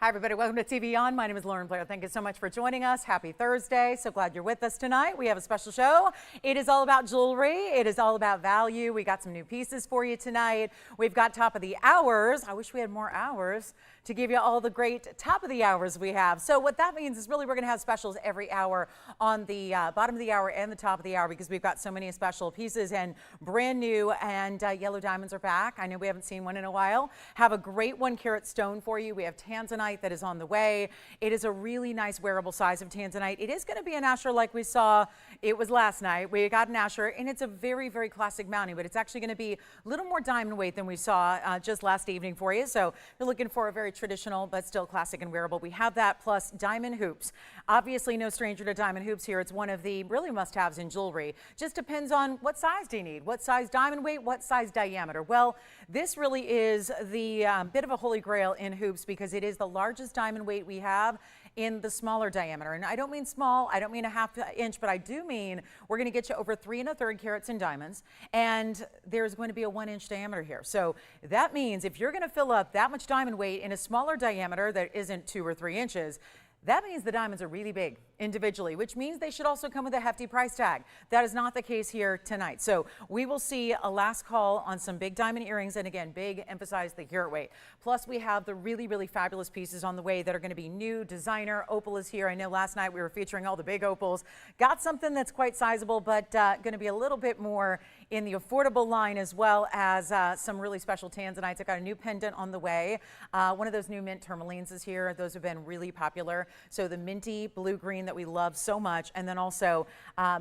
Hi, everybody. Welcome to TVON. My name is Blair. Thank you so much for joining us. Happy Thursday. So glad you're with us tonight. We have a special show. It is all about jewelry. It is all about value. We got some new pieces for you tonight. We've got top of the hours. I wish we had more hours to give you all the great top of the hours we have. So what that means is really we're going to have specials every hour on the bottom of the hour and the top of the hour because we've got so many special pieces and brand new and yellow diamonds are back. I know we haven't seen one in a while. Have a great 1 carat stone for you. We have Tanzanite that is on the way. It is a really nice wearable size of Tanzanite. It is going to be an Asher like we saw. It was last night. We got an Asher, and it's a very, very classic mounting, but it's actually going to be a little more diamond weight than we saw just last evening for you. So if you're looking for a very traditional but still classic and wearable, we have that plus diamond hoops. Obviously no stranger to diamond hoops here. It's one of the really must-haves in jewelry. Just depends on what size do you need, what size diamond weight, what size diameter. Well, this really is the bit of a holy grail in hoops because it is the largest diamond weight we have in the smaller diameter. And I don't mean small, I don't mean a ½ inch, but I do mean we're going to get you over 3 1/3 carats in diamonds, and there's going to be a 1 inch diameter here. So that means if you're going to fill up that much diamond weight in a smaller diameter that isn't 2 or 3 inches, that means the diamonds are really big individually, which means they should also come with a hefty price tag. That is not the case here tonight. So we will see a last call on some big diamond earrings, and again, big, emphasize the carat weight. Plus we have the really, really fabulous pieces on the way that are going to be new, designer. Opal is here. I know last night we were featuring all the big opals. Got something that's quite sizable, but going to be a little bit more in the affordable line, as well as some really special tanzanites. I got a new pendant on the way. One of those new mint tourmalines is here. Those have been really popular. So the minty blue-green that we love so much. And then also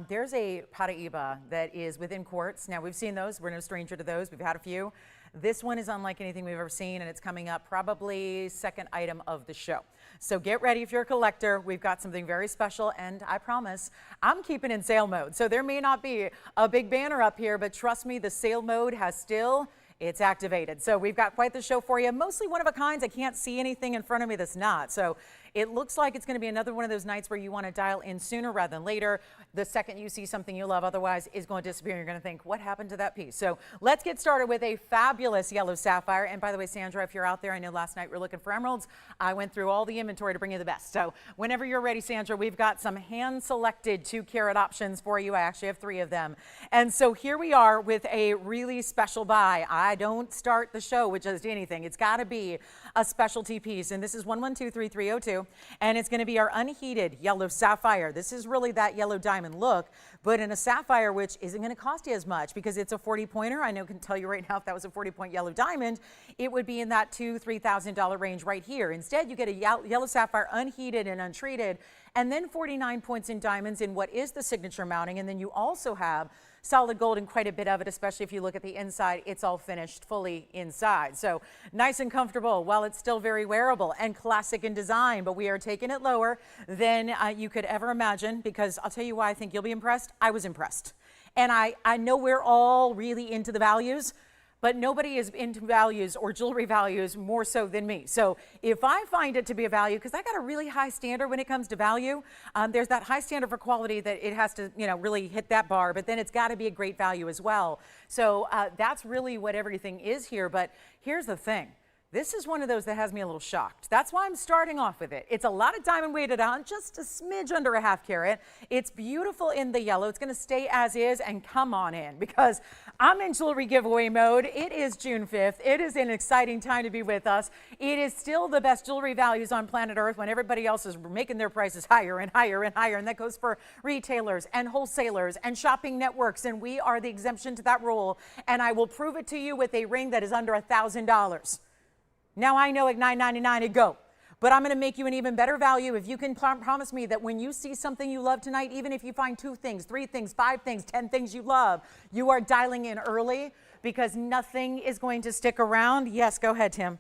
there's a Paraiba that is within quartz. Now we've seen those. We're no stranger to those. We've had a few. This one is unlike anything we've ever seen, and it's coming up probably second item of the show. So get ready if you're a collector. We've got something very special, and I promise I'm keeping in sale mode. So there may not be a big banner up here, but trust me, the sale mode it's activated. So we've got quite the show for you. Mostly one of a kinds. I can't see anything in front of me that's not. So it looks like it's going to be another one of those nights where you want to dial in sooner rather than later. The second you see something you love otherwise is going to disappear. You're going to think, what happened to that piece? So let's get started with a fabulous yellow sapphire. And by the way, Sandra, if you're out there, I know last night we were looking for emeralds. I went through all the inventory to bring you the best. So whenever you're ready, Sandra, we've got some hand-selected 2 carat options for you. I actually have 3 of them. And so here we are with a really special buy. I don't start the show with just anything. It's got to be a specialty piece. And this is 112332. And it's going to be our unheated yellow sapphire. This is really that yellow diamond look, but in a sapphire, which isn't going to cost you as much because it's a 40-pointer. I know I can tell you right now if that was a 40-point yellow diamond, it would be in that $2,000 to $3,000 range right here. Instead, you get a yellow sapphire unheated and untreated, and then 49 points in diamonds in what is the signature mounting. And then you also have solid gold and quite a bit of it, especially if you look at the inside. It's all finished fully inside. So nice and comfortable while it's still very wearable and classic in design, but we are taking it lower than you could ever imagine, because I'll tell you why I think you'll be impressed. I was impressed. And I know we're all really into the values, but nobody is into values or jewelry values more so than me. So if I find it to be a value, because I got a really high standard when it comes to value, there's that high standard for quality that it has to, really hit that bar, but then it's got to be a great value as well. So that's really what everything is here. But here's the thing. This is one of those that has me a little shocked. That's why I'm starting off with it. It's a lot of diamond weighted on, just a smidge under a ½ carat. It's beautiful in the yellow. It's going to stay as is, and come on in because I'm in jewelry giveaway mode. It is June 5th. It is an exciting time to be with us. It is still the best jewelry values on planet Earth when everybody else is making their prices higher and higher and higher. And that goes for retailers and wholesalers and shopping networks. And we are the exemption to that rule. And I will prove it to you with a ring that is under $1,000. Now I know at $9.99 it'd go, but I'm going to make you an even better value if you can promise me that when you see something you love tonight, even if you find 2 things, 3 things, 5 things, 10 things you love, you are dialing in early because nothing is going to stick around. Yes, go ahead, Tim.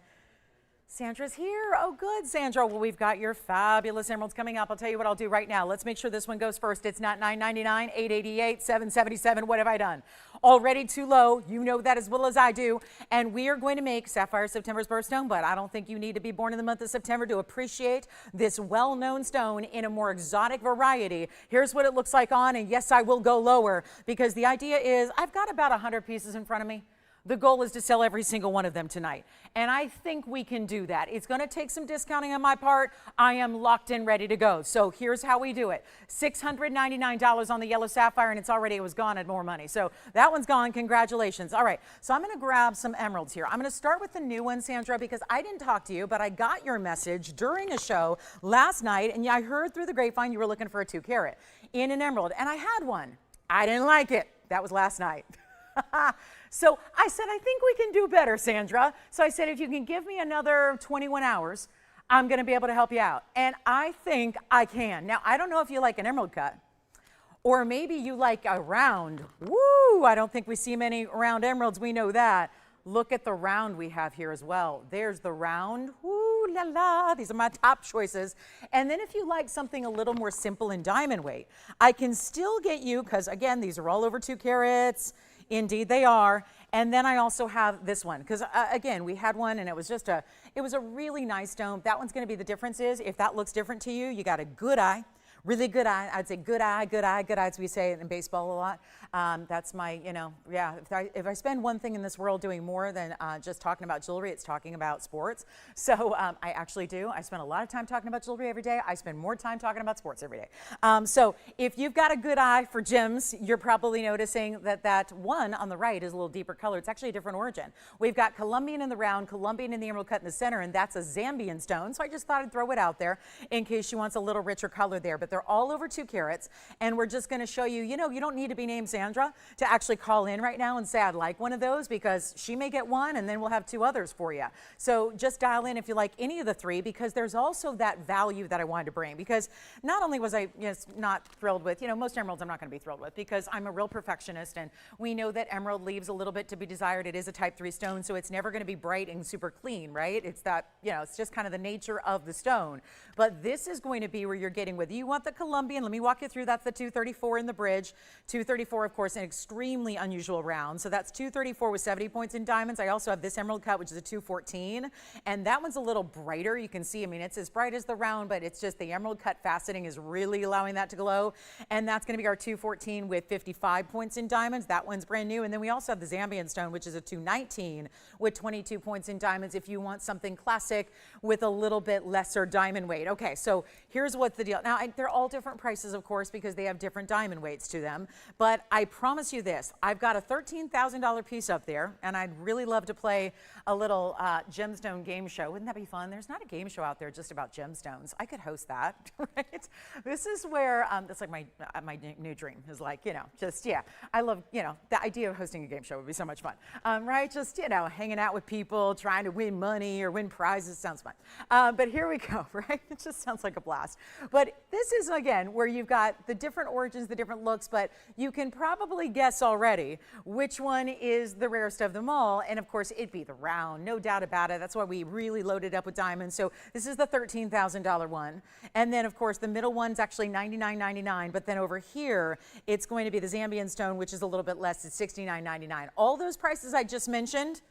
Sandra's here. Oh, good, Sandra. Well, we've got your fabulous emeralds coming up. I'll tell you what I'll do right now. Let's make sure this one goes first. It's not $9.99, $8.88, $7.77. What have I done? Already too low. You know that as well as I do. And we are going to make Sapphire September's birthstone, but I don't think you need to be born in the month of September to appreciate this well-known stone in a more exotic variety. Here's what it looks like on, and yes, I will go lower because the idea is I've got about 100 pieces in front of me. The goal is to sell every single one of them tonight. And I think we can do that. It's going to take some discounting on my part. I am locked in, ready to go. So here's how we do it. $699 on the yellow sapphire, and it was gone at more money. So that one's gone. Congratulations. All right. So I'm going to grab some emeralds here. I'm going to start with the new one, Sandra, because I didn't talk to you, but I got your message during a show last night, and I heard through the grapevine you were looking for a 2 carat in an emerald, and I had one. I didn't like it. That was last night. So I said, I think we can do better, Sandra. So I said, if you can give me another 21 hours, I'm going to be able to help you out. And I think I can. Now, I don't know if you like an emerald cut, or maybe you like a round. Woo! I don't think we see many round emeralds. We know that. Look at the round we have here as well. There's the round. Woo la la. These are my top choices. And then if you like something a little more simple in diamond weight, I can still get you, because again, these are all over 2 carats. Indeed they are. And then I also have this one, because again, we had one and it was a really nice stone. That one's going to be the difference is, if that looks different to you, you got a good eye. Really good eye. I'd say good eye, good eye, good eye, as we say in baseball a lot. That's my, yeah, if I spend one thing in this world doing more than just talking about jewelry, it's talking about sports. So I actually do. I spend a lot of time talking about jewelry every day. I spend more time talking about sports every day. So if you've got a good eye for gems, you're probably noticing that one on the right is a little deeper color. It's actually a different origin. We've got Colombian in the round, Colombian in the emerald cut in the center, and that's a Zambian stone. So I just thought I'd throw it out there in case she wants a little richer color there. But they're all over 2 carats, and we're just going to show you, you don't need to be named Sandra to actually call in right now and say I'd like one of those, because she may get one and then we'll have 2 others for you. So just dial in if you like any of the 3, because there's also that value that I wanted to bring, because not only was I not thrilled with, most emeralds I'm not going to be thrilled with, because I'm a real perfectionist, and we know that emerald leaves a little bit to be desired. It is a type 3 stone, so it's never going to be bright and super clean, right? It's that, it's just kind of the nature of the stone. But this is going to be where you're getting, whether you want the Colombian, let me walk you through. That's the 234 in the bridge. 234, of course, an extremely unusual round. So that's 234 with 70 points in diamonds. I also have this emerald cut, which is a 214, and that one's a little brighter. You can see, it's as bright as the round, but it's just the emerald cut faceting is really allowing that to glow. And that's going to be our 214 with 55 points in diamonds. That one's brand new. And then we also have the Zambian stone, which is a 219 with 22 points in diamonds if you want something classic with a little bit lesser diamond weight. Okay, so here's what's the deal. Now, they're all different prices, of course, because they have different diamond weights to them. But I promise you this, I've got a $13,000 piece up there, and I'd really love to play a little gemstone game show. Wouldn't that be fun? There's not a game show out there just about gemstones. I could host that, right? This is where, that's like my new dream is like, I love, the idea of hosting a game show would be so much fun, right? Just, hanging out with people, trying to win money or win prizes sounds fun. But here we go, right? It just sounds like a blast. But this is, again, where you've got the different origins, the different looks, but you can probably guess already which one is the rarest of them all. And of course, it'd be the round, no doubt about it. That's why we really loaded up with diamonds. So this is the $13,000 one. And then, of course, the middle one's actually $99.99. But then over here, it's going to be the Zambian stone, which is a little bit less. It's $69.99. All those prices I just mentioned,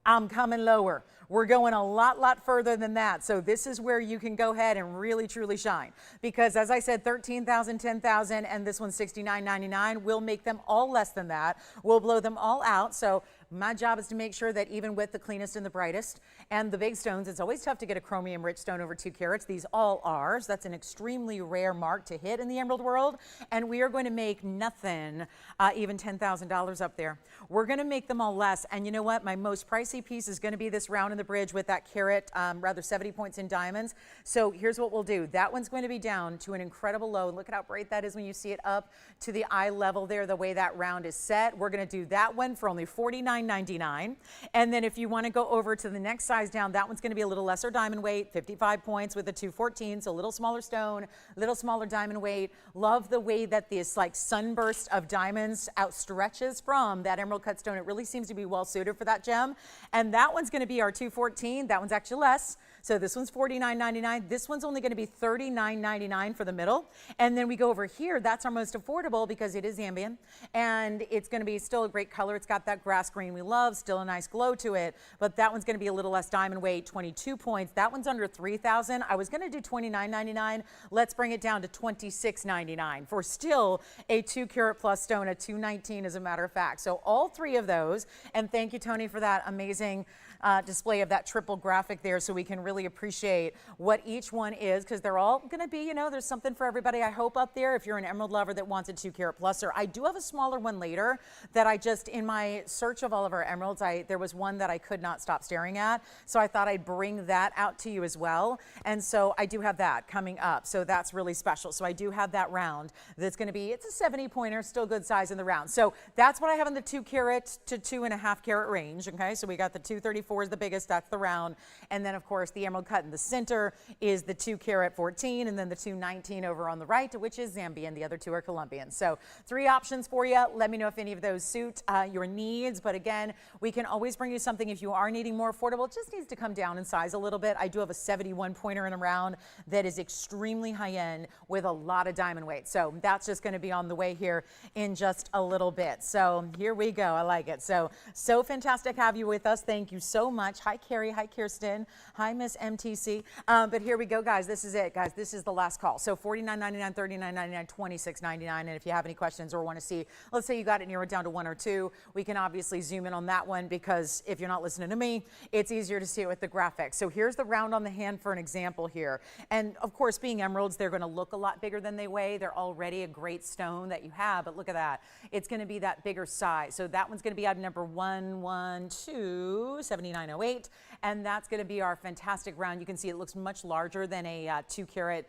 I'm coming lower. We're going a lot further than that. So this is where you can go ahead and really, truly shine. Because as I said, $13,000, $10,000, and this one's $69.99. We'll make them all less than that. We'll blow them all out. So my job is to make sure that even with the cleanest and the brightest and the big stones, it's always tough to get a chromium rich stone over 2 carats. These all are. So that's an extremely rare mark to hit in the emerald world. And we are going to make nothing, even $10,000 up there. We're going to make them all less. And you know what? My most pricey piece is going to be this round in the bridge with that carat, rather 70 points in diamonds. So here's what we'll do. That one's going to be down to an incredible low. Look at how bright that is when you see it up to the eye level there, the way that round is set. We're going to do that one for only $49.99. And then if you want to go over to the next size down, that one's going to be a little lesser diamond weight, 55 points with a 214. So a little smaller stone, little smaller diamond weight. Love the way that this like sunburst of diamonds outstretches from that emerald cut stone. It really seems to be well suited for that gem. And that one's going to be our 214. That one's actually less. So this one's $49.99. This one's only going to be $39.99 for the middle. And then we go over here. That's our most affordable because it is Zambian. And it's going to be still a great color. It's got that grass green we love, still a nice glow to it. But that one's going to be a little less diamond weight, 22 points. That one's under $3,000. I was going to do $29.99. Let's bring it down to $26.99 for still a 2 carat plus stone at $219 as a matter of fact. So all three of those. And thank you, Tony, for that amazing display of that triple graphic there so we can really appreciate what each one is, because they're all going to be, you know, there's something for everybody, I hope, up there if you're an emerald lover that wants a 2 carat pluser. I do have a smaller one later that I just, in my search of all of our emeralds, there was one that I could not stop staring at. So I thought I'd bring that out to you as well. And so I do have that coming up. So that's really special. So I do have that round that's going to be, it's a 70 pointer, still good size in the round. So that's what I have in the 2 carat to 2.5 carat range. Okay. So we got the 234 is the biggest, that's the round. And then of course the emerald cut in the center is the 2 carat 14, and then the 219 over on the right, which is Zambian. The other two are Colombian. So 3 options for you. Let me know if any of those suit your needs. But again, we can always bring you something if you are needing more affordable. It just needs to come down in size a little bit. I do have a 71 pointer in a round that is extremely high end with a lot of diamond weight. So that's just going to be on the way here in just a little bit. So here we go. I like it. So fantastic to have you with us. Thank you so much. Hi, Carrie. Hi, Kirsten. Hi, Miss MTC. But here we go, guys. This is it, guys. This is the last call. So $49.99, $39.99, $26.99. And if you have any questions or want to see, let's say you got it narrowed down to 1 or 2, we can obviously zoom in on that one, because if you're not listening to me, it's easier to see it with the graphics. So here's the round on the hand for an example here. And of course, being emeralds, they're going to look a lot bigger than they weigh. They're already a great stone that you have, but look at that. It's going to be that bigger size. So that one's going to be item number 112, 7908. And that's going to be our fantastic round. You can see it looks much larger than a 2 carat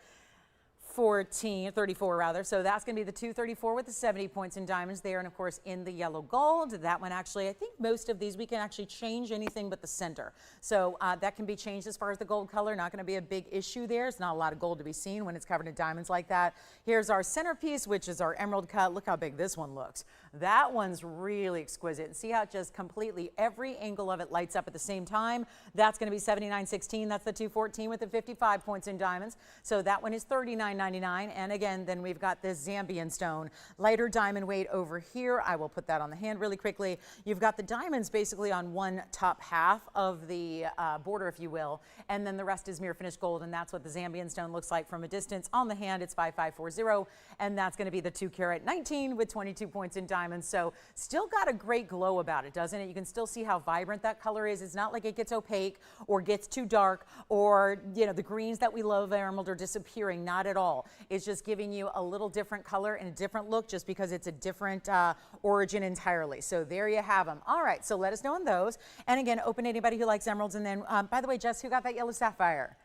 34 rather. So that's going to be the 234 with the 70 points in diamonds there. And of course in the yellow gold, that one actually, I think most of these we can actually change anything but the center. So that can be changed as far as the gold color. Not going to be a big issue there. It's not a lot of gold to be seen when it's covered in diamonds like that. Here's our centerpiece, which is our emerald cut. Look how big this one looks. That one's really exquisite. And see how it just completely, every angle of it lights up at the same time. That's going to be 7916. That's the 214 with the 55 points in diamonds. So that one is $39.99. And again, then we've got this Zambian stone, lighter diamond weight over here. I will put that on the hand really quickly. You've got the diamonds basically on one top half of the border, if you will, and then the rest is mirror finished gold, and that's what the Zambian stone looks like from a distance. On the hand, it's 5540, and that's going to be the 2 carat 19 with 22 points in diamonds. So still got a great glow about it, doesn't it? You can still see how vibrant that color is. It's not like it gets opaque or gets too dark, or, you know, the greens that we love emerald are disappearing. Not at all. It's just giving you a little different color and a different look, just because it's a different origin entirely. So there you have them. All right, so let us know on those. And again, open to anybody who likes emeralds. And then, by the way, Jess, who got that yellow sapphire?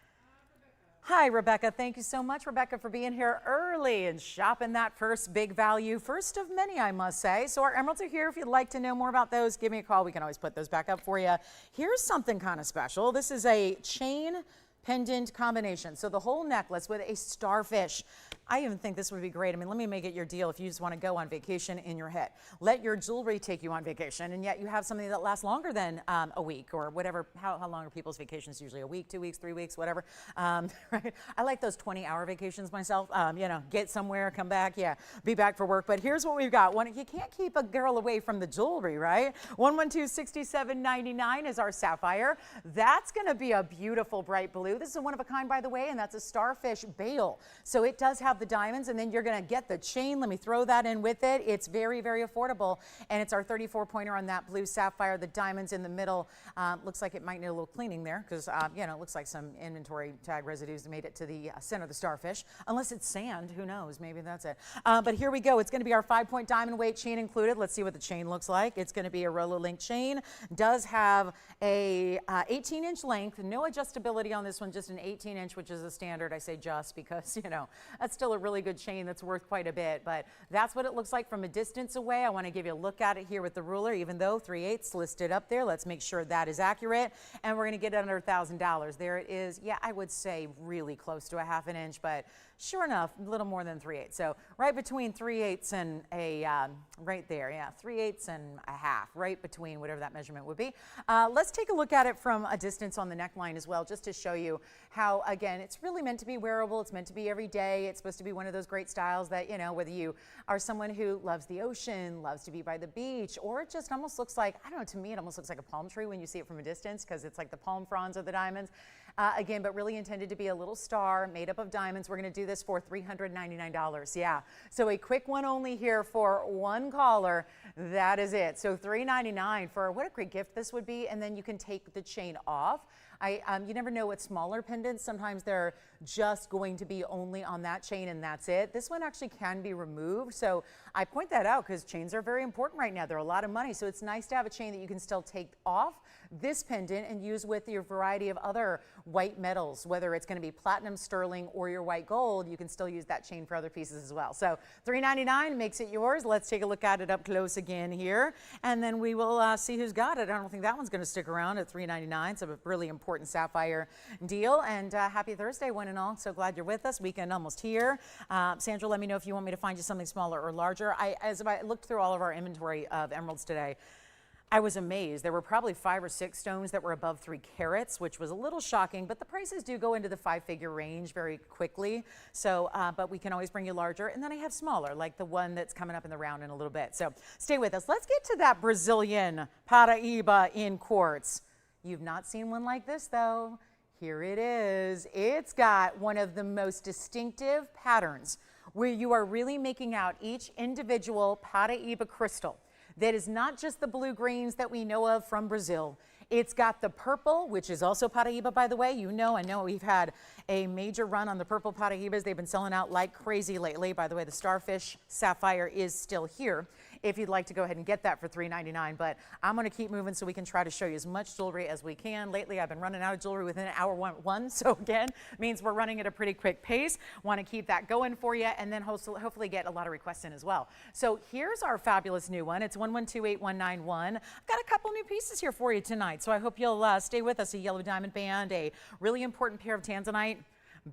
Hi, Rebecca. Thank you so much, Rebecca, for being here early and shopping that first big value. First of many, I must say. So our emeralds are here. If you'd like to know more about those, give me a call. We can always put those back up for you. Here's something kind of special. This is a chain pendant combination. So the whole necklace with a starfish. I even think this would be great. I mean, let me make it your deal if you just want to go on vacation in your head. Let your jewelry take you on vacation, and yet you have something that lasts longer than a week or whatever. How long are people's vacations usually? A week, 2 weeks, 3 weeks, whatever. Right? I like those 20-hour vacations myself. You know, get somewhere, come back, yeah, be back for work. But here's what we've got. You can't keep a girl away from the jewelry, right? 112-6799 is our sapphire. That's going to be a beautiful bright blue. This is a one of a kind, by the way, and that's a starfish bail. So it does have the diamonds, and then you're going to get the chain. Let me throw that in with it. It's very, very affordable, and it's our 34 pointer on that blue sapphire. The diamonds in the middle. Looks like it might need a little cleaning there, because you know, it looks like some inventory tag residues made it to the center of the starfish. Unless it's sand, who knows? Maybe that's it. But here we go. It's going to be our 5-point diamond weight chain included. Let's see what the chain looks like. It's going to be a Rolo link chain. Does have a 18-inch length. No adjustability on this one. Just an 18-inch, which is a standard. I say just because, you know, that's still still a really good chain that's worth quite a bit, but that's what it looks like from a distance away. I want to give you a look at it here with the ruler, even though 3/8 listed up there. Let's make sure that is accurate, and we're going to get it under $1,000. There it is. Yeah, I would say really close to a 1/2 inch, but sure enough, a little more than 3/8. So right between 3/8 and a, right there, yeah, 3/8 and a 1/2, right between whatever that measurement would be. Let's take a look at it from a distance on the neckline as well, just to show you how, again, it's really meant to be wearable. It's meant to be every day. It's supposed to be one of those great styles that, you know, whether you are someone who loves the ocean, loves to be by the beach, or it just almost looks like, I don't know, to me it almost looks like a palm tree when you see it from a distance, because it's like the palm fronds of the diamonds. Again, but really intended to be a little star made up of diamonds. We're going to do this for $399. Yeah. So a quick one only here for one caller. That is it. So $399 for what a great gift this would be. And then you can take the chain off. You never know with smaller pendants. Sometimes they're just going to be only on that chain and that's it. This one actually can be removed. So I point that out because chains are very important right now. They're a lot of money. So it's nice to have a chain that you can still take off this pendant and use with your variety of other white metals, whether it's going to be platinum, sterling, or your white gold. You can still use that chain for other pieces as well. So $399 makes it yours. Let's take a look at it up close again here, and then we will see who's got it. I don't think that one's going to stick around at $399. It's a really important sapphire deal. And happy Thursday, one and all. So glad you're with us. Weekend almost here. Sandra, let me know if you want me to find you something smaller or larger. As I looked through all of our inventory of emeralds today, I was amazed. There were probably 5 or 6 stones that were above 3 carats, which was a little shocking, but the prices do go into the 5-figure range very quickly. So, but we can always bring you larger. And then I have smaller, like the one that's coming up in the round in a little bit. So stay with us. Let's get to that Brazilian Paraiba in quartz. You've not seen one like this though. Here it is. It's got one of the most distinctive patterns where you are really making out each individual Paraiba crystal. That is not just the blue-greens that we know of from Brazil. It's got the purple, which is also Paraiba, by the way. I know we've had a major run on the purple Paraibas. They've been selling out like crazy lately. By the way, the Starfish Sapphire is still here if you'd like to go ahead and get that for $399. But I'm going to keep moving so we can try to show you as much jewelry as we can. Lately, I've been running out of jewelry within hour one. So again, means we're running at a pretty quick pace. Want to keep that going for you and then hopefully get a lot of requests in as well. So here's our fabulous new one. It's 1128-191. I've got a couple new pieces here for you tonight. So I hope you'll stay with us. A yellow diamond band, a really important pair of Tanzanite.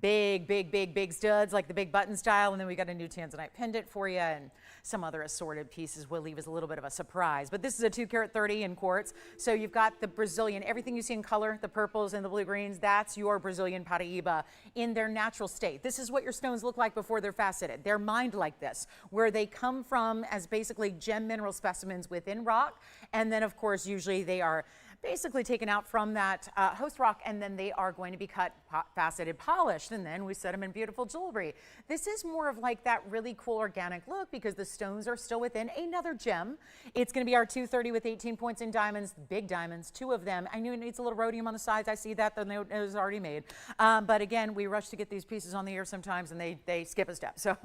Big studs like the big button style, and then we got a new Tanzanite pendant for you and some other assorted pieces will leave us a little bit of a surprise. But this is a 2 carat 30 in quartz. So you've got the Brazilian, everything you see in color, the purples and the blue greens, that's your Brazilian Paraiba in their natural state. This is what your stones look like before they're faceted. They're mined like this, where they come from as basically gem mineral specimens within rock, and then of course usually they are basically taken out from that host rock, and then they are going to be cut, faceted, polished, and then we set them in beautiful jewelry. This is more of like that really cool organic look because the stones are still within another gem. It's going to be our 230 with 18 points in diamonds, big diamonds, 2 of them. I knew it needs a little rhodium on the sides. I see that the note is already made. But again, we rush to get these pieces on the air sometimes, and they skip a step. So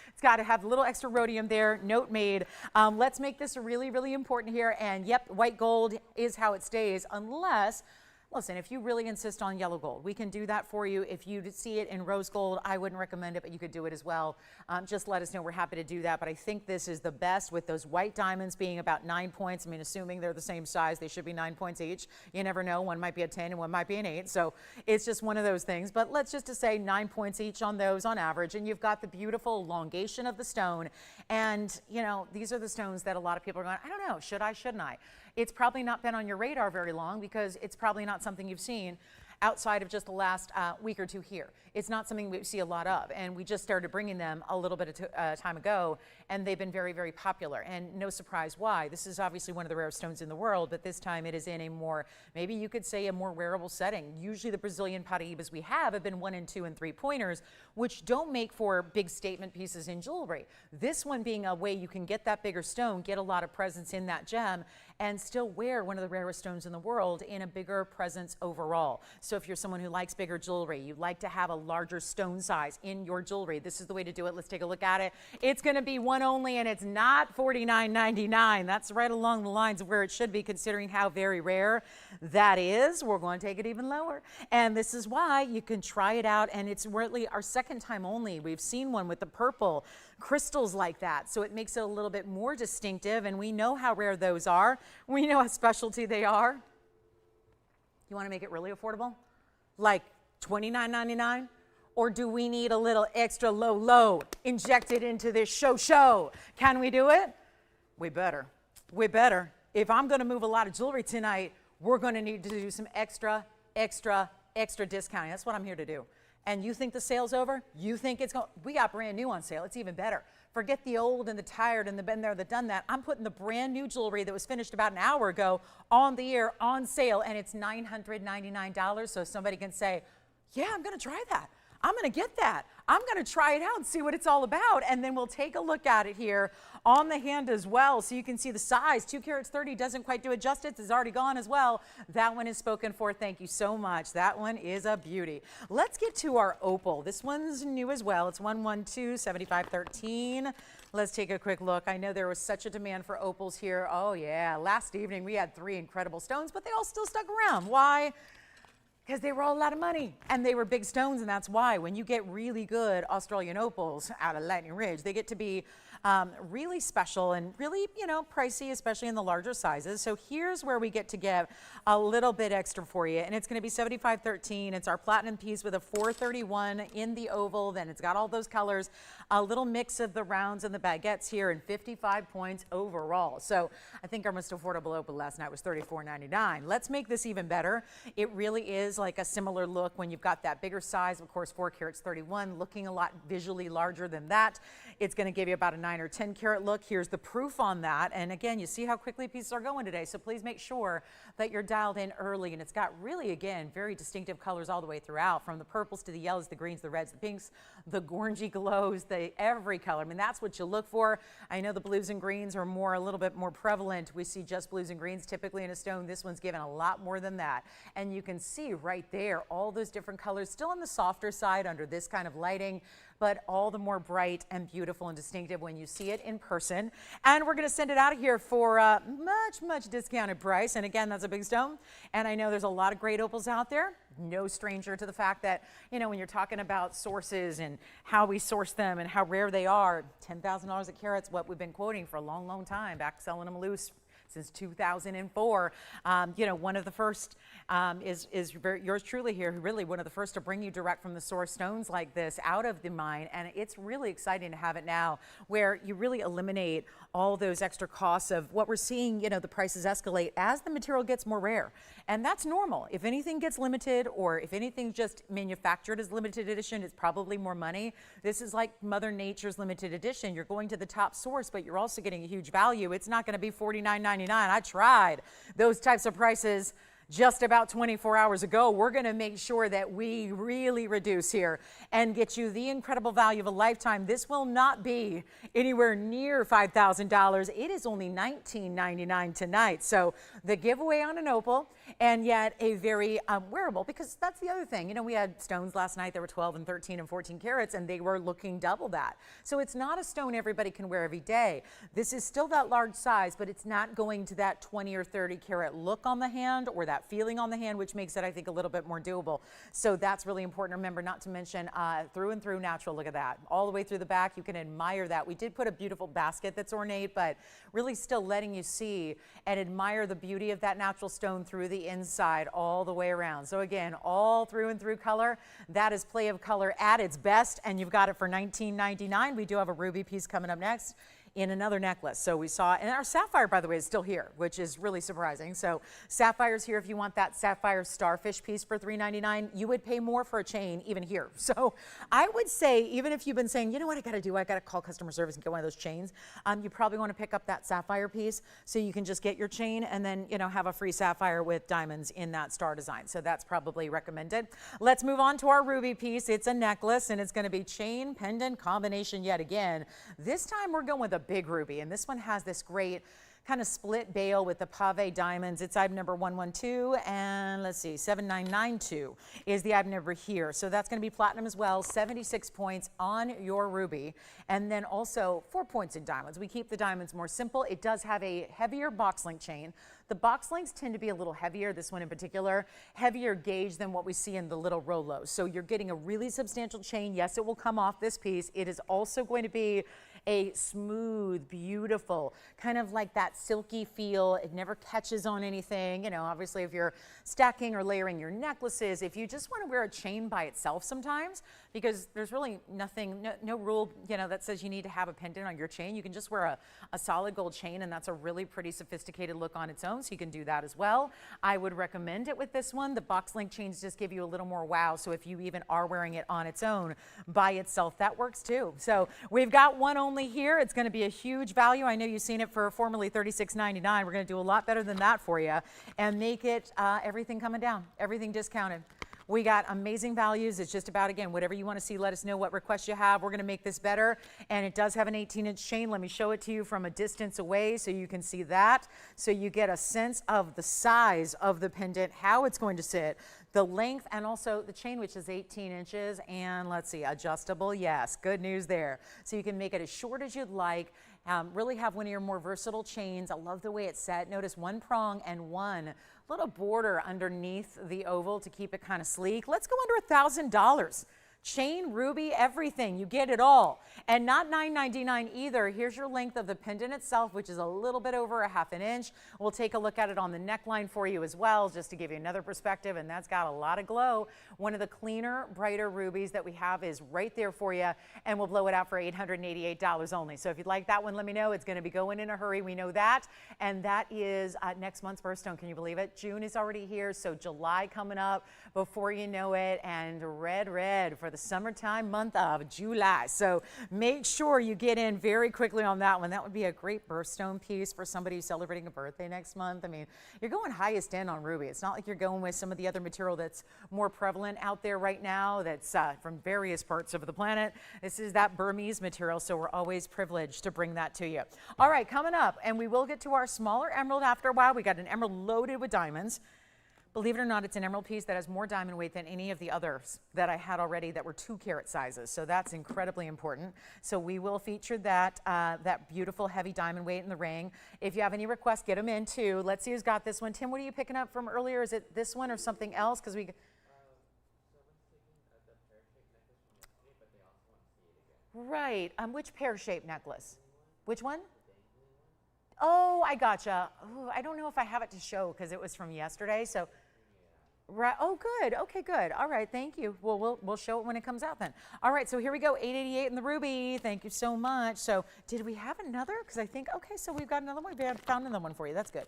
it's got to have a little extra rhodium there, note made. Let's make this really important here. And yep, white gold is how it stays. Unless, listen, if you really insist on yellow gold, we can do that for you. If you see it in rose gold, I wouldn't recommend it, but you could do it as well. Just let us know. We're happy to do that. But I think this is the best with those white diamonds being about 9 points. I mean, assuming they're the same size, they should be 9 points each. You never know. One might be a 10 and one might be an 8. So it's just one of those things. But let's just to say 9 points each on those on average. And you've got the beautiful elongation of the stone. And, you know, these are the stones that a lot of people are going, I don't know, should I, shouldn't I? It's probably not been on your radar very long because it's probably not something you've seen outside of just the last week or two here. It's not something we see a lot of, and we just started bringing them a little bit of time ago, and they've been very popular, and no surprise why. This is obviously one of the rarest stones in the world, but this time it is in a more, maybe you could say a more wearable setting. Usually the Brazilian Paraibas we have been 1 and 2 and 3 pointers, which don't make for big statement pieces in jewelry. This one being a way you can get that bigger stone, get a lot of presence in that gem, and still wear one of the rarest stones in the world in a bigger presence overall. So if you're someone who likes bigger jewelry, you like to have a larger stone size in your jewelry, this is the way to do it. Let's take a look at it. It's going to be one only, and it's not $49.99. That's right along the lines of where it should be, considering how very rare that is. We're going to take it even lower, and this is why you can try it out, and it's really our second time only. We've seen one with the purple crystals like that, so it makes it a little bit more distinctive, and we know how rare those are. We know how specialty they are. You want to make it really affordable? Like $29.99? Or do we need a little extra low injected into this show? Can we do it? We better. We better. If I'm going to move a lot of jewelry tonight, we're going to need to do some extra discounting. That's what I'm here to do. And you think the sale's over? You think it's going? We got brand new on sale. It's even better. Forget the old and the tired and the been there, that done that. I'm putting the brand new jewelry that was finished about an hour ago on the air on sale, and it's $999. So somebody can say, yeah, I'm going to try that. I'm going to get that. I'm going to try it out and see what it's all about. And then we'll take a look at it here on the hand as well, so you can see the size. 2 carats 30 doesn't quite do it justice. It's already gone as well. That one is spoken for. Thank you so much. That one is a beauty. Let's get to our opal. This one's new as well. It's 112-7513. Let's take a quick look. I know there was such a demand for opals here. Oh yeah, last evening we had 3 incredible stones, but they all still stuck around. Why? Because they were all a lot of money, and they were big stones, and that's why when you get really good Australian opals out of Lightning Ridge, they get to be really special and really, pricey, especially in the larger sizes. So here's where we get to give a little bit extra for you, and it's going to be 7513. It's our platinum piece with a 431 in the oval. Then it's got all those colors, a little mix of the rounds and the baguettes here, and 55 points overall. So I think our most affordable opal last night was $34.99. Let's make this even better. It really is like a similar look when you've got that bigger size. Of course, 4 carats 31, looking a lot visually larger than that. It's going to give you about a 9 or 10 carat look. Here's the proof on that. And again, you see how quickly pieces are going today. So please make sure that you're dialed in early. And it's got really, again, very distinctive colors all the way throughout, from the purples to the yellows, the greens, the reds, the pinks, the orangey glows, every color. I mean, that's what you look for. I know the blues and greens are a little bit more prevalent. We see just blues and greens typically in a stone. This one's given a lot more than that. And you can see right there all those different colors, still on the softer side under this kind of lighting, but all the more bright and beautiful and distinctive when you see it in person. And we're going to send it out of here for a much discounted price. And again, that's a big stone. And I know there's a lot of great opals out there. No stranger to the fact that, when you're talking about sources and how we source them and how rare they are, $10,000 a carat's what we've been quoting for a long time, back selling them loose since 2004. One of the first is yours truly here, really one of the first to bring you direct from the source stones like this out of the mine. And it's really exciting to have it now, where you really eliminate all those extra costs of what we're seeing, the prices escalate as the material gets more rare. And that's normal. If anything gets limited, or if anything just manufactured as limited edition, it's probably more money. This is like Mother Nature's limited edition. You're going to the top source, but you're also getting a huge value. It's not going to be $49.99. I tried those types of prices just about 24 hours ago. We're going to make sure that we really reduce here and get you the incredible value of a lifetime. This will not be anywhere near $5,000. It is only $19.99 tonight. So the giveaway on an opal, and yet a very wearable, because that's the other thing. We had stones last night that were 12 and 13 and 14 carats, and they were looking double that. So it's not a stone everybody can wear every day. This is still that large size, but it's not going to that 20 or 30 carat look on the hand, or that feeling on the hand, which makes it, I think, a little bit more doable. So that's really important to remember, not to mention through and through natural. Look at that. All the way through the back, you can admire that. We did put a beautiful basket that's ornate, but really still letting you see and admire the beauty of that natural stone through the inside all the way around. So again, all through and through color. That is play of color at its best, and you've got it for $19.99. We do have a ruby piece coming up next in another necklace. So we saw, and our sapphire, by the way, is still here, which is really surprising. So sapphire's here. If you want that sapphire starfish piece for $3.99, you would pay more for a chain even here. So I would say, even if you've been saying, you know what I got to do, I got to call customer service and get one of those chains, you probably want to pick up that sapphire piece so you can just get your chain and then, have a free sapphire with diamonds in that star design. So that's probably recommended. Let's move on to our ruby piece. It's a necklace, and it's going to be chain pendant combination yet again. This time we're going with a big ruby, and this one has this great kind of split bail with the pave diamonds. It's item number 112, and let's see, 7992 is the item number here. So that's going to be platinum as well, 76 points on your ruby, and then also 4 points in diamonds. We keep the diamonds more simple. It does have a heavier box link chain. The box links tend to be a little heavier, this one in particular, heavier gauge than what we see in the little Rolos. So you're getting a really substantial chain. Yes, it will come off this piece. It is also going to be a smooth, beautiful, kind of like that silky feel. It never catches on anything. You know, obviously if you're stacking or layering your necklaces, if you just want to wear a chain by itself sometimes, because there's really nothing, no rule, you know, that says you need to have a pendant on your chain. You can just wear a solid gold chain, and that's a really pretty sophisticated look on its own, so you can do that as well. I would recommend it with this one. The box link chains just give you a little more wow, so if you even are wearing it on its own by itself, that works too. So we've got one only here. It's going to be a huge value. I know you've seen it for formerly $36.99. We're going to do a lot better than that for you and make it everything coming down, everything discounted. We got amazing values. It's just about, again, whatever you want to see, let us know what requests you have. We're going to make this better. And it does have an 18-inch chain. Let me show it to you from a distance away so you can see that. So you get a sense of the size of the pendant, how it's going to sit, the length, and also the chain, which is 18 inches. And let's see, adjustable. Yes, good news there. So you can make it as short as you'd like. Really have one of your more versatile chains. I love the way it's set. Notice one prong and one little border underneath the oval to keep it kind of sleek. Let's go under $1,000. Chain, ruby, everything. You get it all. And not $9.99 either. Here's your length of the pendant itself, which is a little bit over a ½ inch. We'll take a look at it on the neckline for you as well, just to give you another perspective, and that's got a lot of glow. One of the cleaner, brighter rubies that we have is right there for you, and we'll blow it out for $888 only. So if you'd like that one, let me know. It's going to be going in a hurry. We know that. And that is next month's birthstone. Can you believe it? June is already here, so July coming up before you know it, and red for the summertime month of July. So make sure you get in very quickly on that one. That would be a great birthstone piece for somebody who's celebrating a birthday next month. I mean, you're going highest end on ruby. It's not like you're going with some of the other material that's more prevalent out there right now that's from various parts of the planet. This is that Burmese material, so we're always privileged to bring that to you. All right, coming up, and we will get to our smaller emerald after a while. We got an emerald loaded with diamonds. Believe it or not, it's an emerald piece that has more diamond weight than any of the others that I had already that were 2-carat sizes. So that's incredibly important. So we will feature that, that beautiful heavy diamond weight in the ring. If you have any requests, get them in too. Let's see who's got this one. Tim, what are you picking up from earlier? Is it this one or something else? Because we... Right. Which pear-shaped necklace? Which one? Oh, I gotcha. Ooh, I don't know if I have it to show because it was from yesterday. So, right. Oh, good. Okay, good. All right. Thank you. Well, we'll show it when it comes out then. All right. So here we go. 888 in the ruby. Thank you so much. So did we have another? Because I think, okay, so we've got another one. We found another one for you. That's good.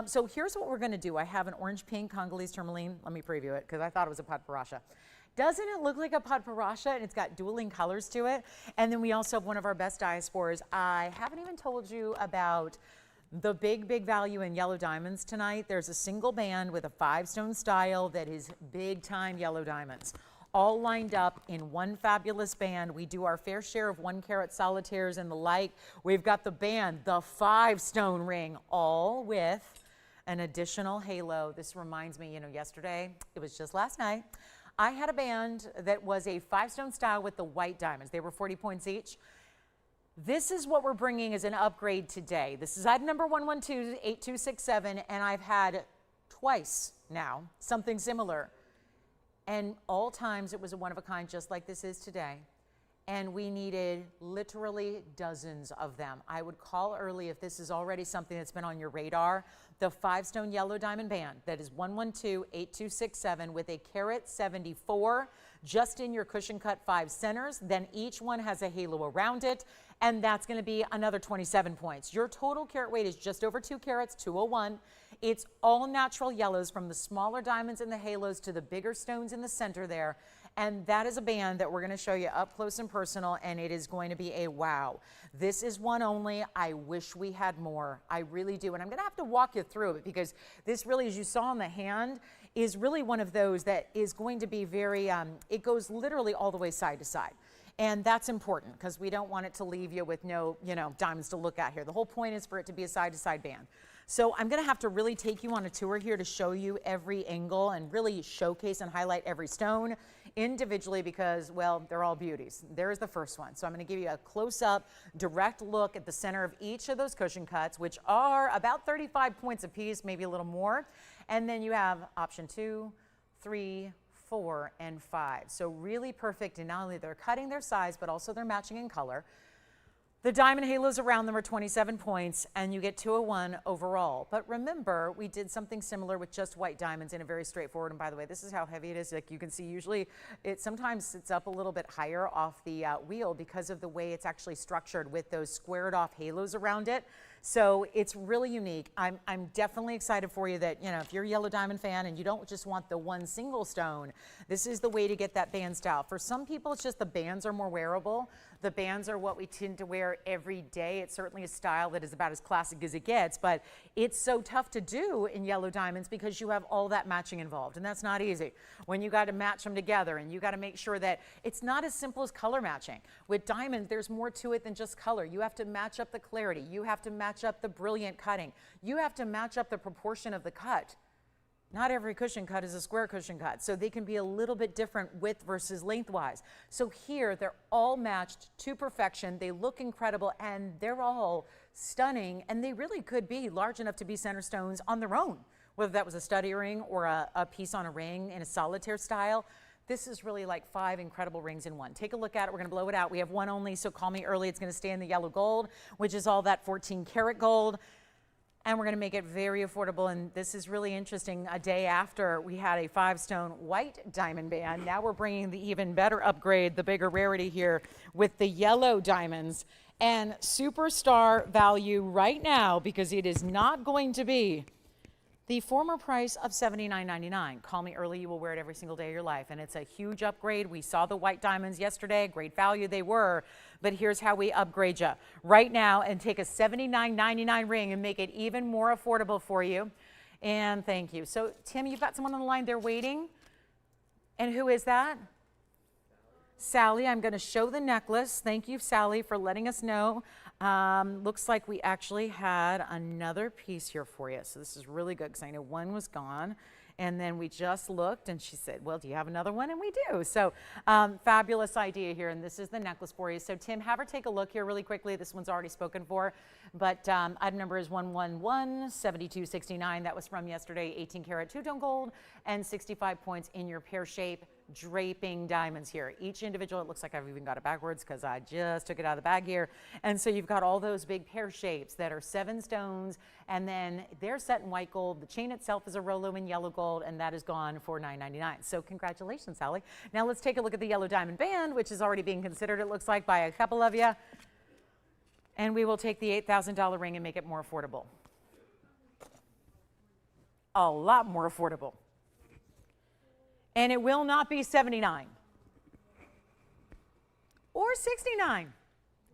So here's what we're going to do. I have an orange pink Congolese tourmaline. Let me preview it because I thought it was a Paraiba. Doesn't it look like a Paraiba? And it's got dueling colors to it. And then we also have one of our best diaspores. I haven't even told you about the big value in yellow diamonds tonight. There's a single band with a 5-stone style that is big time yellow diamonds, all lined up in one fabulous band. We do our fair share of 1-carat solitaires and the like. We've got the band, the 5-stone ring, all with an additional halo. This reminds me, you know, yesterday, it was just last night, I had a band that was a 5-stone style with the white diamonds. They were 40 points each. This is what we're bringing as an upgrade today. This is item number 1128267, and I've had twice now something similar. And all times it was a one-of-a-kind, just like this is today. And we needed literally dozens of them. I would call early if this is already something that's been on your radar. The 5-stone yellow diamond band, that is 1128267 with a carat 74 just in your cushion cut 5 centers. Then each one has a halo around it, and that's going to be another 27 points. Your total carat weight is just over 2 carats, 201. It's all natural yellows, from the smaller diamonds in the halos to the bigger stones in the center there. And that is a band that we're going to show you up close and personal, and it is going to be a wow. This is one only. I wish we had more. I really do. And I'm going to have to walk you through it because this really, as you saw in the hand, is really one of those that is going to be very, it goes literally all the way side to side. And that's important because we don't want it to leave you with no, diamonds to look at here. The whole point is for it to be a side-to-side band. So I'm going to have to really take you on a tour here to show you every angle and really showcase and highlight every stone individually because, well, they're all beauties. There's the first one. So I'm going to give you a close-up, direct look at the center of each of those cushion cuts, which are about 35 points apiece, maybe a little more. And then you have option 2, 3, 4, and 5. So really perfect in not only their cutting, their size, but also their matching in color. The diamond halos around them are 27 points, and you get 201 overall. But remember, we did something similar with just white diamonds in a very straightforward, and by the way, this is how heavy it is. Like you can see, usually it sometimes sits up a little bit higher off the wheel because of the way it's actually structured with those squared off halos around it. So it's really unique. I'm definitely excited for you that, if you're a yellow diamond fan and you don't just want the one single stone, this is the way to get that band style. For some people, it's just the bands are more wearable. The bands are what we tend to wear every day. It's certainly a style that is about as classic as it gets, but it's so tough to do in yellow diamonds because you have all that matching involved, and that's not easy. When you got to match them together and you got to make sure that it's not as simple as color matching. With diamonds, there's more to it than just color. You have to match up the clarity. You have to match up the brilliant cutting. You have to match up the proportion of the cut. Not every cushion cut is a square cushion cut, so they can be a little bit different width versus lengthwise. So here, they're all matched to perfection. They look incredible, and they're all stunning, and they really could be large enough to be center stones on their own, whether that was a study ring or a piece on a ring in a solitaire style. This is really like 5 incredible rings in one. Take a look at it. We're going to blow it out. We have one only, so call me early. It's going to stay in the yellow gold, which is all that 14 karat gold. And we're going to make it very affordable, and this is really interesting. A day after we had a 5-stone white diamond band, now we're bringing the even better upgrade, the bigger rarity here with the yellow diamonds. And superstar value right now, because it is not going to be the former price of $79.99. Call me early, you will wear it every single day of your life. And it's a huge upgrade. We saw the white diamonds yesterday, great value they were, but here's how we upgrade you right now and take a $79.99 ring and make it even more affordable for you. And thank you. So Tim, you've got someone on the line there waiting. And who is that? Sally, I'm going to show the necklace. Thank you, Sally, for letting us know. Looks like we actually had another piece here for you. So this is really good because I know one was gone. And then we just looked and she said, well, do you have another one? And we do. So fabulous idea here. And this is the necklace for you. So Tim, have her take a look here really quickly. This one's already spoken for. But item number is 1117269. That was from yesterday, 18 karat two-tone gold and 65 points in your pear shape draping diamonds here. Each individual, it looks like I've even got it backwards because I just took it out of the bag here. And so you've got all those big pear shapes that are 7 stones, and then they're set in white gold. The chain itself is a Rolo in yellow gold, and that is gone for $9.99. So congratulations, Sally. Now let's take a look at the yellow diamond band, which is already being considered, it looks like, by a couple of you. And we will take the $8,000 ring and make it more affordable. A lot more affordable. And it will not be $79 or $69.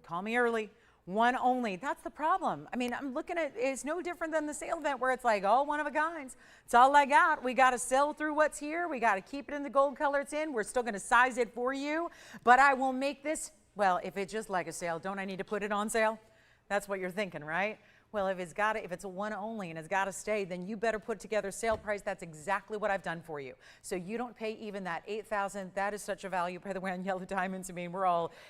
Call me early. One only. That's the problem. I mean, I'm looking at it's no different than the sale event where it's like, oh, one of a kinds. It's all I got. We got to sell through what's here. We got to keep it in the gold color it's in. We're still going to size it for you, but I will make this. Well, if it's just like a sale, don't I need to put it on sale? That's what you're thinking, right? Well, if it's a one only and it's got to stay, then you better put together sale price. That's exactly what I've done for you. So you don't pay even that $8,000. That is such a value, by the way, on yellow diamonds. I mean,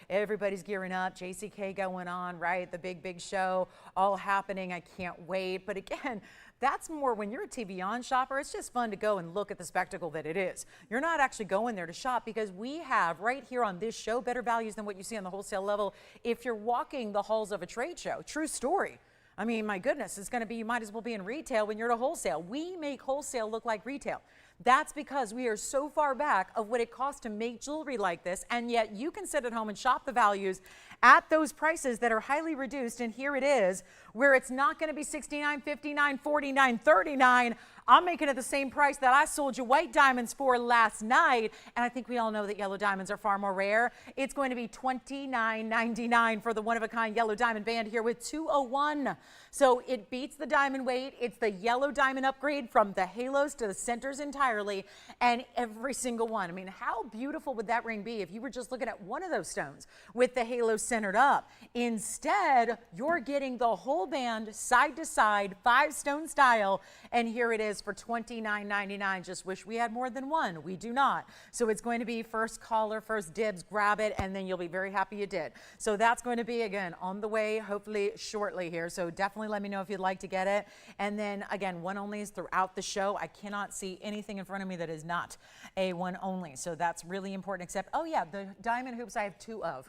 everybody's gearing up. JCK going on, right? The big show, all happening. I can't wait. But again, that's more when you're a TVON shopper, it's just fun to go and look at the spectacle that it is. You're not actually going there to shop because we have right here on this show better values than what you see on the wholesale level if you're walking the halls of a trade show. True story. I mean, my goodness, it's going to be, you might as well be in retail when you're at a wholesale. We make wholesale look like retail. That's because we are so far back of what it costs to make jewelry like this, and yet you can sit at home and shop the values at those prices that are highly reduced, and here it is, where it's not going to be $69, $59, $49, $39. I'm making it the same price that I sold you white diamonds for last night. And I think we all know that yellow diamonds are far more rare. It's going to be $29.99 for the one-of-a-kind yellow diamond band here with 201. So it beats the diamond weight. It's the yellow diamond upgrade from the halos to the centers entirely, and every single one. I mean, how beautiful would that ring be if you were just looking at one of those stones with the halo centered up? Instead, you're getting the whole band side to side, 5-stone style, and here it is for $29.99. Just wish we had more than one. We do not. So it's going to be first caller, first dibs, grab it, and then you'll be very happy you did. So that's going to be, again, on the way, hopefully shortly here. So definitely let me know if you'd like to get it. And then, again, one onlys throughout the show. I cannot see anything in front of me that is not a one only. So that's really important, except, oh yeah, the diamond hoops I have 2 of.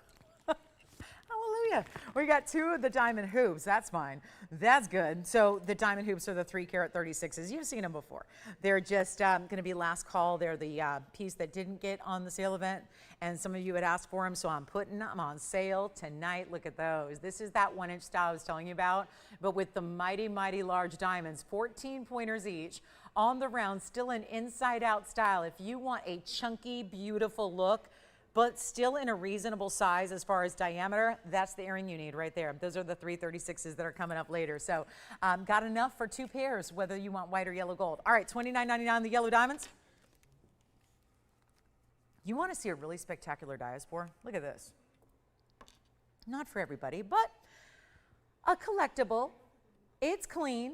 Hallelujah. We got 2 of the diamond hoops. That's fine. That's good. So the diamond hoops are the 3-carat 36s. You've seen them before. They're just going to be last call. They're the piece that didn't get on the sale event, and some of you had asked for them, so I'm putting them on sale tonight. Look at those. This is that 1-inch style I was telling you about, but with the mighty, mighty large diamonds, 14 pointers each on the round, still an inside-out style. If you want a chunky, beautiful look, but still in a reasonable size as far as diameter, that's the earring you need right there. Those are the 336s that are coming up later. So got enough for 2 pairs, whether you want white or yellow gold. All right, $29.99 the yellow diamonds. You want to see a really spectacular Diaspore? Look at this. Not for everybody, but a collectible. It's clean.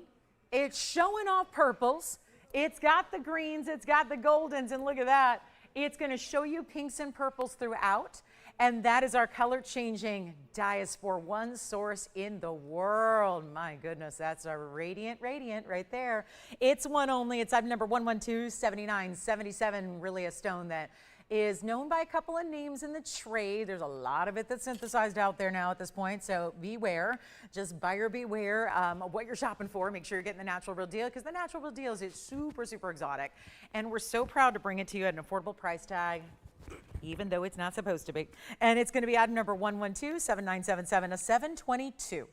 It's showing off purples. It's got the greens. It's got the goldens. And look at that. It's going to show you pinks and purples throughout, and that is our color-changing Diaspore, one source in the world. My goodness, that's a radiant right there. It's one only. It's item number 1127977, really a stone that is known by a couple of names in the trade. There's a lot of it that's synthesized out there now at this point, so beware. Just buyer beware of what you're shopping for. Make sure you're getting the natural real deal, because the natural real deal is super, super exotic, and we're so proud to bring it to you at an affordable price tag, even though it's not supposed to be. And it's going to be item number 1127977, a 722.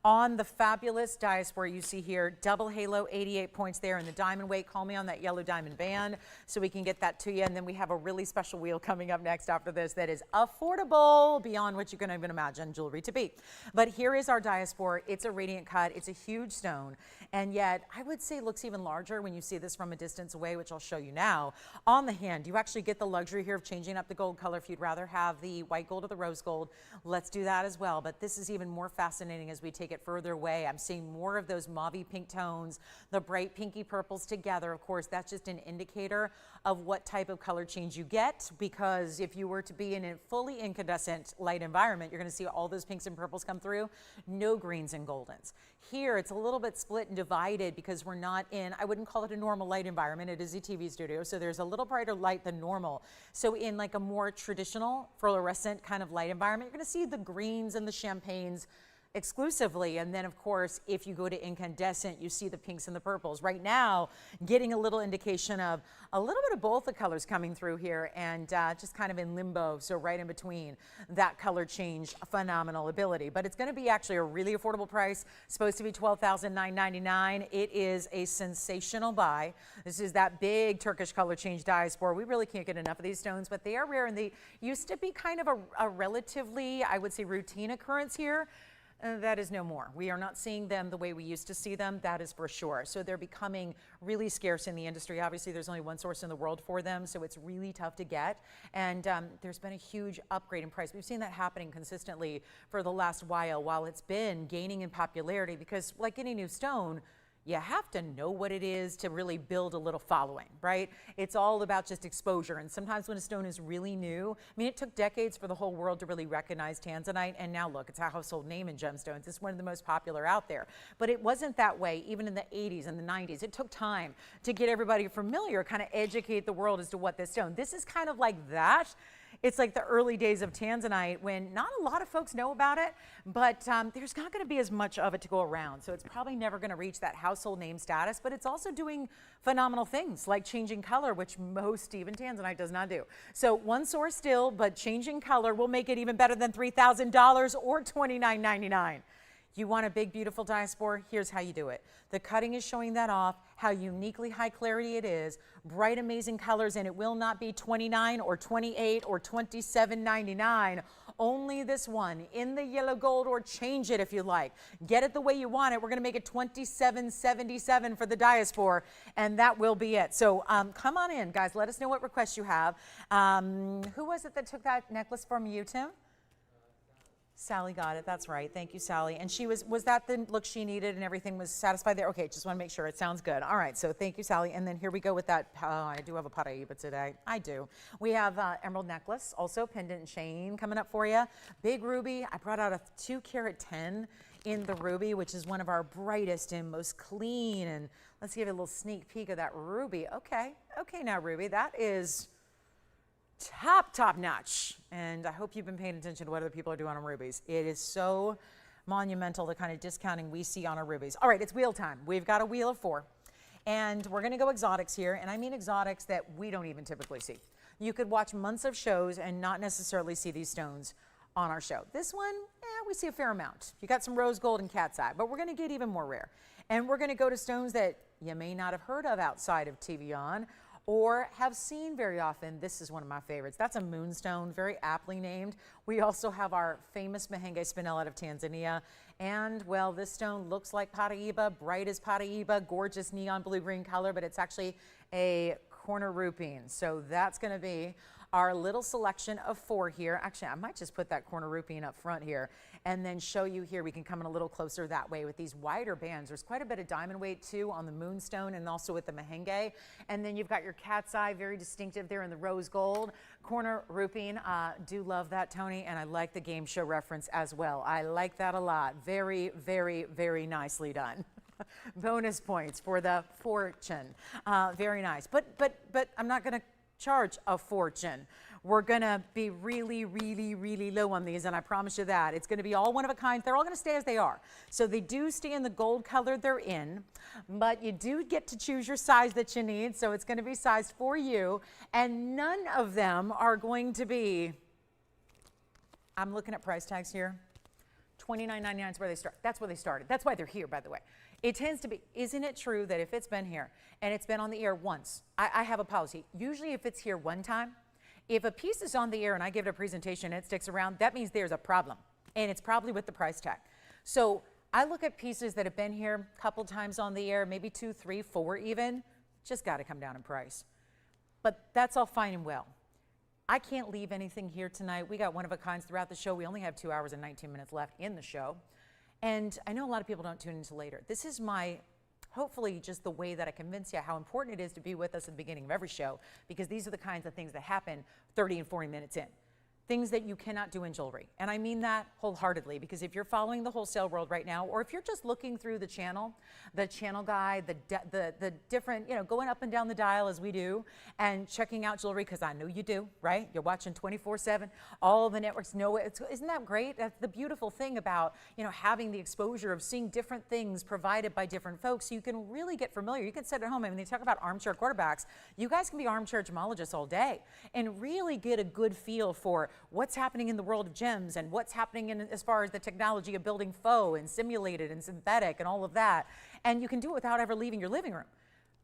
On the fabulous Diaspore you see here, double halo, 88 points there in the diamond weight. Call me on that yellow diamond band so we can get that to you. And then we have a really special wheel coming up next after this that is affordable beyond what you can even imagine jewelry to be. But here is our Diaspore. It's a radiant cut. It's a huge stone. And yet, I would say looks even larger when you see this from a distance away, which I'll show you now. On the hand, you actually get the luxury here of changing up the gold color if you'd rather have the white gold or the rose gold. Let's do that as well. But this is even more fascinating as we take it further away. I'm seeing more of those mauve pink tones, the bright pinky purples together. Of course, that's just an indicator of what type of color change you get, because if you were to be in a fully incandescent light environment, you're going to see all those pinks and purples come through, no greens and goldens. Here, it's a little bit split and divided because we're not in, I wouldn't call it a normal light environment. It is a TV studio, so there's a little brighter light than normal. So in like a more traditional fluorescent kind of light environment, you're going to see the greens and the champagnes exclusively. And then, of course, if you go to incandescent, you see the pinks and the purples. Right now, getting a little indication of a little bit of both the colors coming through here, and just kind of in limbo, so right in between that color change, phenomenal ability. But it's going to be actually a really affordable price, supposed to be $12,999. It is a sensational buy. This is that big Turkish color change Diaspore. We really can't get enough of these stones, but they are rare, and they used to be kind of a relatively, I would say, routine occurrence here. That is no more. We are not seeing them the way we used to see them, that is for sure. So they're becoming really scarce in the industry. Obviously, there's only one source in the world for them, so it's really tough to get. And there's been a huge upgrade in price. We've seen that happening consistently for the last while it's been gaining in popularity, because like any new stone, you have to know what it is to really build a little following, right? It's all about just exposure. And sometimes when a stone is really new, I mean, it took decades for the whole world to really recognize Tanzanite. And now look, it's a household name in gemstones. It's one of the most popular out there. But it wasn't that way even in the 80s and the 90s. It took time to get everybody familiar, kind of educate the world as to what this stone. This is kind of like that. It's like the early days of Tanzanite when not a lot of folks know about it, but there's not going to be as much of it to go around. So it's probably never going to reach that household name status, but it's also doing phenomenal things like changing color, which most even Tanzanite does not do. So one source still, but changing color will make it even better than $3,000 or $29.99. You want a big, beautiful Diaspore? Here's how you do it. The cutting is showing that off, how uniquely high clarity it is, bright, amazing colors, and it will not be $29 or $28 or $27.99. Only this one in the yellow gold, or change it if you like. Get it the way you want it. We're going to make it $27.77 for the Diaspore, and that will be it. So come on in, guys. Let us know what requests you have. Who was it that took that necklace from you, Tim? Sally got it. That's right. Thank you, Sally. And she was that the look she needed and everything was satisfied there? Okay, just want to make sure. It sounds good. All right, so thank you, Sally. And then here we go with that. I do have a Paraiba today. I do. We have emerald necklace, also pendant and chain coming up for you. Big ruby. I brought out a 2-carat 10 in the ruby, which is one of our brightest and most clean. And let's give you a little sneak peek of that ruby. Okay, now ruby, that is top notch, and I hope you've been paying attention to what other people are doing on rubies. It is so monumental, the kind of discounting we see on our rubies. All right, it's wheel time. We've got a wheel of 4, and we're going to go exotics here, and I mean exotics that we don't even typically see. You could watch months of shows and not necessarily see these stones on our show. This one, we see a fair amount. You got some rose gold and cat's eye, but we're going to get even more rare, and we're going to go to stones that you may not have heard of outside of TVON or have seen very often. This is one of my favorites. That's a moonstone, very aptly named. We also have our famous Mahenge Spinel out of Tanzania. And, well, this stone looks like Paraiba, bright as Paraiba, gorgeous neon blue-green color, but it's actually a Cornerupine. So that's going to be our little selection of 4 here. Actually, I might just put that Cornerupine up front here and then show you here. We can come in a little closer that way with these wider bands. There's quite a bit of diamond weight too on the moonstone and also with the Mahenge. And then you've got your cat's eye, very distinctive there in the rose gold. Cornerupine, do love that, Tony, and I like the game show reference as well. I like that a lot. Very, very, very nicely done. Bonus points for the fortune. Very nice. But I'm not going to charge a fortune. We're going to be really, really, really low on these, and I promise you that. It's going to be all one of a kind. They're all going to stay as they are. So they do stay in the gold color they're in, but you do get to choose your size that you need, so it's going to be sized for you, and none of them are going to be, I'm looking at price tags here, $29.99 is where they start. That's where they started. That's why they're here, by the way. It tends to be, isn't it true that if it's been here and it's been on the air once, I have a policy. Usually if it's here one time, if a piece is on the air and I give it a presentation and it sticks around, that means there's a problem. And it's probably with the price tag. So I look at pieces that have been here a couple times on the air, maybe 2, 3, 4 even, just got to come down in price. But that's all fine and well. I can't leave anything here tonight. We got one of a kinds throughout the show. We only have 2 hours and 19 minutes left in the show. And I know a lot of people don't tune in until later. This is my, hopefully, just the way that I convince you how important it is to be with us at the beginning of every show, because these are the kinds of things that happen 30 and 40 minutes in. Things that you cannot do in jewelry. And I mean that wholeheartedly, because if you're following the wholesale world right now, or if you're just looking through the channel guide, the different, going up and down the dial as we do, and checking out jewelry, because I know you do, right? You're watching 24/7. All the networks know it. Isn't that great? That's the beautiful thing about, having the exposure of seeing different things provided by different folks. So you can really get familiar. You can sit at home. I mean, they talk about armchair quarterbacks. You guys can be armchair gemologists all day and really get a good feel for what's happening in the world of gems and what's happening in as far as the technology of building faux and simulated and synthetic and all of that. And you can do it without ever leaving your living room.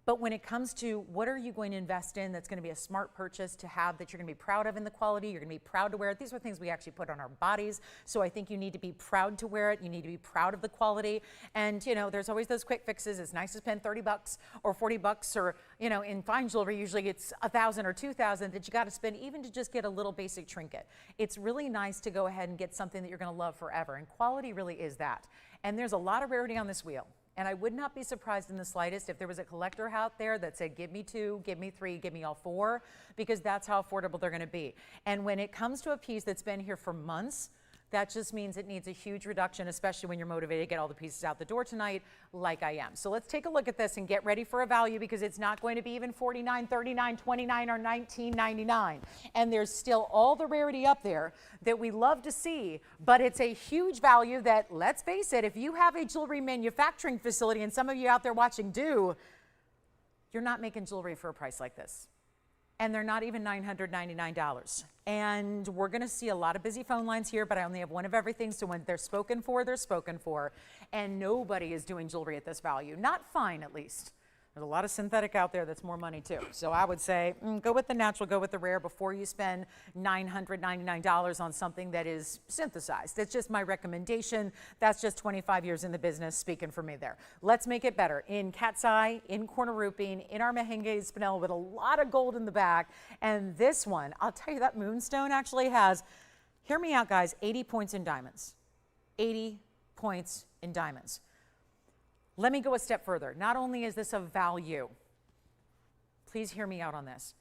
But when it comes to what are you going to invest in that's going to be a smart purchase to have that you're going to be proud of in the quality, you're going to be proud to wear it. These are things we actually put on our bodies. So I think you need to be proud to wear it. You need to be proud of the quality. And, there's always those quick fixes. It's nice to spend $30 or $40 or, in fine jewelry, usually it's $1,000 or $2,000 that you got to spend even to just get a little basic trinket. It's really nice to go ahead and get something that you're going to love forever. And quality really is that. And there's a lot of rarity on this wheel. And I would not be surprised in the slightest if there was a collector out there that said, give me 2, give me 3, give me all 4, because that's how affordable they're going to be. And when it comes to a piece that's been here for months, that just means it needs a huge reduction, especially when you're motivated to get all the pieces out the door tonight, like I am. So let's take a look at this and get ready for a value, because it's not going to be even $49, $39, $29, or $19.99. And there's still all the rarity up there that we love to see, but it's a huge value that, let's face it, if you have a jewelry manufacturing facility, and some of you out there watching do, you're not making jewelry for a price like this. and they're not even $999. And we're going to see a lot of busy phone lines here, but I only have one of everything. So when they're spoken for, they're spoken for. And nobody is doing jewelry at this value. Not fine, at least. There's a lot of synthetic out there that's more money too. So I would say go with the natural, go with the rare before you spend $999 on something that is synthesized. That's just my recommendation. That's just 25 years in the business speaking for me there. Let's make it better. In cat's eye, in Cornerupine, in our Mahenge Spinel with a lot of gold in the back. And this one, I'll tell you, that moonstone actually has, hear me out guys, 80 points in diamonds. 80 points in diamonds. Let me go a step further. Not only is this a value, please hear me out on this.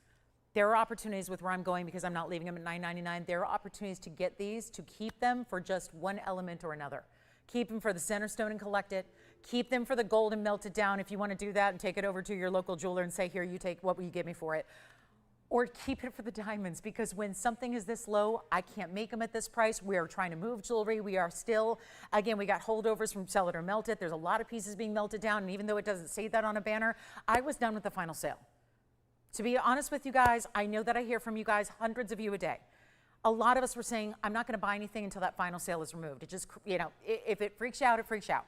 There are opportunities with where I'm going because I'm not leaving them at $9.99. There are opportunities to get these, to keep them for just one element or another. Keep them for the center stone and collect it. Keep them for the gold and melt it down if you want to do that and take it over to your local jeweler and say, here, you take, what will you give me for it? Or keep it for the diamonds, because when something is this low, I can't make them at this price. We are trying to move jewelry. We are still, again, we got holdovers from sell it or melt it. There's a lot of pieces being melted down, and even though it doesn't say that on a banner, I was done with the final sale. To be honest with you guys, I know that I hear from you guys, hundreds of you a day. A lot of us were saying, I'm not going to buy anything until that final sale is removed. It just, you know, if it freaks you out, it freaks you out.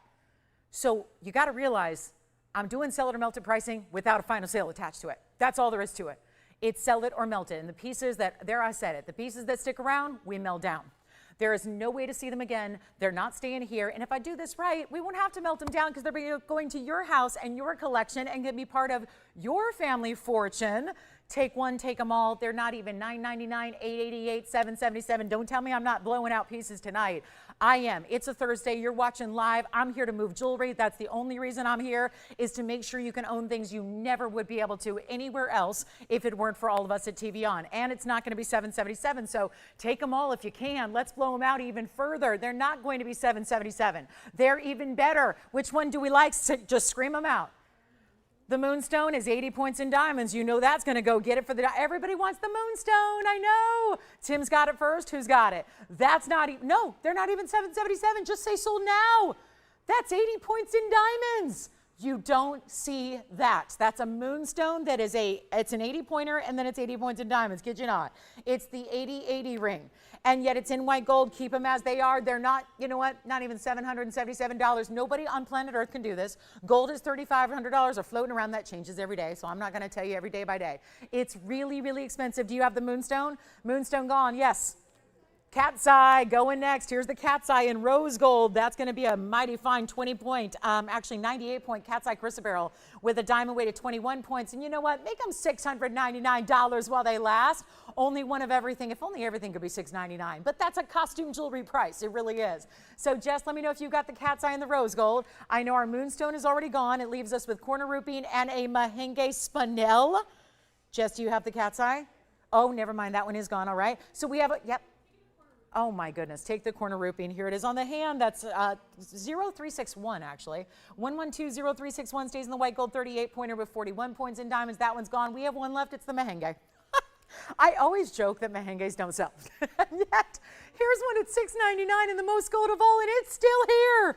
So you got to realize I'm doing sell it or melt it pricing without a final sale attached to it. That's all there is to it. It's sell it or melt it. And the pieces that, there I said it, the pieces that stick around, we melt down. There is no way to see them again. They're not staying here. And if I do this right, we won't have to melt them down because they're going to your house and your collection and can be part of your family fortune. Take one, take them all. They're not even $9.99, $8.88, $7.77. Don't tell me I'm not blowing out pieces tonight. I am. It's a Thursday. You're watching live. I'm here to move jewelry. That's the only reason I'm here, is to make sure you can own things you never would be able to anywhere else if it weren't for all of us at TVON. And it's not going to be $7.77. So take them all if you can. Let's blow them out even further. They're not going to be $7.77. They're even better. Which one do we like? Just scream them out. The moonstone is 80 points in diamonds. You know that's going to go get it for the, everybody wants the moonstone. I know. Tim's got it first. Who's got it? That's not even, no, they're not even $7.77. Just say sold now. That's 80 points in diamonds. You don't see that. That's a moonstone that is it's an 80 pointer and then it's 80 points in diamonds. Kid you not. It's the 80-80 ring. And yet it's in white gold. Keep them as they are. They're not, you know what, not even $777. Nobody on planet Earth can do this. Gold is $3,500 or floating around. That changes every day. So I'm not going to tell you every day by day. It's really, really expensive. Do you have the moonstone? Moonstone gone. Yes. Cat's eye going next. Here's the cat's eye in rose gold. That's going to be a mighty fine 20-point, actually 98-point cat's eye chrysoberyl with a diamond weight of 21 points. And you know what? Make them $699 while they last. Only one of everything. If only everything could be $699. But that's a costume jewelry price. It really is. So Jess, let me know if you got the cat's eye in the rose gold. I know our moonstone is already gone. It leaves us with Cornerupine and a Mahenge Spinel. Jess, do you have the cat's eye? Oh, never mind. That one is gone. All right. So we have a, yep. Oh my goodness, take the Cornerupine. Here it is on the hand. That's 0361 actually. 1120-0361 stays in the white gold 38 pointer with 41 points in diamonds. That one's gone. We have one left. It's the Mahenge. I always joke that Mahenges don't sell. Yet, here's one at $6.99 and the most gold of all, and it's still here.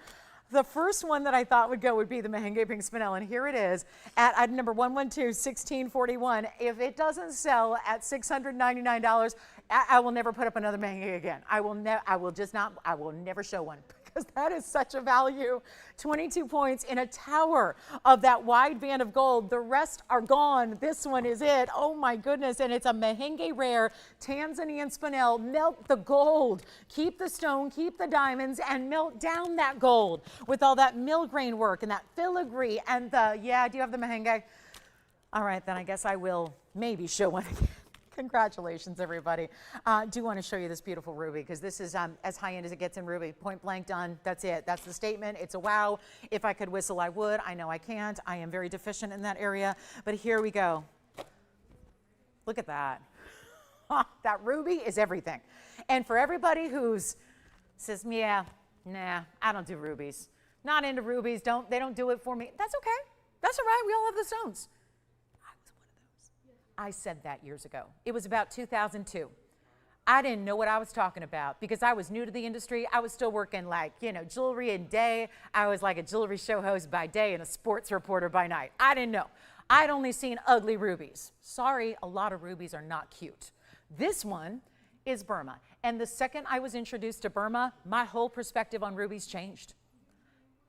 The first one that I thought would go would be the Mahenge Pink Spinel, and here it is at item number 112-1641. If it doesn't sell at $699, I will never put up another Mahenge again. I will never show one because that is such a value. 22 points in a tower of that wide band of gold. The rest are gone. This one is it. Oh my goodness, and it's a Mahenge rare Tanzanite Spinel. Melt the gold. Keep the stone, keep the diamonds, and melt down that gold with all that mill grain work and that filigree and the, yeah, do you have the Mahenge? All right, then I guess I will maybe show one again. Congratulations, everybody. Do want to show you this beautiful ruby because this is as high-end as it gets in ruby. Point blank done. That's it. That's the statement. It's a wow. If I could whistle, I would. I know I can't. I am very deficient in that area. But here we go. Look at that. That ruby is everything. And for everybody who's says, yeah, nah, I don't do rubies. Not into rubies. They don't do it for me. That's okay. That's all right. We all have the stones. I said that years ago. It was about 2002. I didn't know what I was talking about because I was new to the industry. I was still working like, you know, jewelry in day. I was like a jewelry show host by day and a sports reporter by night. I didn't know. I'd only seen ugly rubies. Sorry, a lot of rubies are not cute. This one is Burma. And the second I was introduced to Burma, my whole perspective on rubies changed.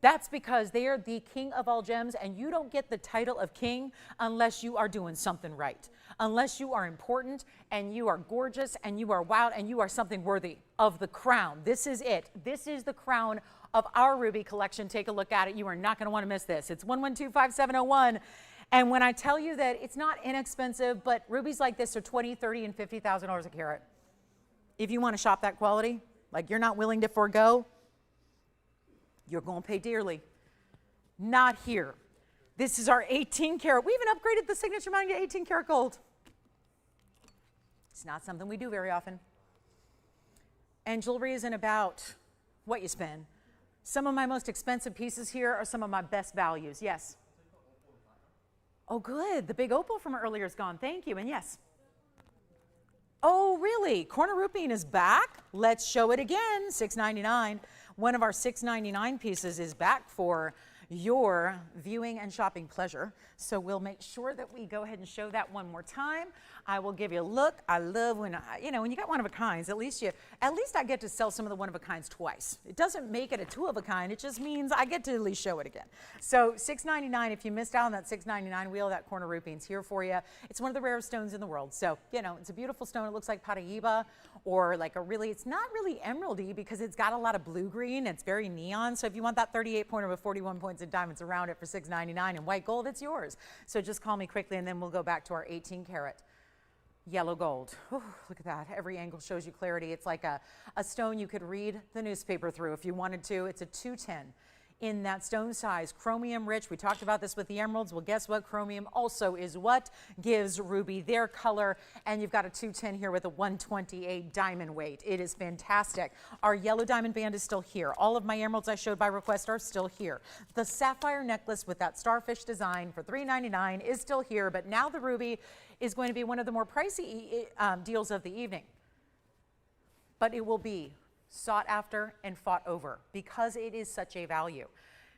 That's because they are the king of all gems, and you don't get the title of king unless you are doing something right. Unless you are important, and you are gorgeous, and you are wild, and you are something worthy of the crown. This is it. This is the crown of our ruby collection. Take a look at it. You are not going to want to miss this. It's 1125-701. And when I tell you that it's not inexpensive, but rubies like this are $20,000, $30,000, and $50,000 a carat. If you want to shop that quality, like you're not willing to forego, you're going to pay dearly. Not here. This is our 18 karat. We even upgraded the signature mine to 18 karat gold. It's not something we do very often. And jewelry isn't about what you spend. Some of my most expensive pieces here are some of my best values. Yes. Oh, good. The big opal from earlier is gone. Thank you. And yes. Oh, really? Cornerupine is back? Let's show it again. $6.99. One of our $6.99 pieces is back for your viewing and shopping pleasure. So we'll make sure that we go ahead and show that one more time. I will give you a look. I love when, when you got one of a kinds, at least I get to sell some of the one of a kinds twice. It doesn't make it a two of a kind. It just means I get to at least show it again. So $6.99, if you missed out on that $6.99 wheel, that Cornerupine's here for you. It's one of the rarest stones in the world. So, it's a beautiful stone. It looks like Paraiba, or like it's not really emeraldy because it's got a lot of blue-green. It's very neon. So if you want that 38 pointer with 41 points of diamonds around it for $6.99 and white gold, it's yours. So just call me quickly, and then we'll go back to our 18 karat yellow gold. Ooh, look at that. Every angle shows you clarity. It's like a stone you could read the newspaper through if you wanted to. It's a 210 in that stone size, chromium rich. We talked about this with the emeralds. Well, guess what? Chromium also is what gives ruby their color. And you've got a 210 here with a 128 diamond weight. It is fantastic. Our yellow diamond band is still here. All of my emeralds I showed by request are still here. The sapphire necklace with that starfish design for $3.99 is still here, but now the ruby is going to be one of the more pricey deals of the evening. But it will be sought after and fought over because it is such a value.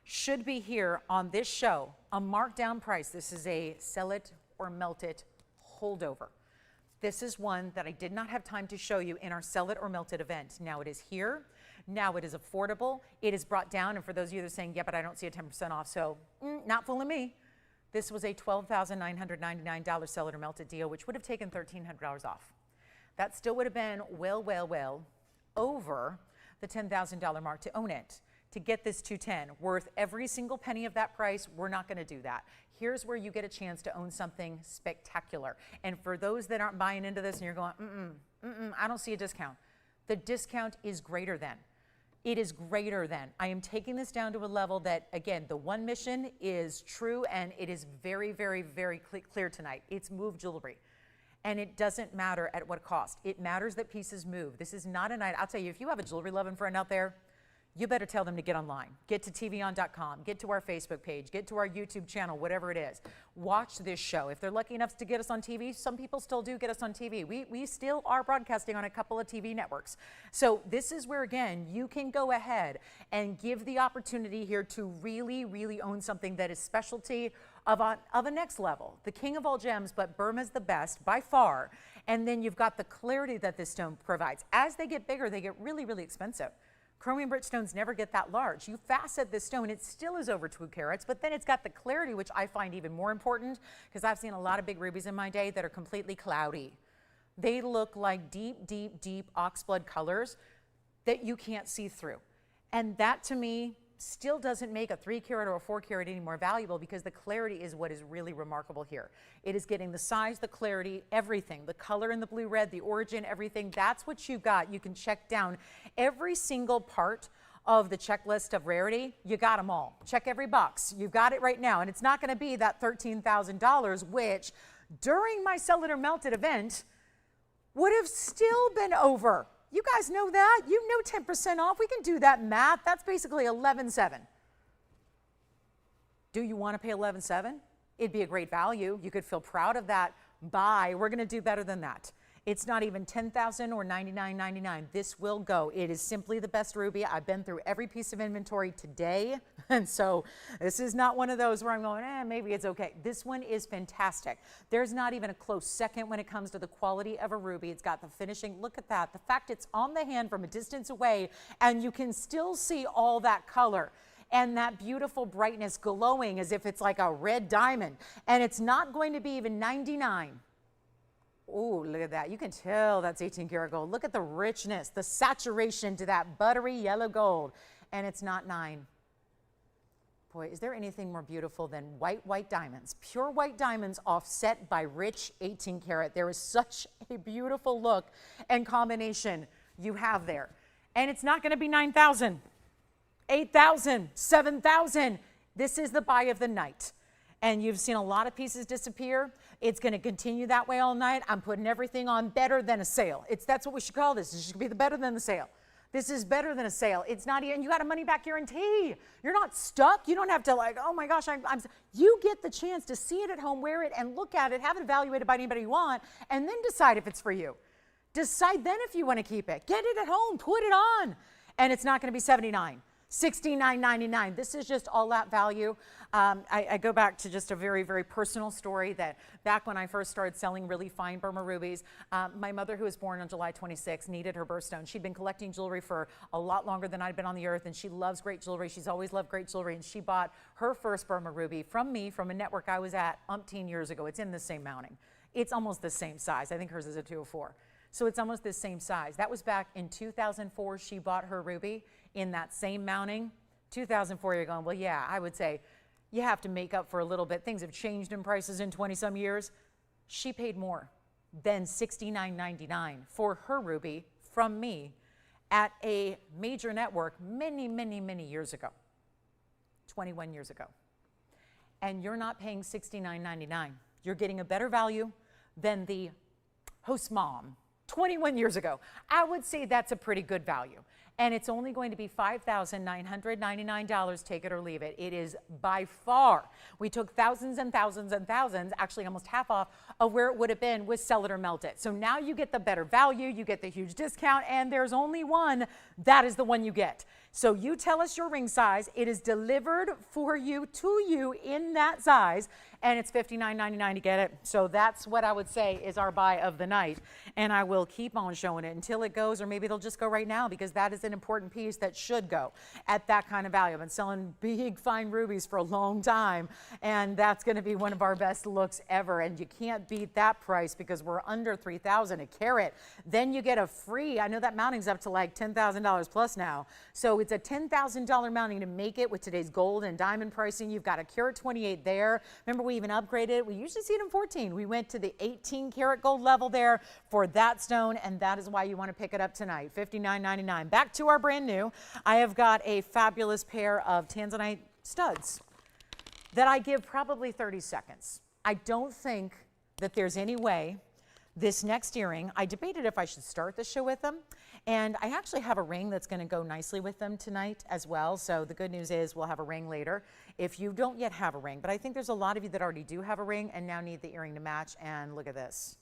Should be here on this show, a markdown price. This is a sell it or melt it holdover. This is one that I did not have time to show you in our sell it or melt it event. Now it is here. Now it is affordable. It is brought down. And for those of you that are saying, yeah, but I don't see a 10% off. So not fooling me. This was a $12,999 sell it or melt it deal, which would have taken $1,300 off. That still would have been well over the $10,000 mark to own it. To get this 210 worth every single penny of that price, we're not going to do that. Here's where you get a chance to own something spectacular. And for those that aren't buying into this and you're going, I don't see a discount. The discount is greater than. It is greater than. I am taking this down to a level that, again, the one mission is true, and it is very clear tonight. It's move jewelry. And it doesn't matter at what cost. It matters that pieces move. This is not a night. I'll tell you, if you have a jewelry loving friend out there, you better tell them to get online. Get to TVON.com, get to our Facebook page, get to our YouTube channel, whatever it is. Watch this show. If they're lucky enough to get us on TV, some people still do get us on TV. We still are broadcasting on a couple of TV networks. So this is where, again, you can go ahead and give the opportunity here to really own something that is specialty of a next level. The king of all gems, but Burma's the best by far. And then you've got the clarity that this stone provides. As they get bigger, they get really expensive. Chromium rich stones never get that large. You facet this stone, it still is over 2 carats, but then it's got the clarity, which I find even more important because I've seen a lot of big rubies in my day that are completely cloudy. They look like deep oxblood colors that you can't see through. And that to me still doesn't make a 3 carat or a 4 carat any more valuable because the clarity is what is really remarkable here. It is getting the size, the clarity, everything, the color in the blue red, the origin, everything. That's what you got. You can check down every single part of the checklist of rarity. You got them all. Check every box. You've got it right now. And it's not going to be that $13,000, which during my Sell It or Melt It event would have still been over. You guys know that. You know 10% off. We can do that math. That's basically $11,700. Do you want to pay $11,700? It'd be a great value. You could feel proud of that buy. We're going to do better than that. It's not even $10,000 or $99.99. This will go. It is simply the best ruby. I've been through every piece of inventory today. And so this is not one of those where I'm going, maybe it's okay. This one is fantastic. There's not even a close second when it comes to the quality of a ruby. It's got the finishing. Look at that. The fact it's on the hand from a distance away and you can still see all that color and that beautiful brightness glowing as if it's like a red diamond. And it's not going to be even 99. Oh, look at that. You can tell that's 18 karat gold. Look at the richness, the saturation to that buttery yellow gold. And it's not 9. Boy, is there anything more beautiful than white diamonds? Pure white diamonds offset by rich 18 karat. There is such a beautiful look and combination you have there. And it's not going to be 9,000, 8,000, 7,000. This is the buy of the night. And you've seen a lot of pieces disappear. It's going to continue that way all night. I'm putting everything on better than a sale. That's what we should call this. It should be the better than the sale. This is better than a sale. It's not even, you got a money back guarantee. You're not stuck. You don't have to like, oh my gosh, you get the chance to see it at home, wear it and look at it, have it evaluated by anybody you want, and then decide if it's for you. Decide then if you want to keep it. Get it at home, put it on. And it's not going to be $79. $69.99. This is just all that value. I go back to just a very, very personal story that back when I first started selling really fine Burma rubies, my mother, who was born on July 26, needed her birthstone. She'd been collecting jewelry for a lot longer than I'd been on the earth, and she loves great jewelry. She's always loved great jewelry, and she bought her first Burma ruby from me, from a network I was at umpteen years ago. It's in the same mounting. It's almost the same size. I think hers is a 204. So it's almost the same size. That was back in 2004. She bought her ruby in that same mounting. 2004, you're going, well, yeah, I would say you have to make up for a little bit. Things have changed in prices in 20-some years. She paid more than $69.99 for her ruby from me at a major network many, many, many years ago, 21 years ago. And you're not paying $69.99. You're getting a better value than the host mom 21 years ago. I would say that's a pretty good value. And it's only going to be $5,999, take it or leave it. It is by far, we took thousands and thousands and thousands, actually almost half off of where it would have been with Sell It or Melt It. So now you get the better value, you get the huge discount, and there's only one. That is the one you get. So you tell us your ring size, it is delivered for you, to you in that size, and it's $59.99 to get it. So that's what I would say is our buy of the night. And I will keep on showing it until it goes, or maybe it'll just go right now, because that is an important piece that should go at that kind of value. I've been selling big, fine rubies for a long time, and that's going to be one of our best looks ever. And you can't beat that price because we're under $3,000 a carat. Then you get a free, I know that mounting's up to like $10,000 plus now. So it's a $10,000 mounting to make it with today's gold and diamond pricing. You've got a carat 28 there. Remember, we even upgraded it. We usually see it in 14. We went to the 18 karat gold level there for that stone, and that is why you want to pick it up tonight, $59.99. Back to our brand new. I have got a fabulous pair of Tanzanite studs that I give probably 30 seconds. I don't think that there's any way this next earring, I debated if I should start the show with them, and I actually have a ring that's going to go nicely with them tonight as well. So the good news is we'll have a ring later if you don't yet have a ring. But I think there's a lot of you that already do have a ring and now need the earring to match. And look at this.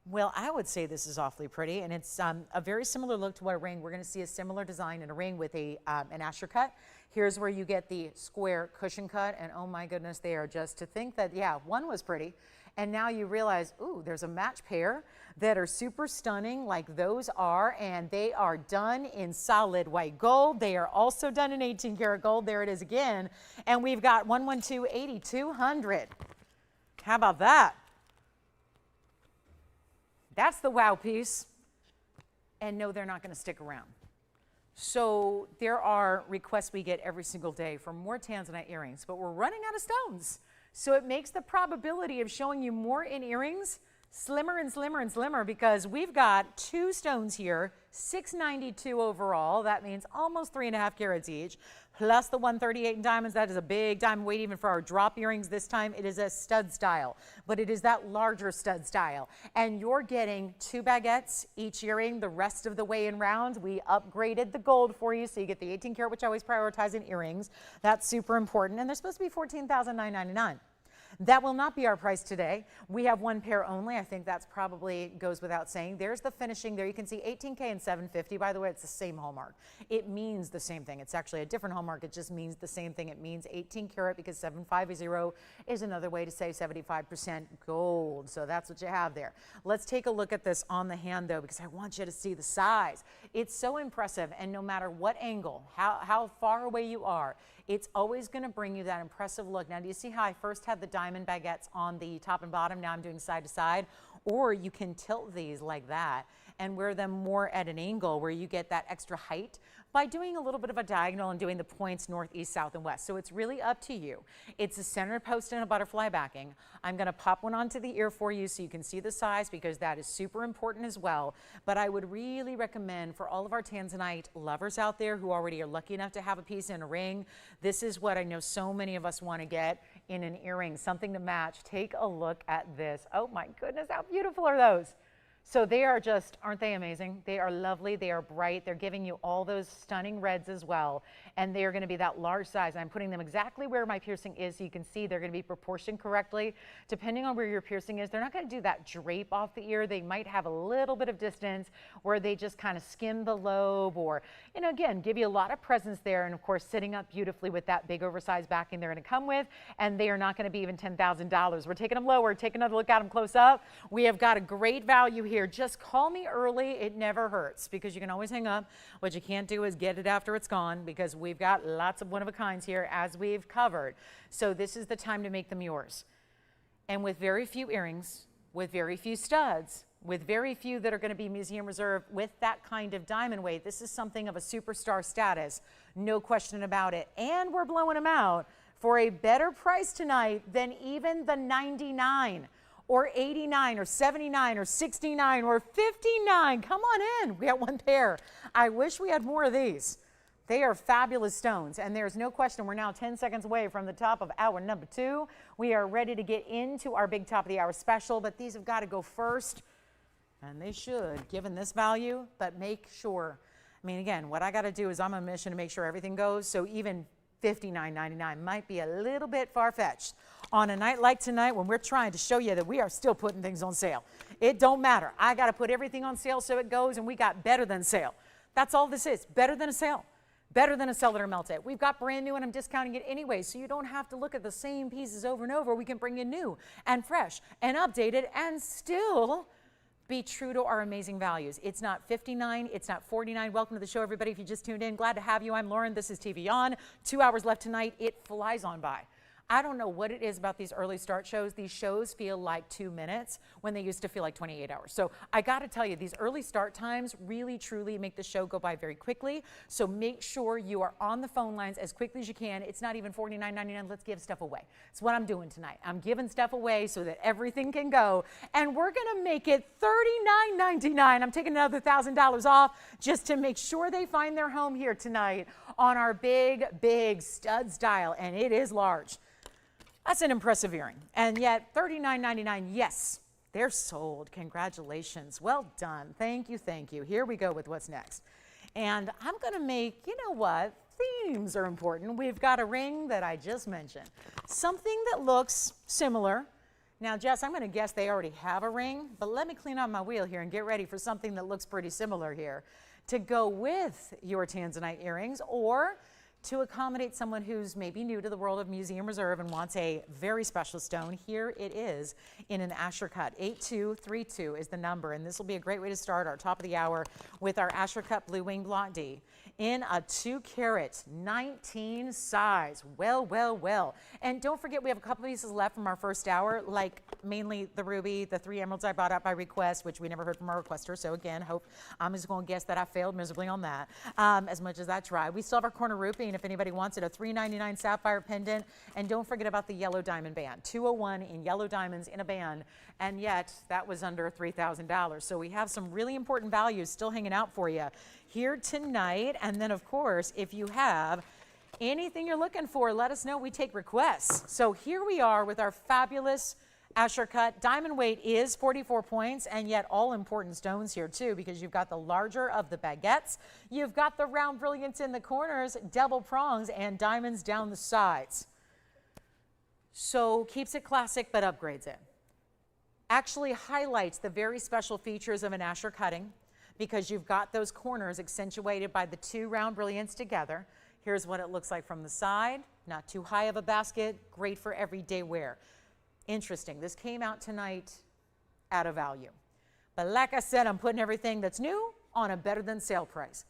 Well, I would say this is awfully pretty, and it's a very similar look to what a ring. We're going to see a similar design in a ring with an Asher cut. Here's where you get the square cushion cut, and oh my goodness, they are just to think that, yeah, one was pretty. And now you realize, ooh, there's a match pair that are super stunning like those are, and they are done in solid white gold. They are also done in 18 karat gold. There it is again. And we've got 112, 8200. How about that? That's the wow piece. And no, they're not going to stick around. So there are requests we get every single day for more Tanzanite earrings, but we're running out of stones. So it makes the probability of showing you more in earrings slimmer and slimmer and slimmer, because we've got 2 stones here, 692 overall. That means almost 3.5 carats each, plus the 138 in diamonds. That is a big diamond weight even for our drop earrings. This time it is a stud style, but it is that larger stud style. And you're getting 2 baguettes each earring the rest of the way in round. We upgraded the gold for you, so you get the 18 karat, which I always prioritize in earrings. That's super important. And they're supposed to be $14,999. That will not be our price today. We have one pair only. I think that's probably goes without saying. There's the finishing there. You can see 18K and 750. By the way, it's the same hallmark. It means the same thing. It's actually a different hallmark. It just means the same thing. It means 18 karat because 750 is another way to say 75% gold. So that's what you have there. Let's take a look at this on the hand though, because I want you to see the size. It's so impressive, and no matter what angle, how far away you are, it's always going to bring you that impressive look. Now, do you see how I first had the diamond baguettes on the top and bottom? Now I'm doing side to side. Or you can tilt these like that and wear them more at an angle where you get that extra height by doing a little bit of a diagonal and doing the points north, east, south, and west. So it's really up to you. It's a center post and a butterfly backing. I'm going to pop one onto the ear for you so you can see the size, because that is super important as well. But I would really recommend for all of our Tanzanite lovers out there who already are lucky enough to have a piece in a ring, this is what I know so many of us want to get in an earring, something to match. Take a look at this. Oh my goodness, how beautiful are those? So they are just, aren't they amazing? They are lovely. They are bright. They're giving you all those stunning reds as well. And they are going to be that large size. I'm putting them exactly where my piercing is so you can see they're going to be proportioned correctly. Depending on where your piercing is, they're not going to do that drape off the ear. They might have a little bit of distance where they just kind of skim the lobe, or, you know, again, give you a lot of presence there. And of course, sitting up beautifully with that big oversized backing they're going to come with. And they are not going to be even $10,000. We're taking them lower. Take another look at them close up. We have got a great value here. Just call me early. It never hurts, because you can always hang up. What you can't do is get it after it's gone, because we've got lots of one-of-a-kinds here, as we've covered. So this is the time to make them yours. And with very few earrings, with very few studs, with very few that are going to be museum reserve with that kind of diamond weight, this is something of a superstar status, no question about it. And we're blowing them out for a better price tonight than even the 99 or 89 or 79 or 69 or 59. Come on in. We got one pair. I wish we had more of these. They are fabulous stones, and there's no question we're now 10 seconds away from the top of hour number 2. We are ready to get into our big top of the hour special, but these have got to go first, and they should, given this value. But make sure, I mean, again, what I got to do is I'm on a mission to make sure everything goes, so even $59.99 might be a little bit far-fetched on a night like tonight, when we're trying to show you that we are still putting things on sale. It don't matter. I got to put everything on sale so it goes, and we got better than sale. That's all this is, better than a sale. Better than a sell it or melt it. We've got brand new, and I'm discounting it anyway, so you don't have to look at the same pieces over and over. We can bring you new and fresh and updated and still be true to our amazing values. It's not 59, it's not 49. Welcome to the show, everybody. If you just tuned in, glad to have you. I'm Lauren. This is TVON. 2 hours left tonight. It flies on by. I don't know what it is about these early start shows. These shows feel like 2 minutes when they used to feel like 28 hours. So I got to tell you, these early start times really, truly make the show go by very quickly. So make sure you are on the phone lines as quickly as you can. It's not even $49.99. Let's give stuff away. It's what I'm doing tonight. I'm giving stuff away so that everything can go. And we're going to make it $39.99. I'm taking another $1,000 off just to make sure they find their home here tonight on our big, big studs dial. And it is large. That's an impressive earring. And yet $39.99, yes, they're sold. Congratulations. Well done. Thank you, thank you. Here we go with what's next. And I'm going to make, you know what, themes are important. We've got a ring that I just mentioned. Something that looks similar. Now, Jess, I'm going to guess they already have a ring, but let me clean out my wheel here and get ready for something that looks pretty similar here to go with your Tanzanite earrings, or to accommodate someone who's maybe new to the world of museum reserve and wants a very special stone. Here it is in an Asher cut. 8232 is the number, and this will be a great way to start our top of the hour with our Asher cut blue wing block D in a 2 carat 19 size. Well, well, well. And don't forget, we have a couple pieces left from our first hour, like mainly the ruby, the 3 emeralds I bought out by request, which we never heard from our requester. So again, I'm just going to guess that I failed miserably on that, as much as I tried. We still have our Cornerupine, if anybody wants it, a $3.99 sapphire pendant. And don't forget about the yellow diamond band, 201 in yellow diamonds in a band. And yet that was under $3,000. So we have some really important values still hanging out for you here tonight. And then, of course, if you have anything you're looking for, let us know. We take requests. So here we are with our fabulous Asher cut. Diamond weight is 44 points, and yet all important stones here too, because you've got the larger of the baguettes, you've got the round brilliance in the corners, double prongs, and diamonds down the sides. So keeps it classic, but upgrades it. Actually highlights the very special features of an Asher cutting because you've got those corners accentuated by the two round brilliants together. Here's what it looks like from the side. Not too high of a basket, great for everyday wear. Interesting, this came out tonight at a value. But like I said, I'm putting everything that's new on a better than sale price.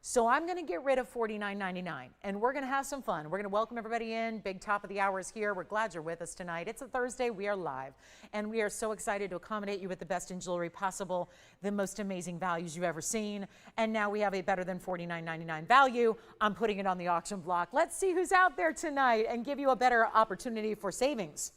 So I'm gonna get rid of $49.99 and we're gonna have some fun. We're gonna welcome everybody in. Big top of the hour is here. We're glad you're with us tonight. It's a Thursday, we are live. And we are so excited to accommodate you with the best in jewelry possible, the most amazing values you've ever seen. And now we have a better than $49.99 value. I'm putting it on the auction block. Let's see who's out there tonight and give you a better opportunity for savings.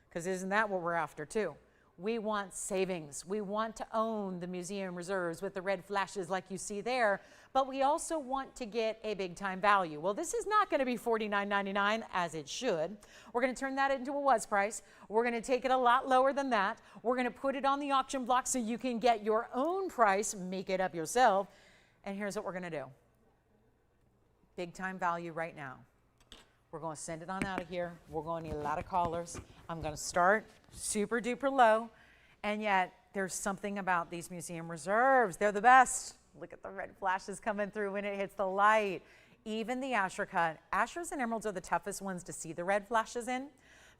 Because isn't that what we're after too? We want savings. We want to own the museum reserves with the red flashes like you see there, but we also want to get a big time value. Well, this is not going to be $49.99 as it should. We're going to turn that into a was price. We're going to take it a lot lower than that. We're going to put it on the auction block so you can get your own price, make it up yourself. And here's what we're going to do. Big time value right now. We're going to send it on out of here. We're going to need a lot of callers. I'm going to start super duper low, and yet there's something about these museum reserves. They're the best. Look at the red flashes coming through when it hits the light. Even the Asher cut. Ashers and emeralds are the toughest ones to see the red flashes in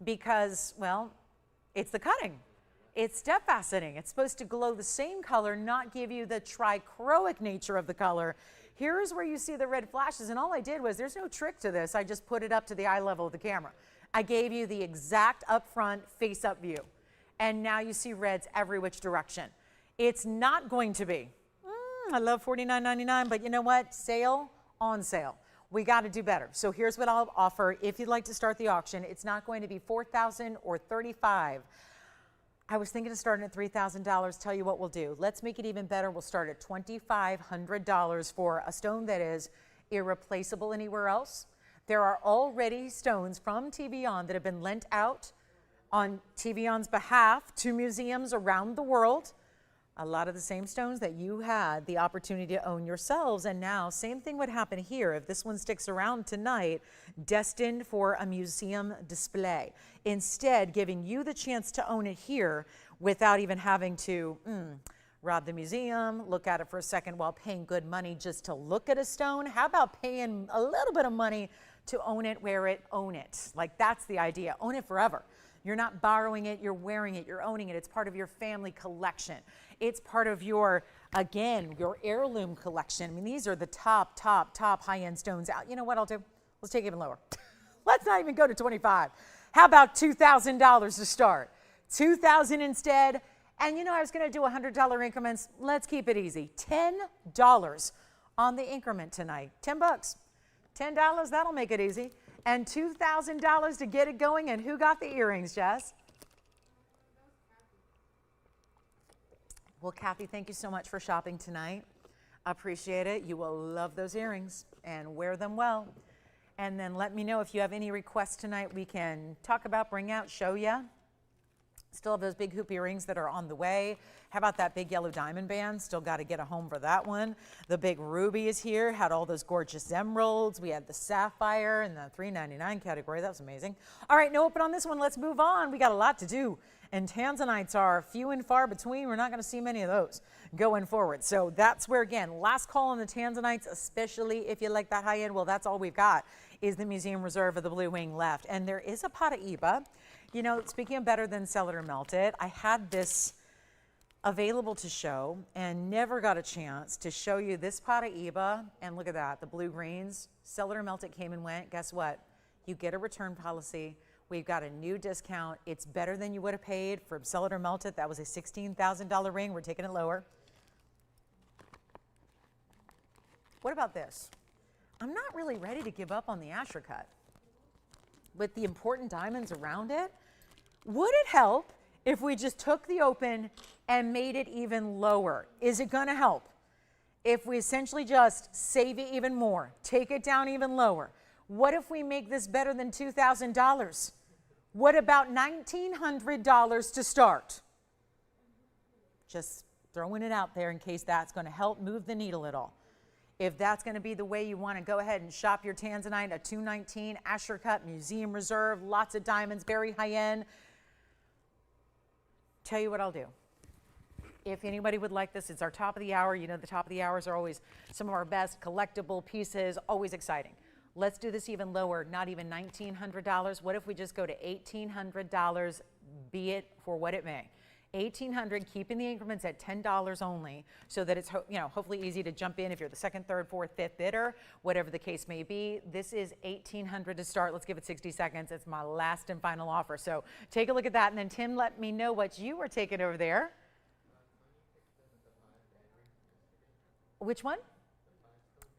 because, well, it's the cutting. It's step faceting. It's supposed to glow the same color, not give you the trichroic nature of the color. Here's where you see the red flashes, and all I did was, there's no trick to this. I just put it up to the eye level of the camera. I gave you the exact upfront face-up view. And now you see reds every which direction. It's not going to be, I love $49.99, but you know what? Sale on sale. We got to do better. So here's what I'll offer. If you'd like to start the auction, it's not going to be $4,000 or $35,000. I was thinking of starting at $3,000. Tell you what we'll do. Let's make it even better. We'll start at $2,500 for a stone that is irreplaceable anywhere else. There are already stones from TVON that have been lent out on TVON's behalf to museums around the world. A lot of the same stones that you had the opportunity to own yourselves. And now, same thing would happen here if this one sticks around tonight, destined for a museum display. Instead, giving you the chance to own it here without even having to rob the museum, look at it for a second while paying good money just to look at a stone. How about paying a little bit of money to own it, wear it, own it? Like, that's the idea. Own it forever. You're not borrowing it, you're wearing it, you're owning it. It's part of your family collection. It's part of your, again, your heirloom collection. I mean, these are the top high-end stones out. You know what I'll do? Let's take it even lower. Let's not even go to 25. How about $2,000 to start? $2,000 instead. And you know, I was going to do $100 increments. Let's keep it easy. $10 on the increment tonight. 10 bucks. $10, that'll make it easy. And $2,000 to get it going. And who got the earrings, Jess? Well, Kathy, thank you so much for shopping tonight. Appreciate it. You will love those earrings and wear them well. And then let me know if you have any requests tonight we can talk about, bring out, show you. Still have those big hoop earrings that are on the way. How about that big yellow diamond band? Still got to get a home for that one. The big ruby is here. Had all those gorgeous emeralds. We had the sapphire in the $3.99 category. That was amazing. All right, no open on this one. Let's move on. We got a lot to do. And Tanzanites are few and far between. We're not going to see many of those going forward. So that's where, again, last call on the Tanzanites, especially if you like that high end. Well, that's all we've got is the Museum Reserve of the Blue Wing left. And there is a Paraiba. You know, speaking of better than sell it or melt it, I had this available to show and never got a chance to show you this Paraiba. And look at that, the blue greens. Sell it or melt it came and went. Guess what? You get a return policy. We've got a new discount. It's better than you would have paid for sell it or melt it. That was a $16,000 ring. We're taking it lower. What about this? I'm not really ready to give up on the Asher cut. With the important diamonds around it, would it help if we just took the open and made it even lower? Is it going to help if we essentially just save it even more, take it down even lower? What if we make this better than $2,000? What about $1,900 to start? Just throwing it out there in case that's going to help move the needle at all. If that's going to be the way you want to go ahead and shop your Tanzanite, a 219 Asher cut, museum reserve, lots of diamonds, very high end. Tell you what I'll do. If anybody would like this, it's our top of the hour. You know, the top of the hours are always some of our best collectible pieces, always exciting. Let's do this even lower, not even $1,900. What if we just go to $1,800, be it for what it may? $1,800, keeping the increments at $10 only, so that it's hopefully easy to jump in if you're the second, third, fourth, fifth bidder, whatever the case may be. This is $1,800 to start. Let's give it 60 seconds. It's my last and final offer. So take a look at that, and then Tim, let me know what you were taking over there. Which one?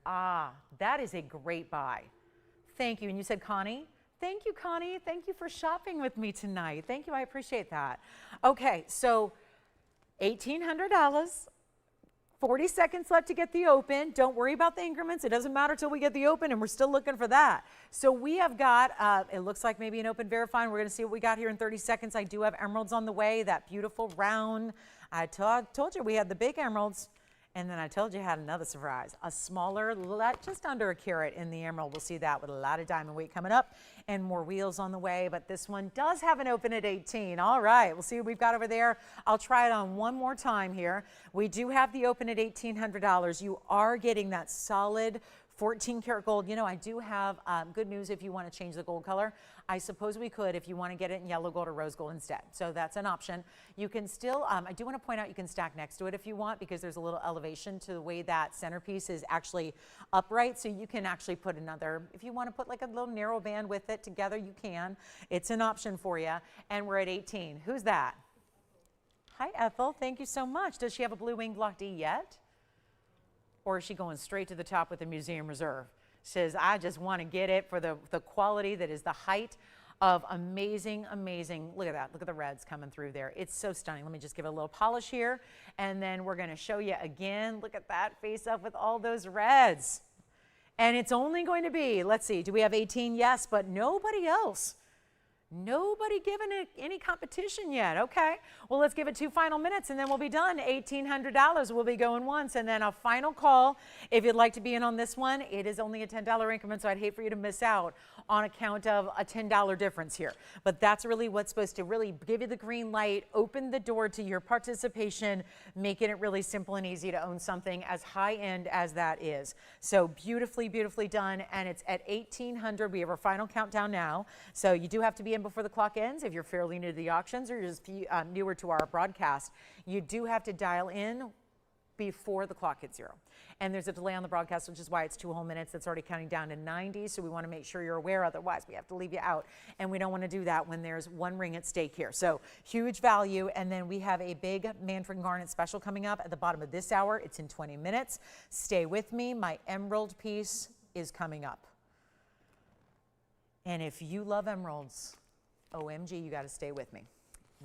Ah, that is a great buy. Thank you. And you said Connie? Thank you, Connie. Thank you for shopping with me tonight. Thank you. I appreciate that. Okay, so $1,800. 40 seconds left to get the open. Don't worry about the increments. It doesn't matter till we get the open, and we're still looking for that. So we have got, it looks like maybe an open verifying. We're going to see what we got here in 30 seconds. I do have emeralds on the way, that beautiful round. I told you we had the big emeralds. And then I told you I had another surprise, a smaller, just under a carat in the emerald. We'll see that with a lot of diamond weight coming up and more wheels on the way. But this one does have an open at 18. All right, we'll see what we've got over there. I'll try it on one more time here. We do have the open at $1,800. You are getting that solid 14 karat gold. You know, I do have good news if you want to change the gold color. I suppose we could if you want to get it in yellow gold or rose gold instead. So that's an option. You can still, I do want to point out you can stack next to it if you want, because there's a little elevation to the way that centerpiece is actually upright. So you can actually put another, if you want to put like a little narrow band with it together, you can. It's an option for you. And we're at 18. Who's that? Hi, Ethel. Thank you so much. Does she have a blue wing block D yet? Or is she going straight to the top with the museum reserve? Says, I just want to get it for the quality that is the height of amazing, amazing. Look at that. Look at the reds coming through there. It's so stunning. Let me just give it a little polish here, and then we're going to show you again. Look at that face up with all those reds. And it's only going to be, let's see, do we have 18? Yes, but nobody else. Nobody giving it any competition yet. Okay, well, let's give it 2 final minutes and then we'll be done. $1,800 will be going once, and then a final call if you'd like to be in on this one. It is only a $10 increment, so I'd hate for you to miss out on account of a $10 difference here. But that's really what's supposed to really give you the green light, open the door to your participation, making it really simple and easy to own something as high end as that is. So beautifully, beautifully done, and it's at $1,800. We have our final countdown now, so you do have to be in before the clock ends. If you're fairly new to the auctions or you're just newer to our broadcast, you do have to dial in before the clock hits 0. And there's a delay on the broadcast, which is why it's 2 whole minutes. That's already counting down to 90, so we want to make sure you're aware. Otherwise, we have to leave you out, and we don't want to do that when there's 1 ring at stake here. So huge value, and then we have a big Mandarin garnet special coming up at the bottom of this hour. It's in 20 minutes. Stay with me. My emerald piece is coming up. And if you love emeralds, OMG, you got to stay with me.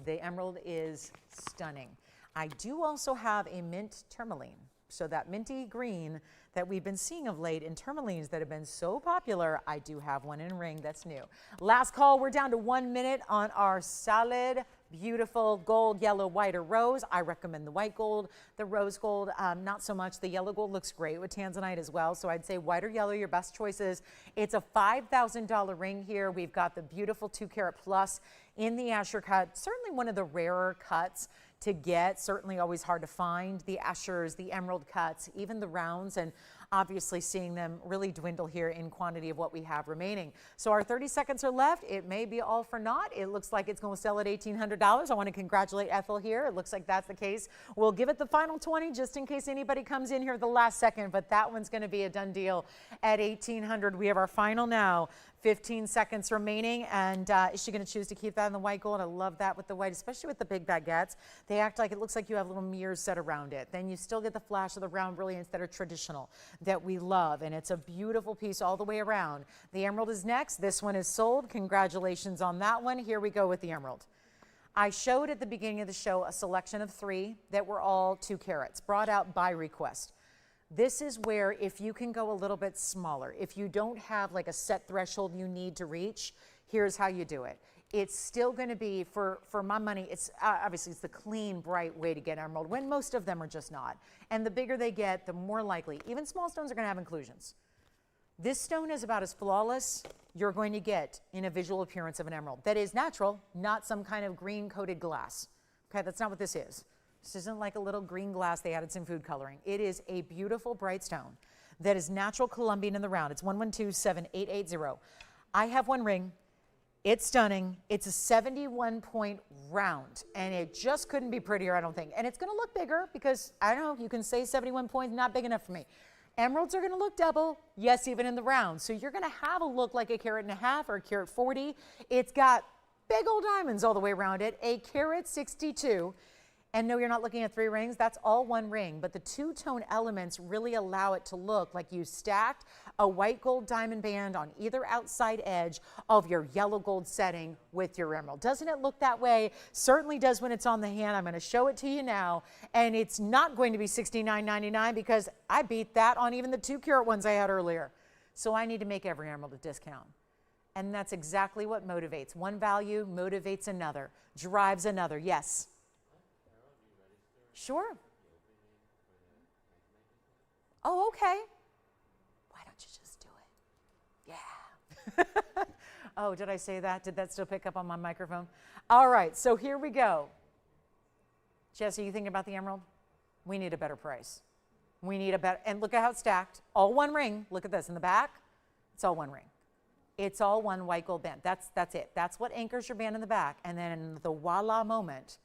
The emerald is stunning. I do also have a mint tourmaline. So that minty green that we've been seeing of late in tourmalines that have been so popular, I do have one in a ring that's new. Last call, we're down to 1 minute on our solid, beautiful gold, yellow, white, or rose. I recommend the white gold, the rose gold, not so much. The yellow gold looks great with Tanzanite as well. So I'd say white or yellow, your best choices. It's a $5,000 ring here. We've got the beautiful 2 karat plus in the Asher cut, certainly one of the rarer cuts to get, certainly always hard to find. The Ashers, the emerald cuts, even the rounds, and obviously seeing them really dwindle here in quantity of what we have remaining. So our 30 seconds are left. It may be all for naught. It looks like it's going to sell at $1,800. I want to congratulate Ethel here. It looks like that's the case. We'll give it the final 20 just in case anybody comes in here at the last second, but that one's going to be a done deal at $1,800. We have our final now. 15 seconds remaining, and is she going to choose to keep that in the white gold? I love that with the white, especially with the big baguettes. They act like it looks like you have little mirrors set around it. Then you still get the flash of the round brilliance that are traditional, that we love, and it's a beautiful piece all the way around. The emerald is next. This one is sold. Congratulations on that one. Here we go with the emerald. I showed at the beginning of the show a selection of 3 that were all 2 carats, brought out by request. This is where if you can go a little bit smaller, if you don't have like a set threshold you need to reach, here's how you do it. it's still going to be, for my money, it's obviously it's the clean, bright way to get emerald, when most of them are just not. And the bigger they get, the more likely. Even small stones are going to have inclusions. This stone is about as flawless you're going to get in a visual appearance of an emerald. That is natural, not some kind of green-coated glass. Okay, that's not what this is. This isn't like a little green glass they added some food coloring. It is a beautiful, bright stone that is natural Colombian in the round. It's 1127880. I have one ring. It's stunning. It's a 71-point round, and it just couldn't be prettier, I don't think. And it's going to look bigger because, I don't know, you can say 71 points, not big enough for me. Emeralds are going to look double, yes, even in the round. So you're going to have a look like a carat and a half or a carat 40. It's got big old diamonds all the way around it, a carat 62. And no, you're not looking at 3 rings. That's all one ring. But the two-tone elements really allow it to look like you stacked a white gold diamond band on either outside edge of your yellow gold setting with your emerald. Doesn't it look that way? Certainly does when it's on the hand. I'm going to show it to you now. And it's not going to be $69.99 because I beat that on even the 2-carat ones I had earlier. So I need to make every emerald a discount. And that's exactly what motivates. One value motivates another, drives another. Yes. Sure. Oh, okay. Why don't you just do it? Yeah. Oh, did I say that? Did that still pick up on my microphone? All right, so here we go. Jesse, you thinking about the emerald? We need a better price. We need a better, and look at how it's stacked. All one ring. Look at this in the back. It's all one ring. It's all one white gold band. That's it. That's what anchors your band in the back. And then in the voila moment,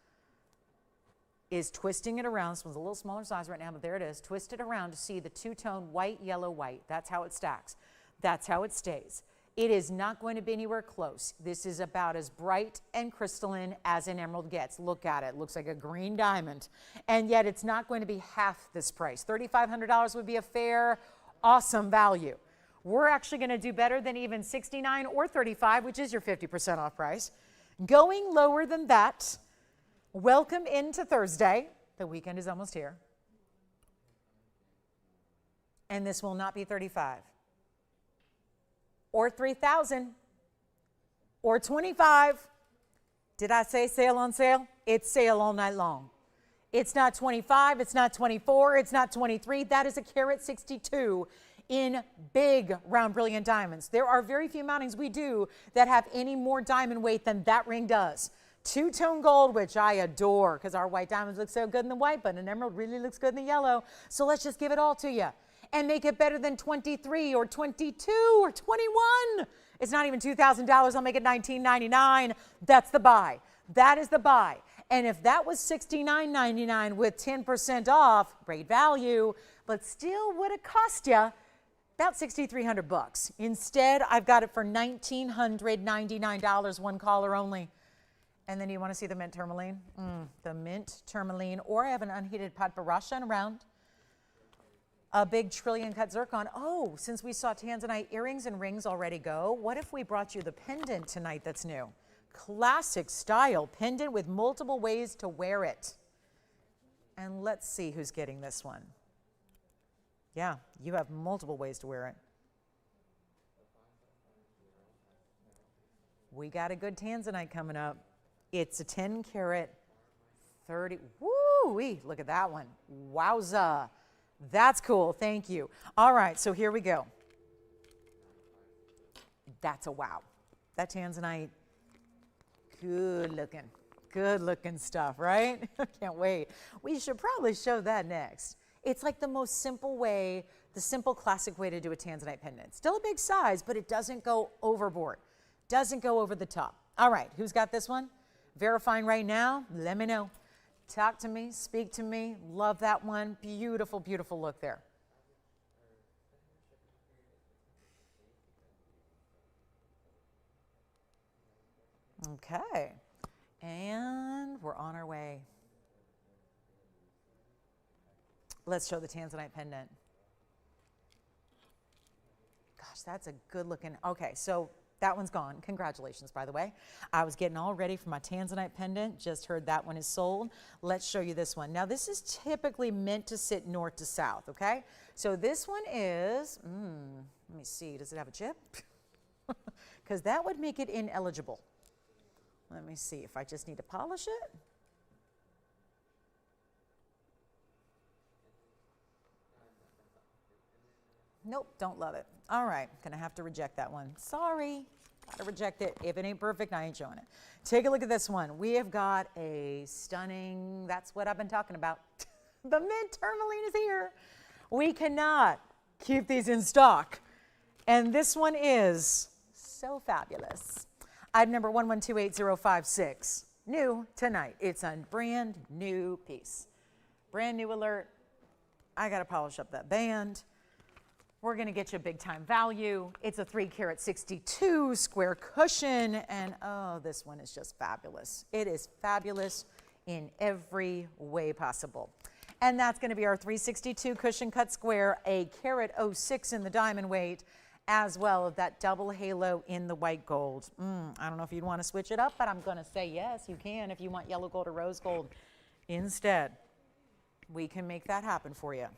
is twisting it around. This one's a little smaller size right now, but there it is. Twist it around to see the two-tone white, yellow, white. That's how it stacks. That's how it stays. It is not going to be anywhere close. This is about as bright and crystalline as an emerald gets. Look at it. Looks like a green diamond. And yet it's not going to be half this price. $3,500 would be a fair, awesome value. We're actually going to do better than even $69 or $35, which is your 50% off price. Going lower than that. Welcome into Thursday. The weekend is almost here. And this will not be $35 or $3,000 or $25. Did I say sale on sale? It's sale all night long. It's not 25, it's not 24, it's not 23. That is a carat 62 in big round brilliant diamonds. There are very few mountings we do that have any more diamond weight than that ring does. Two-tone gold, which I adore because our white diamonds look so good in the white, but an emerald really looks good in the yellow. So let's just give it all to you and make it better than 23 or 22 or 21. It's not even $2,000. I'll make it $19.99. That's the buy. That is the buy. And if that was $69.99 with 10% off, great value, but still would have cost you about $6,300. Instead, I've got it for $1,999, one caller only. And then you want to see the mint tourmaline? The mint tourmaline. Or I have an unheated pot barasha around. A big trillion cut zircon. Oh, since we saw Tanzanite earrings and rings already go, what if we brought you the pendant tonight that's new? Classic style pendant with multiple ways to wear it. And let's see who's getting this one. Yeah, you have multiple ways to wear it. We got a good Tanzanite coming up. It's a 10 carat 30. Woo-wee, look at that one. Wowza. That's cool. Thank you. All right, so here we go. That's a wow. That Tanzanite, good looking stuff, right? Can't wait. We should probably show that next. It's like the most simple way, the simple classic way to do a Tanzanite pendant. Still a big size, but it doesn't go overboard. Doesn't go over the top. All right, who's got this one? Verifying right now, let me know. Talk to me, speak to me. Love that one. Beautiful, beautiful look there. Okay, and we're on our way. Let's show the Tanzanite pendant. Gosh, that's a good looking, okay, so that one's gone. Congratulations, by the way. I was getting all ready for my Tanzanite pendant. Just heard that one is sold. Let's show you this one. Now, this is typically meant to sit north to south, okay? So this one is, let me see, does it have a chip? Because that would make it ineligible. Let me see if I just need to polish it. Nope, don't love it. All right, gonna have to reject that one. Sorry, gotta reject it. If it ain't perfect, I ain't showing it. Take a look at this one. We have got a stunning, that's what I've been talking about. The mint tourmaline is here. We cannot keep these in stock. And this one is so fabulous. Item number 1128.056. New tonight. It's a brand new piece. Brand new alert. I got to polish up that band. We're going to get you a big time value. It's a 3 carat 62 square cushion. And oh, this one is just fabulous. It is fabulous in every way possible. And that's going to be our 362 cushion cut square, a carat 06 in the diamond weight, as well as that double halo in the white gold. I don't know if you'd want to switch it up, but I'm going to say yes, you can if you want yellow gold or rose gold instead. We can make that happen for you.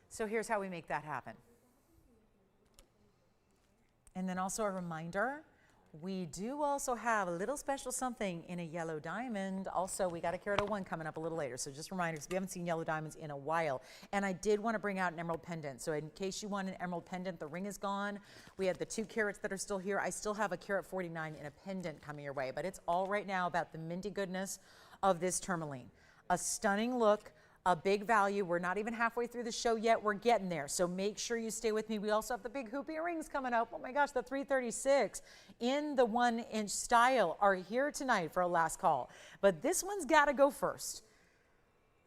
So here's how we make that happen. And then also a reminder, we do also have a little special something in a yellow diamond. Also, we got a carat 01 coming up a little later. So just reminders, we haven't seen yellow diamonds in a while. And I did want to bring out an emerald pendant. So in case you want an emerald pendant, the ring is gone. We have the 2 carats that are still here. I still have a carat 49 in a pendant coming your way. But it's all right now about the minty goodness of this tourmaline. A stunning look. A big value. We're not even halfway through the show yet. We're getting there. So make sure you stay with me. We also have the big hoop earrings coming up. Oh my gosh, the 336 in the 1-inch style are here tonight for a last call. But this one's got to go first.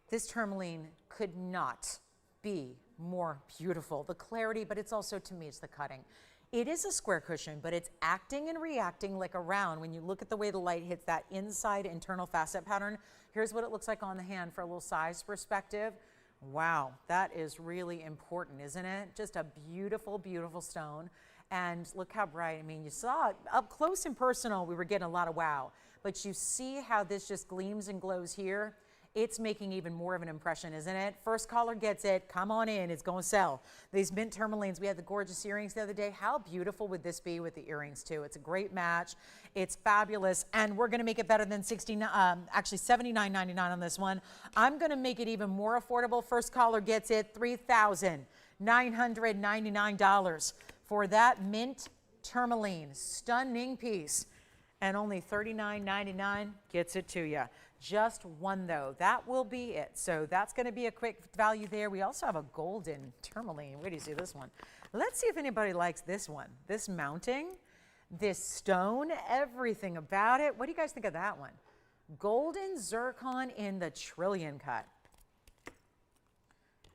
This tourmaline could not be more beautiful. The clarity, but it's also, to me, it's the cutting. It is a square cushion, but it's acting and reacting like a round. When you look at the way the light hits that inside internal facet pattern, here's what it looks like on the hand for a little size perspective. Wow, that is really important, isn't it? Just a beautiful, beautiful stone. And look how bright. I mean, you saw it up close and personal. We were getting a lot of wow. But you see how this just gleams and glows here? It's making even more of an impression, isn't it? First caller gets it. Come on in. It's going to sell. These mint tourmalines, we had the gorgeous earrings the other day. How beautiful would this be with the earrings, too? It's a great match. It's fabulous. And we're going to make it better than actually $79.99 on this one. I'm going to make it even more affordable. First caller gets it. $3,999 for that mint tourmaline. Stunning piece. And only $39.99 gets it to you. Just one, though. That will be it. So that's going to be a quick value there. We also have a golden tourmaline. Where do you see this one? Let's see if anybody likes this one. This mounting, this stone, everything about it. What do you guys think of that one? Golden zircon in the trillion cut.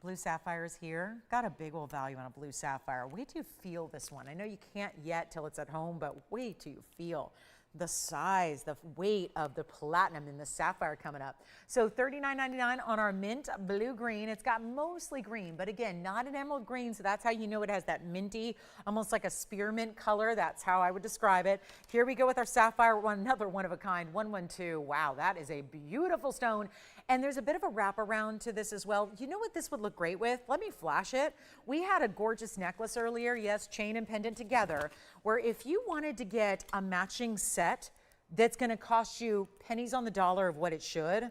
Blue sapphire is here. Got a big old value on a blue sapphire. Wait till you feel this one. I know you can't yet till it's at home, but wait till you feel the size, the weight of the platinum in the sapphire coming up. So $39.99 on our mint blue green. It's got mostly green, but again, not an emerald green, so that's how you know it has that minty, almost like a spearmint color. That's how I would describe it. Here we go with our sapphire one, another one of a kind, 112. Wow, that is a beautiful stone. And there's a bit of a wraparound to this as well. You know what this would look great with? Let me flash it. We had a gorgeous necklace earlier, yes, chain and pendant together, where if you wanted to get a matching set that's going to cost you pennies on the dollar of what it should,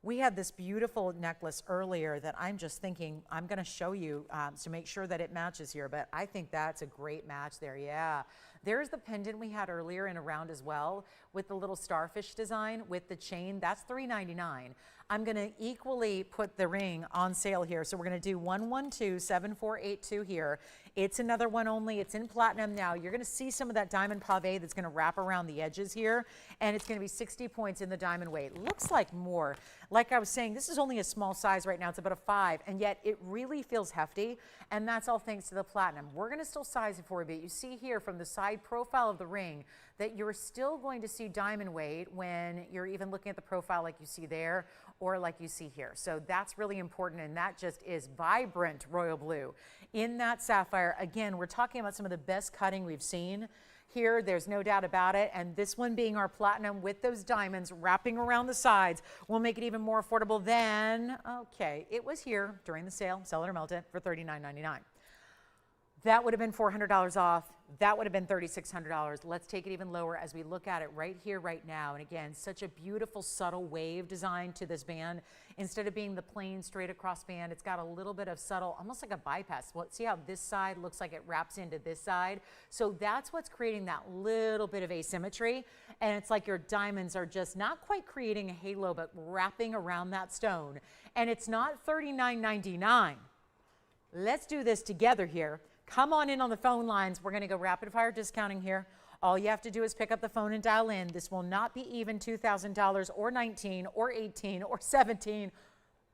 we had this beautiful necklace earlier that I'm just thinking I'm going to show you to make sure that it matches here, but I think that's a great match there, yeah. There's the pendant we had earlier in a round as well with the little starfish design with the chain. That's $3.99. I'm going to equally put the ring on sale here. So we're going to do 112-7482 here. It's another one only. It's in platinum now. You're going to see some of that diamond pave that's going to wrap around the edges here. And it's going to be 60 points in the diamond weight. Looks like more. Like I was saying, this is only a small size right now. It's about a 5. And yet it really feels hefty. And that's all thanks to the platinum. We're going to still size it for you. But you see here from the side profile of the ring that you're still going to see diamond weight when you're even looking at the profile like you see there or like you see here. So that's really important, and that just is vibrant royal blue. In that sapphire, again, we're talking about some of the best cutting we've seen here. There's no doubt about it. And this one being our platinum with those diamonds wrapping around the sides will make it even more affordable than, okay, it was here during the sale, sell it or melt it for $39.99. That would have been $400 off. That would have been $3,600. Let's take it even lower as we look at it right here, right now. And again, such a beautiful, subtle wave design to this band. Instead of being the plain, straight across band, it's got a little bit of subtle, almost like a bypass. Well, see how this side looks like it wraps into this side? So that's what's creating that little bit of asymmetry. And it's like your diamonds are just not quite creating a halo, but wrapping around that stone. And it's not $39.99. Let's do this together here. Come on in on the phone lines. We're going to go rapid fire discounting here. All you have to do is pick up the phone and dial in. This will not be even $2,000 or 19 or 18 or 17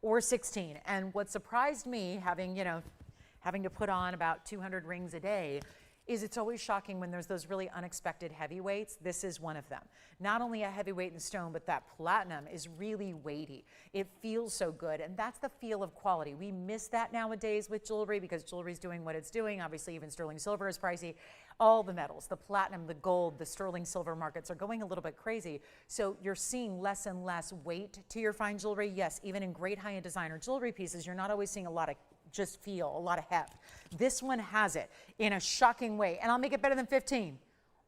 or 16. And what surprised me, having to put on about 200 rings a day, is it's always shocking when there's those really unexpected heavyweights. This is one of them. Not only a heavyweight in stone, but that platinum is really weighty. It feels so good, and that's the feel of quality. We miss that nowadays with jewelry because jewelry's doing what it's doing. Obviously, even sterling silver is pricey. All the metals, the platinum, the gold, the sterling silver markets are going a little bit crazy. So you're seeing less and less weight to your fine jewelry. Yes, even in great high-end designer jewelry pieces, you're not always seeing a lot of a lot of heft. This one has it in a shocking way, and I'll make it better than 15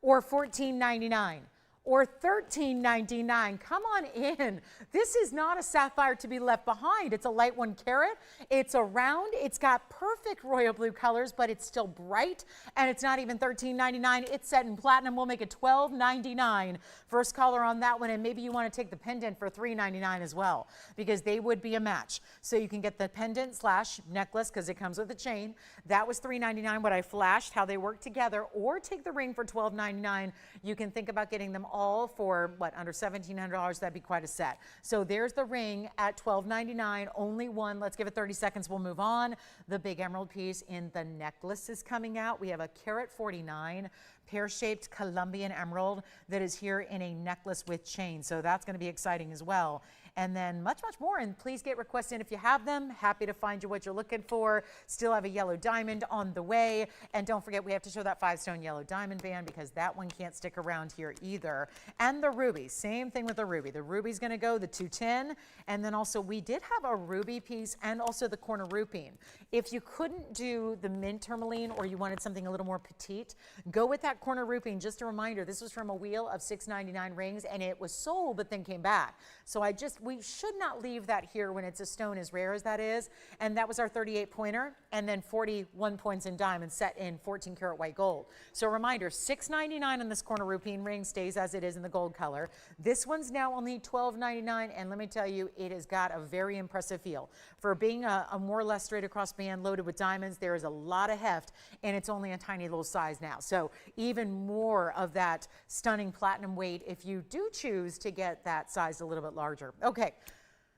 or $14.99 or $13.99. Come on in. This is not a sapphire to be left behind. It's a light 1 carat. It's a round. It's got perfect royal blue colors, but it's still bright, and it's not even $13.99. It's set in platinum. We'll make it $12.99. First caller on that one, and maybe you want to take the pendant for $3.99 as well, because they would be a match. So you can get the pendant / necklace because it comes with a chain. That was $3.99, what I flashed, how they work together, or take the ring for $12.99. You can think about getting them all for, what, under $1,700. That'd be quite a set. So there's the ring at $12.99, only one. Let's give it 30 seconds. We'll move on. The big emerald piece in the necklace is coming out. We have a carat 49 pear-shaped Colombian emerald that is here in a necklace with chain. So that's going to be exciting as well. And then much, much more. And please get requests in if you have them. Happy to find you what you're looking for. Still have a yellow diamond on the way. And don't forget, we have to show that 5-stone yellow diamond band because that one can't stick around here either. And the ruby, same thing with the ruby. The ruby's going to go the 210. And then also we did have a ruby piece and also the Cornerupine. If you couldn't do the mint tourmaline or you wanted something a little more petite, go with that Cornerupine. Just a reminder, this was from a wheel of 699 rings and it was sold but then came back. So we should not leave that here when it's a stone as rare as that is. And that was our 38 pointer and then 41 points in diamonds set in 14 karat white gold. So reminder, $6.99 on this Cornerupine ring stays as it is in the gold color. This one's now only $12.99, and let me tell you, it has got a very impressive feel. For being a more or less straight across band loaded with diamonds, there is a lot of heft, and it's only a tiny little size now. So even more of that stunning platinum weight if you do choose to get that size a little bit larger. Okay,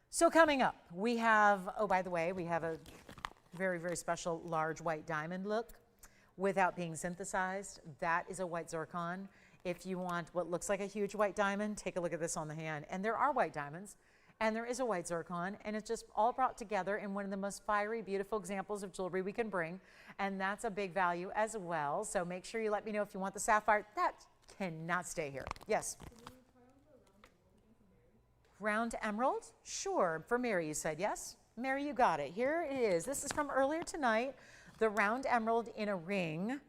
so coming up, we have, oh, by the way, we have a very, very special large white diamond look without being synthesized. That is a white zircon. If you want what looks like a huge white diamond, take a look at this on the hand. And there are white diamonds, and there is a white zircon, and it's just all brought together in one of the most fiery, beautiful examples of jewelry we can bring. And that's a big value as well. So make sure you let me know if you want the sapphire. That cannot stay here. Yes? Round emerald? Sure. For Mary, you said yes? Mary, you got it. Here it is. This is from earlier tonight. The round emerald in a ring.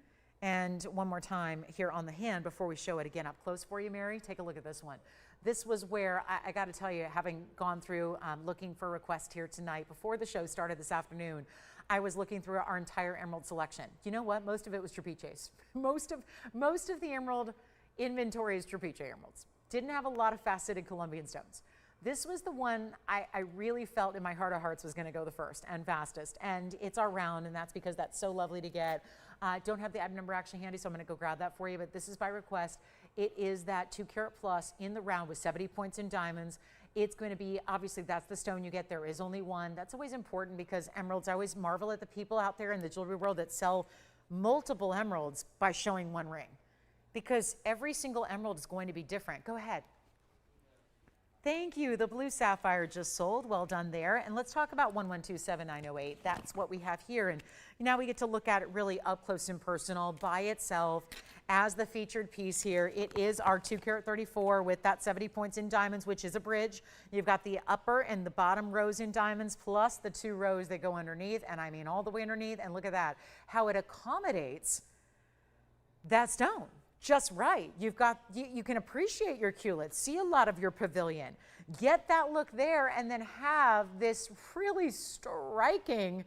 And one more time here on the hand before we show it again up close for you, Mary. Take a look at this one. This was where I got to tell you, having gone through looking for requests here tonight before the show started this afternoon, I was looking through our entire emerald selection. You know what? Most of it was trapezius. Most of the emerald inventory is trapezius emeralds. Didn't have a lot of faceted Colombian stones. This was the one I really felt in my heart of hearts was going to go the first and fastest. And it's our round, and that's because that's so lovely to get. Don't have the item number actually handy, so I'm going to go grab that for you. But this is by request. It is that 2 carat plus in the round with 70 points in diamonds. It's going to be, obviously, that's the stone you get. There is only one. That's always important because emeralds, I always marvel at the people out there in the jewelry world that sell multiple emeralds by showing one ring. Because every single emerald is going to be different. Go ahead. Thank you. The blue sapphire just sold. Well done there. And let's talk about 1127908. That's what we have here. And now we get to look at it really up close and personal by itself as the featured piece here. It is our 2 carat 34 with that 70 points in diamonds, which is a bridge. You've got the upper and the bottom rows in diamonds, plus the 2 rows that go underneath. And I mean all the way underneath. And look at that, how it accommodates that stone. Just right. You've got, you can appreciate your culet, see a lot of your pavilion, get that look there, and then have this really striking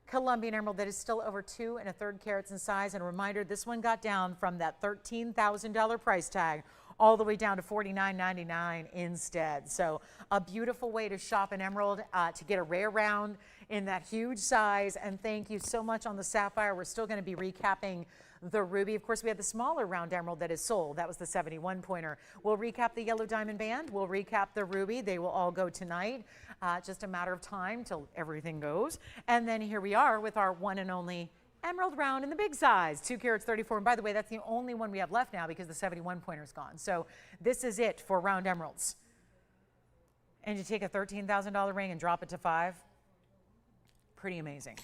Colombian emerald that is still over 2 1/3 carats in size. And a reminder, this one got down from that $13,000 price tag all the way down to $49.99 instead. So a beautiful way to shop an emerald, to get a rare round in that huge size. And thank you so much on the sapphire. We're still going to be recapping the ruby. Of course, we had the smaller round emerald that is sold. That was the 71 pointer. We'll recap the yellow diamond band. We'll recap the ruby. They will all go tonight. Just a matter of time till everything goes. And then here we are with our one and only emerald round in the big size, 2 carats 34. And by the way, that's the only one we have left now because the 71 pointer is gone. So this is it for round emeralds. And you take a $13,000 ring and drop it to 5. Pretty amazing.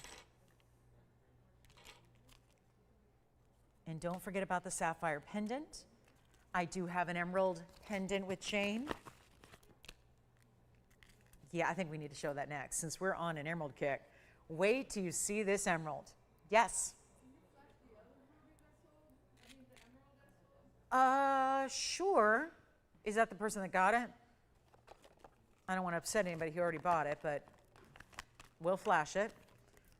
And don't forget about the sapphire pendant. I do have an emerald pendant with chain. Yeah, I think we need to show that next since we're on an emerald kick. Wait till you see this emerald. Yes. Sure. Is that the person that got it? I don't want to upset anybody who already bought it, but we'll flash it.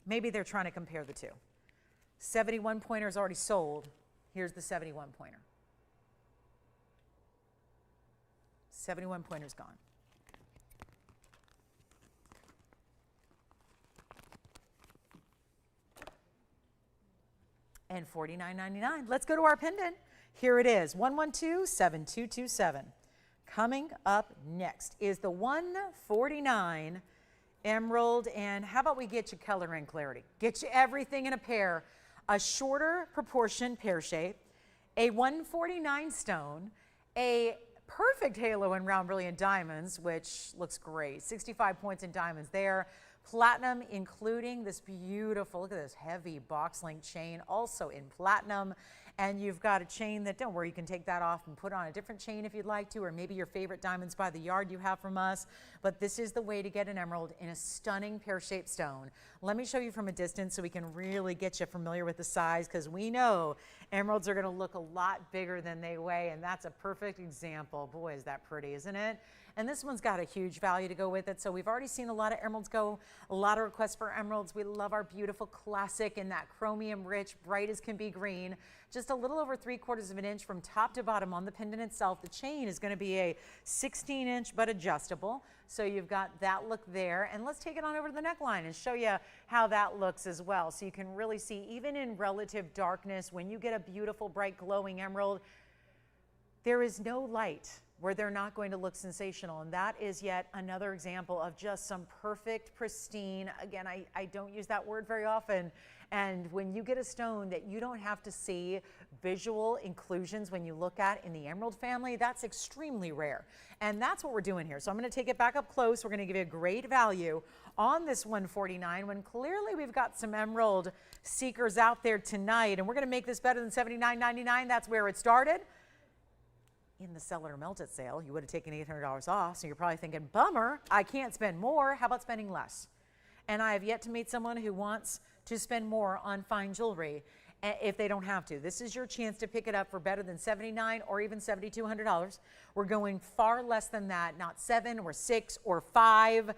Maybe they're trying to compare the two. 71 pointer is already sold. Here's the 71 pointer. 71 pointer's gone. And $49.99. Let's go to our pendant. Here it is, 1127227. Coming up next is the 149 emerald. And how about we get you color and clarity? Get you everything in a pair. A shorter proportion pear shape, a 149 stone, a perfect halo in round brilliant diamonds, which looks great. 65 points in diamonds there. Platinum, including this beautiful, look at this heavy box link chain, also in platinum. And you've got a chain that, don't worry, you can take that off and put on a different chain if you'd like to, or maybe your favorite diamonds by the yard you have from us. But this is the way to get an emerald in a stunning pear-shaped stone. Let me show you from a distance so we can really get you familiar with the size, because we know emeralds are going to look a lot bigger than they weigh, and that's a perfect example. Boy, is that pretty, isn't it? And this one's got a huge value to go with it. So we've already seen a lot of emeralds go, a lot of requests for emeralds. We love our beautiful classic in that chromium rich, bright as can be green. Just a little over 3/4 of an inch from top to bottom on the pendant itself. The chain is going to be a 16-inch but adjustable. So you've got that look there. And let's take it on over to the neckline and show you how that looks as well. So you can really see, even in relative darkness, when you get a beautiful, bright, glowing emerald, there is no light where they're not going to look sensational. And that is yet another example of just some perfect, pristine, again, I don't use that word very often. And when you get a stone that you don't have to see visual inclusions when you look at in the emerald family, that's extremely rare. And that's what we're doing here. So I'm going to take it back up close. We're going to give you a great value on this 149 when clearly we've got some emerald seekers out there tonight. And we're going to make this better than $79.99. That's where it started. In the seller melted sale, you would have taken $800 off. So you're probably thinking, bummer, I can't spend more. How about spending less? And I have yet to meet someone who wants to spend more on fine jewelry if they don't have to. This is your chance to pick it up for better than $79 or even $7,200. We're going far less than that, not 7 or 6 or 5.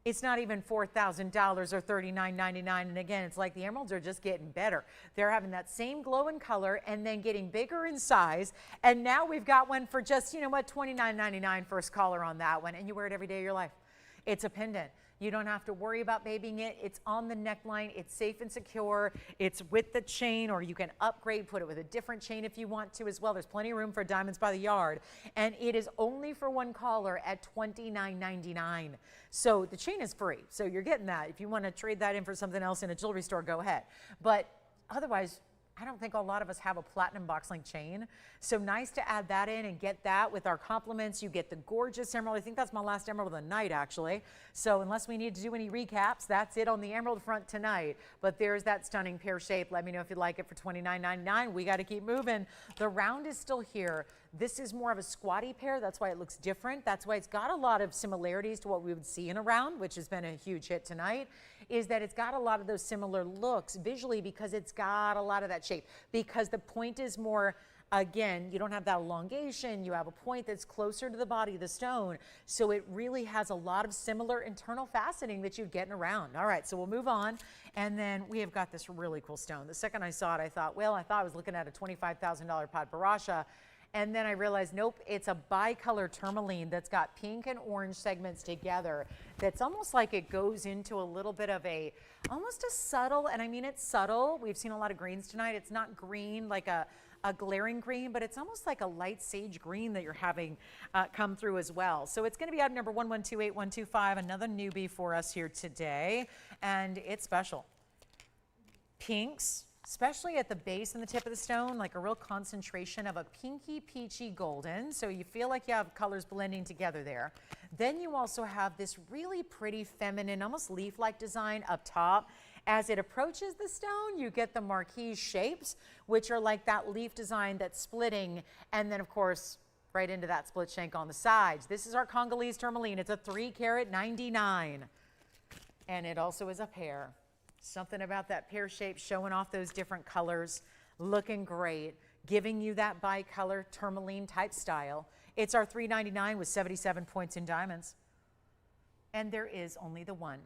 It's not even $4,000 or $39.99. And again, it's like the emeralds are just getting better. They're having that same glow in color and then getting bigger in size. And now we've got one for just, you know what, $29.99 first caller on that one. And you wear it every day of your life. It's a pendant. You don't have to worry about babying it. It's on the neckline. It's safe and secure. It's with the chain, or you can upgrade, put it with a different chain if you want to as well. There's plenty of room for diamonds by the yard. And it is only for one caller at $29.99. So the chain is free. So you're getting that. If you want to trade that in for something else in a jewelry store, go ahead. But otherwise, I don't think a lot of us have a platinum box link chain. So nice to add that in and get that with our compliments. You get the gorgeous emerald. I think that's my last emerald of the night, actually. So unless we need to do any recaps, that's it on the emerald front tonight. But there's that stunning pear shape. Let me know if you'd like it for $29.99. We got to keep moving. The round is still here. This is more of a squatty pear. That's why it looks different. That's why it's got a lot of similarities to what we would see in a round, which has been a huge hit tonight, is that it's got a lot of those similar looks visually because it's got a lot of that shape. Because the point is more, again, you don't have that elongation. You have a point that's closer to the body of the stone. So it really has a lot of similar internal faceting that you'd get in a round. All right, so we'll move on. And then we have got this really cool stone. The second I saw it, I thought, well, I thought I was looking at a $25,000 Paraiba. And then I realized, nope, it's a bicolor tourmaline that's got pink and orange segments together. That's almost like it goes into a little bit of a, almost a subtle, and I mean it's subtle. We've seen a lot of greens tonight. It's not green like a glaring green, but it's almost like a light sage green that you're having come through as well. So it's going to be out number 1128-125, another newbie for us here today, and it's special. Pinks, especially at the base and the tip of the stone, like a real concentration of a pinky peachy golden. So you feel like you have colors blending together there. Then you also have this really pretty feminine, almost leaf-like design up top. As it approaches the stone, you get the marquise shapes, which are like that leaf design that's splitting. And then of course, right into that split shank on the sides. This is our Congolese tourmaline. It's a 3-carat 99. And it also is a pear. Something about that pear shape showing off those different colors, looking great, giving you that bicolor tourmaline type style. It's our $399 with 77 points in diamonds. And there is only the one.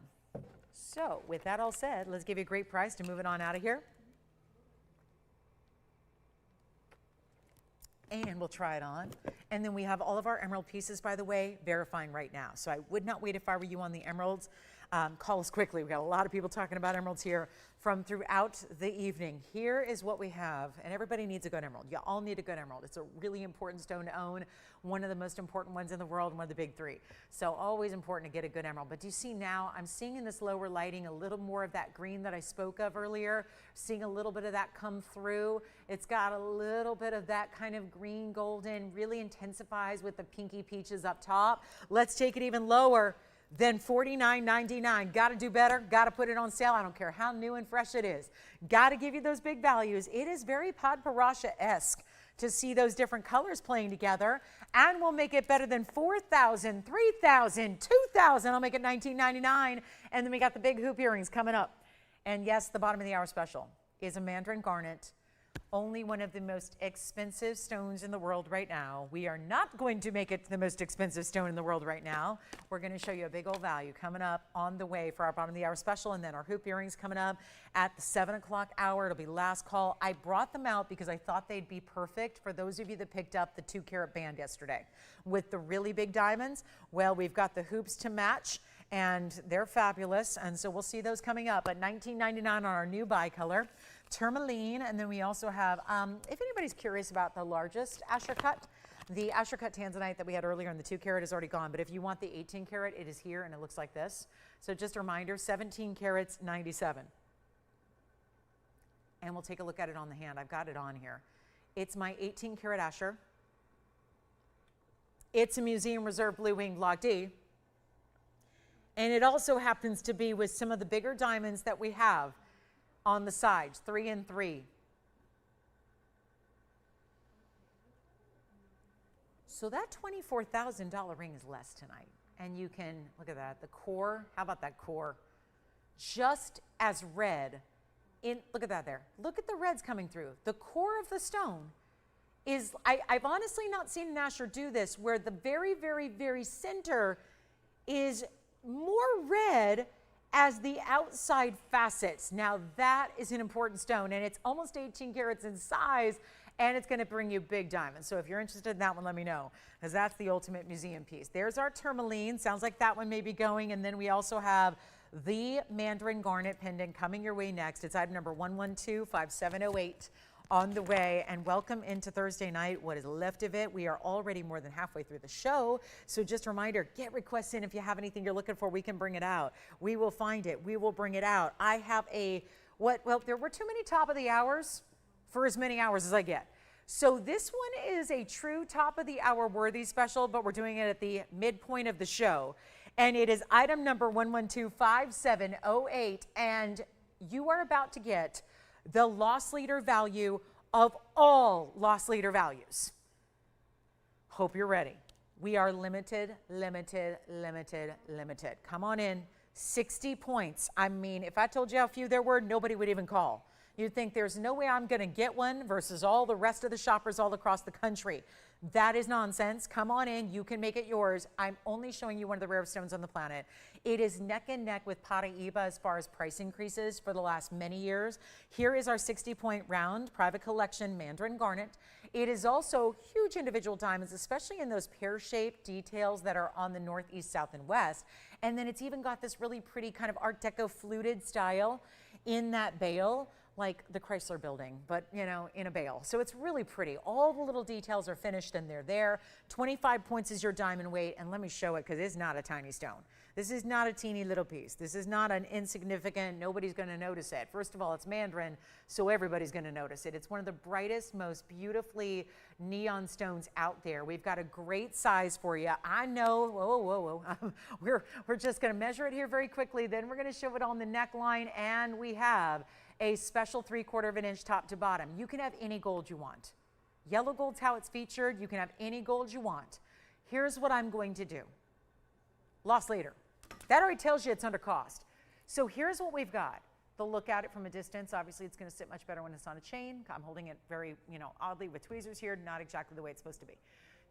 So with that all said, let's give you a great price to move it on out of here. And we'll try it on. And then we have all of our emerald pieces, by the way, verifying right now. So I would not wait if I were you on the emeralds. Call us quickly. We've got a lot of people talking about emeralds here from throughout the evening. Here is what we have, and everybody needs a good emerald. You all need a good emerald. It's a really important stone to own, one of the most important ones in the world, one of the big three. So always important to get a good emerald. But do you see now, I'm seeing in this lower lighting a little more of that green that I spoke of earlier, seeing a little bit of that come through. It's got a little bit of that kind of green golden, really intensifies with the pinky peaches up top. Let's take it even lower. Then $49.99. Got to do better. Got to put it on sale. I don't care how new and fresh it is. Got to give you those big values. It is very Paraiba-esque to see those different colors playing together. And we'll make it better than $4,000, $3,000, $2,000. I'll make it $19.99. And then we got the big hoop earrings coming up. And yes, the bottom of the hour special is a Mandarin garnet. Only one of the most expensive stones in the world right now. We are not going to make it the most expensive stone in the world right now. We're going to show you a big old value coming up on the way for our bottom of the hour special, and then our hoop earrings coming up at the 7 o'clock hour. It'll be last call. I brought them out because I thought they'd be perfect for those of you that picked up the 2-carat band yesterday with the really big diamonds. Well, we've got the hoops to match, and they're fabulous, and so we'll see those coming up at $19.99 on our new bicolor tourmaline. And then we also have, if anybody's curious about the largest Asher cut, the Asher cut Tanzanite that we had earlier in the 2-carat is already gone, but if you want the 18-carat, it is here and it looks like this. So just a reminder, 17 carats, 97. And we'll take a look at it on the hand. I've got it on here. It's my 18-carat Asher. It's a Museum Reserve Blue Winged Block D. And it also happens to be with some of the bigger diamonds that we have on the sides, 3 and 3. So that $24,000 ring is less tonight. And you can, look at that, the core, how about that core? Just as red, look at that there. Look at the reds coming through. The core of the stone is, I've honestly not seen an Asher do this, where the very, very, very center is more red as the outside facets. Now that is an important stone, and it's almost 18 carats in size, and it's going to bring you big diamonds. So if you're interested in that one, let me know, because that's the ultimate museum piece. There's our tourmaline. Sounds like that one may be going. And then we also have the Mandarin garnet pendant coming your way next. It's item number 1125708 on the way. And welcome into Thursday night, what is left of it. We are already more than halfway through the show. So just a reminder, get requests in. If you have anything you're looking for, we can bring it out. We will find it. We will bring it out. I have well, there were too many top of the hours. for as many hours as I get. So this one is a true top of the hour worthy special, but we're doing it at the midpoint of the show. And it is item number 1125708. And you are about to get the loss leader value of all loss leader values. Hope you're ready. We are limited. Come on in. 60 points. I mean, if I told you how few there were, nobody would even call. You'd think there's no way I'm going to get one versus all the rest of the shoppers all across the country. That is nonsense. Come on in. You can make it yours. I'm only showing you one of the rarest stones on the planet. It is neck and neck with Paraiba as far as price increases for the last many years. Here is our 60-point round private collection Mandarin garnet. It is also huge individual diamonds, especially in those pear-shaped details that are on the north, east, south, and west. And then it's even got this really pretty kind of Art Deco fluted style in that bale, like the Chrysler building, but you know, in a bale. So it's really pretty. All the little details are finished and they're there. 25 points is your diamond weight, and let me show it because it's not a tiny stone. This is not a teeny little piece. This is not an insignificant, nobody's gonna notice it. First of all, it's Mandarin, so everybody's gonna notice it. It's one of the brightest, most beautifully neon stones out there. We've got a great size for you. I know, whoa. We're just gonna measure it here very quickly, then we're gonna show it on the neckline, and we have a special 3/4 of an inch top to bottom. You can have any gold you want. Yellow gold's how it's featured. You can have any gold you want. Here's what I'm going to do. Loss leader. That already tells you it's under cost. So here's what we've got. The look at it from a distance. Obviously, it's going to sit much better when it's on a chain. I'm holding it very, oddly with tweezers here, not exactly the way it's supposed to be.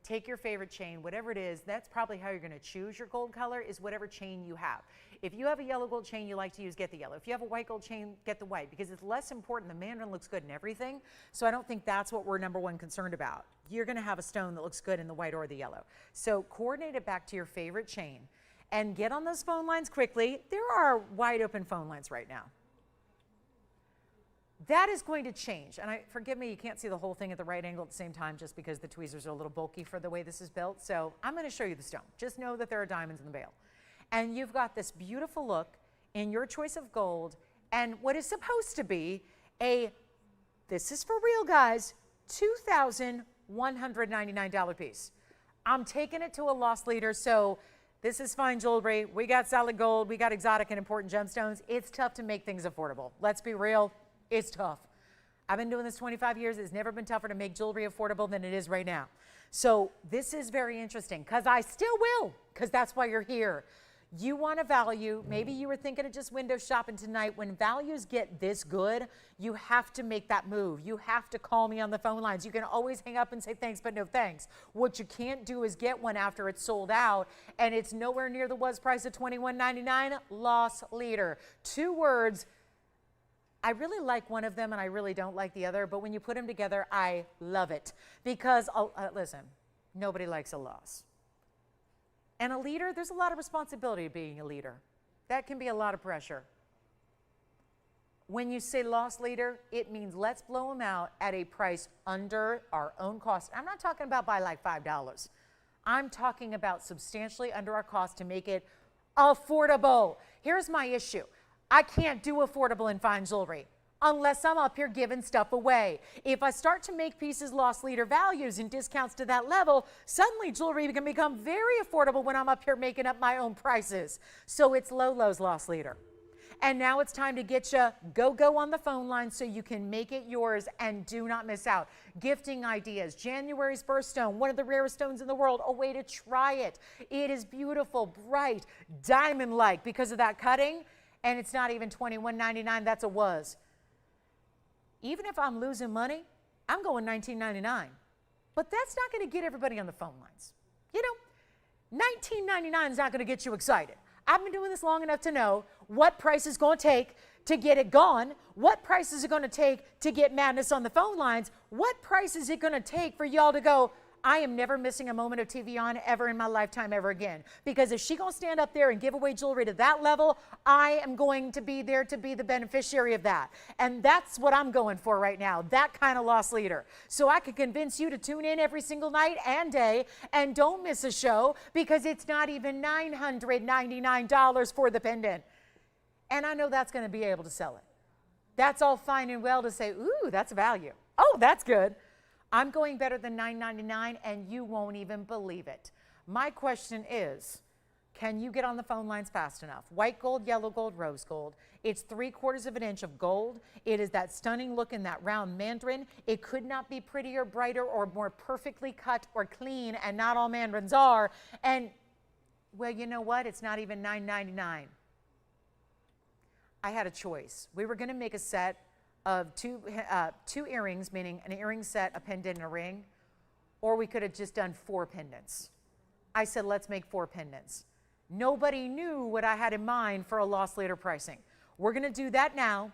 Take your favorite chain, whatever it is, that's probably how you're going to choose your gold color, is whatever chain you have. If you have a yellow gold chain you like to use, get the yellow. If you have a white gold chain, get the white, because it's less important. The Mandarin looks good in everything, so I don't think that's what we're number one concerned about. You're going to have a stone that looks good in the white or the yellow. So coordinate it back to your favorite chain and get on those phone lines quickly. There are wide open phone lines right now. That is going to change, and forgive me, you can't see the whole thing at the right angle at the same time just because the tweezers are a little bulky for the way this is built. So I'm going to show you the stone. Just know that there are diamonds in the bale. And you've got this beautiful look in your choice of gold, and what is supposed to be this is for real, guys, $2,199 piece. I'm taking it to a loss leader, so this is fine jewelry. We got solid gold. We got exotic and important gemstones. It's tough to make things affordable. Let's be real. It's tough. I've been doing this 25 years. It's never been tougher to make jewelry affordable than it is right now. So this is very interesting because I still will, because that's why you're here. You want a value. Maybe you were thinking of just window shopping tonight. When values get this good, you have to make that move. You have to call me on the phone lines. You can always hang up and say thanks, but no thanks. What you can't do is get one after it's sold out and it's nowhere near the was price of $21.99. Loss leader. 2 words. I really like one of them and I really don't like the other, but when you put them together, I love it. Because, listen, nobody likes a loss. And a leader, there's a lot of responsibility being a leader. That can be a lot of pressure. When you say loss leader, it means let's blow them out at a price under our own cost. I'm not talking about by like $5. I'm talking about substantially under our cost to make it affordable. Here's my issue. I can't do affordable and fine jewelry unless I'm up here giving stuff away. If I start to make pieces loss leader values and discounts to that level, suddenly jewelry can become very affordable when I'm up here making up my own prices. So it's low lows loss leader. And now it's time to get you go on the phone line so you can make it yours and do not miss out. Gifting ideas, January's birthstone, one of the rarest stones in the world, a way to try it. It is beautiful, bright, diamond-like because of that cutting. And it's not even $21.99, that's a was. Even if I'm losing money, I'm going $19.99. But that's not going to get everybody on the phone lines. You know, $19.99 is not going to get you excited. I've been doing this long enough to know what price is going to take to get it gone, what price is it going to take to get madness on the phone lines, what price is it going to take for y'all to go, I am never missing a moment of TVON ever in my lifetime ever again. Because if she gonna stand up there and give away jewelry to that level, I am going to be there to be the beneficiary of that. And that's what I'm going for right now, that kind of loss leader. So I could convince you to tune in every single night and day and don't miss a show because it's not even $999 for the pendant. And I know that's gonna be able to sell it. That's all fine and well to say, ooh, that's a value. Oh, that's good. I'm going better than $9.99, and you won't even believe it. My question is, can you get on the phone lines fast enough? White gold, yellow gold, rose gold. It's 3/4 of an inch of gold. It is that stunning look in that round mandarin. It could not be prettier, brighter, or more perfectly cut or clean, and not all mandarins are. And, well, you know what? It's not even $9.99. I had a choice. We were going to make a set of two earrings, meaning an earring set, a pendant, and a ring, or we could have just done 4 pendants. I said, let's make 4 pendants. Nobody knew what I had in mind for a loss leader pricing. We're going to do that now.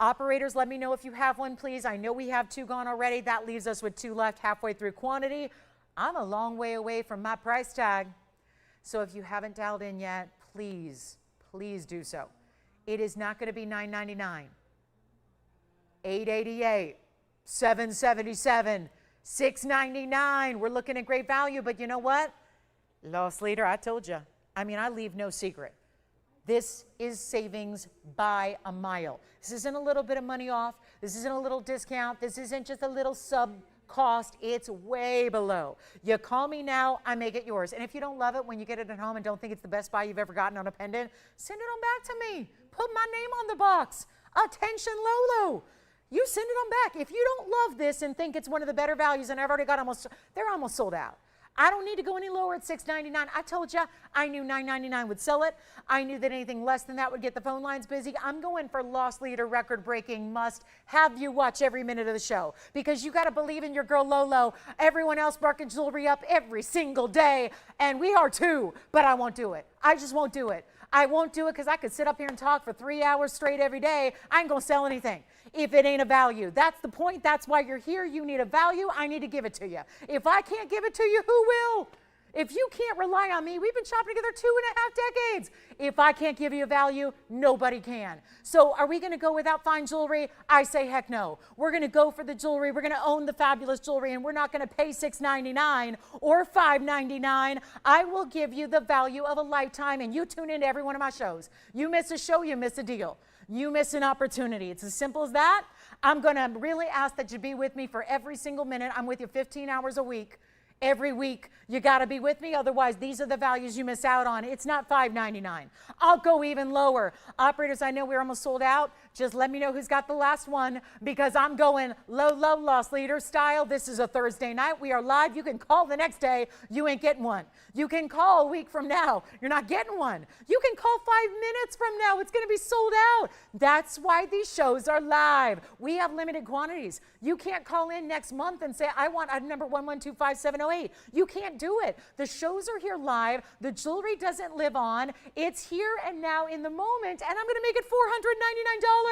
Operators, let me know if you have one, please. I know we have 2 gone already. That leaves us with 2 left, halfway through quantity. I'm a long way away from my price tag. So if you haven't dialed in yet, please, please do so. It is not going to be $9.99, $8.88, $7.77, $6.99. We're looking at great value, but you know what? Loss leader, I told you. I mean, I leave no secret. This is savings by a mile. This isn't a little bit of money off. This isn't a little discount. This isn't just a little sub cost. It's way below. You call me now, I make it yours. And if you don't love it when you get it at home and don't think it's the best buy you've ever gotten on a pendant, send it on back to me. Put my name on the box. Attention, Lolo. You send it on back. If you don't love this and think it's one of the better values, and I've already got they're almost sold out. I don't need to go any lower at $6.99. I told you I knew $9.99 would sell it. I knew that anything less than that would get the phone lines busy. I'm going for loss leader, record-breaking, must have you watch every minute of the show, because you got to believe in your girl Lolo. Everyone else marking jewelry up every single day, and we are too, but I won't do it. I just won't do it. I won't do it because I could sit up here and talk for 3 hours straight every day. I ain't going to sell anything if it ain't a value. That's the point. That's why you're here. You need a value. I need to give it to you. If I can't give it to you, who will? If you can't rely on me, we've been shopping together 2.5 decades. If I can't give you a value, nobody can. So are we going to go without fine jewelry? I say heck no. We're going to go for the jewelry. We're going to own the fabulous jewelry, and we're not going to pay $6.99 or $5.99. I will give you the value of a lifetime, and you tune into every one of my shows. You miss a show, you miss a deal. You miss an opportunity. It's as simple as that. I'm going to really ask that you be with me for every single minute. I'm with you 15 hours a week. Every week, you got to be with me. Otherwise, these are the values you miss out on. It's not $5.99. I'll go even lower. Operators, I know we're almost sold out. Just let me know who's got the last one, because I'm going low, low, loss leader style. This is a Thursday night. We are live. You can call the next day. You ain't getting one. You can call a week from now. You're not getting one. You can call 5 minutes from now. It's going to be sold out. That's why these shows are live. We have limited quantities. You can't call in next month and say, I want a number 112570. You can't do it. The shows are here live. The jewelry doesn't live on. It's here and now in the moment, and I'm going to make it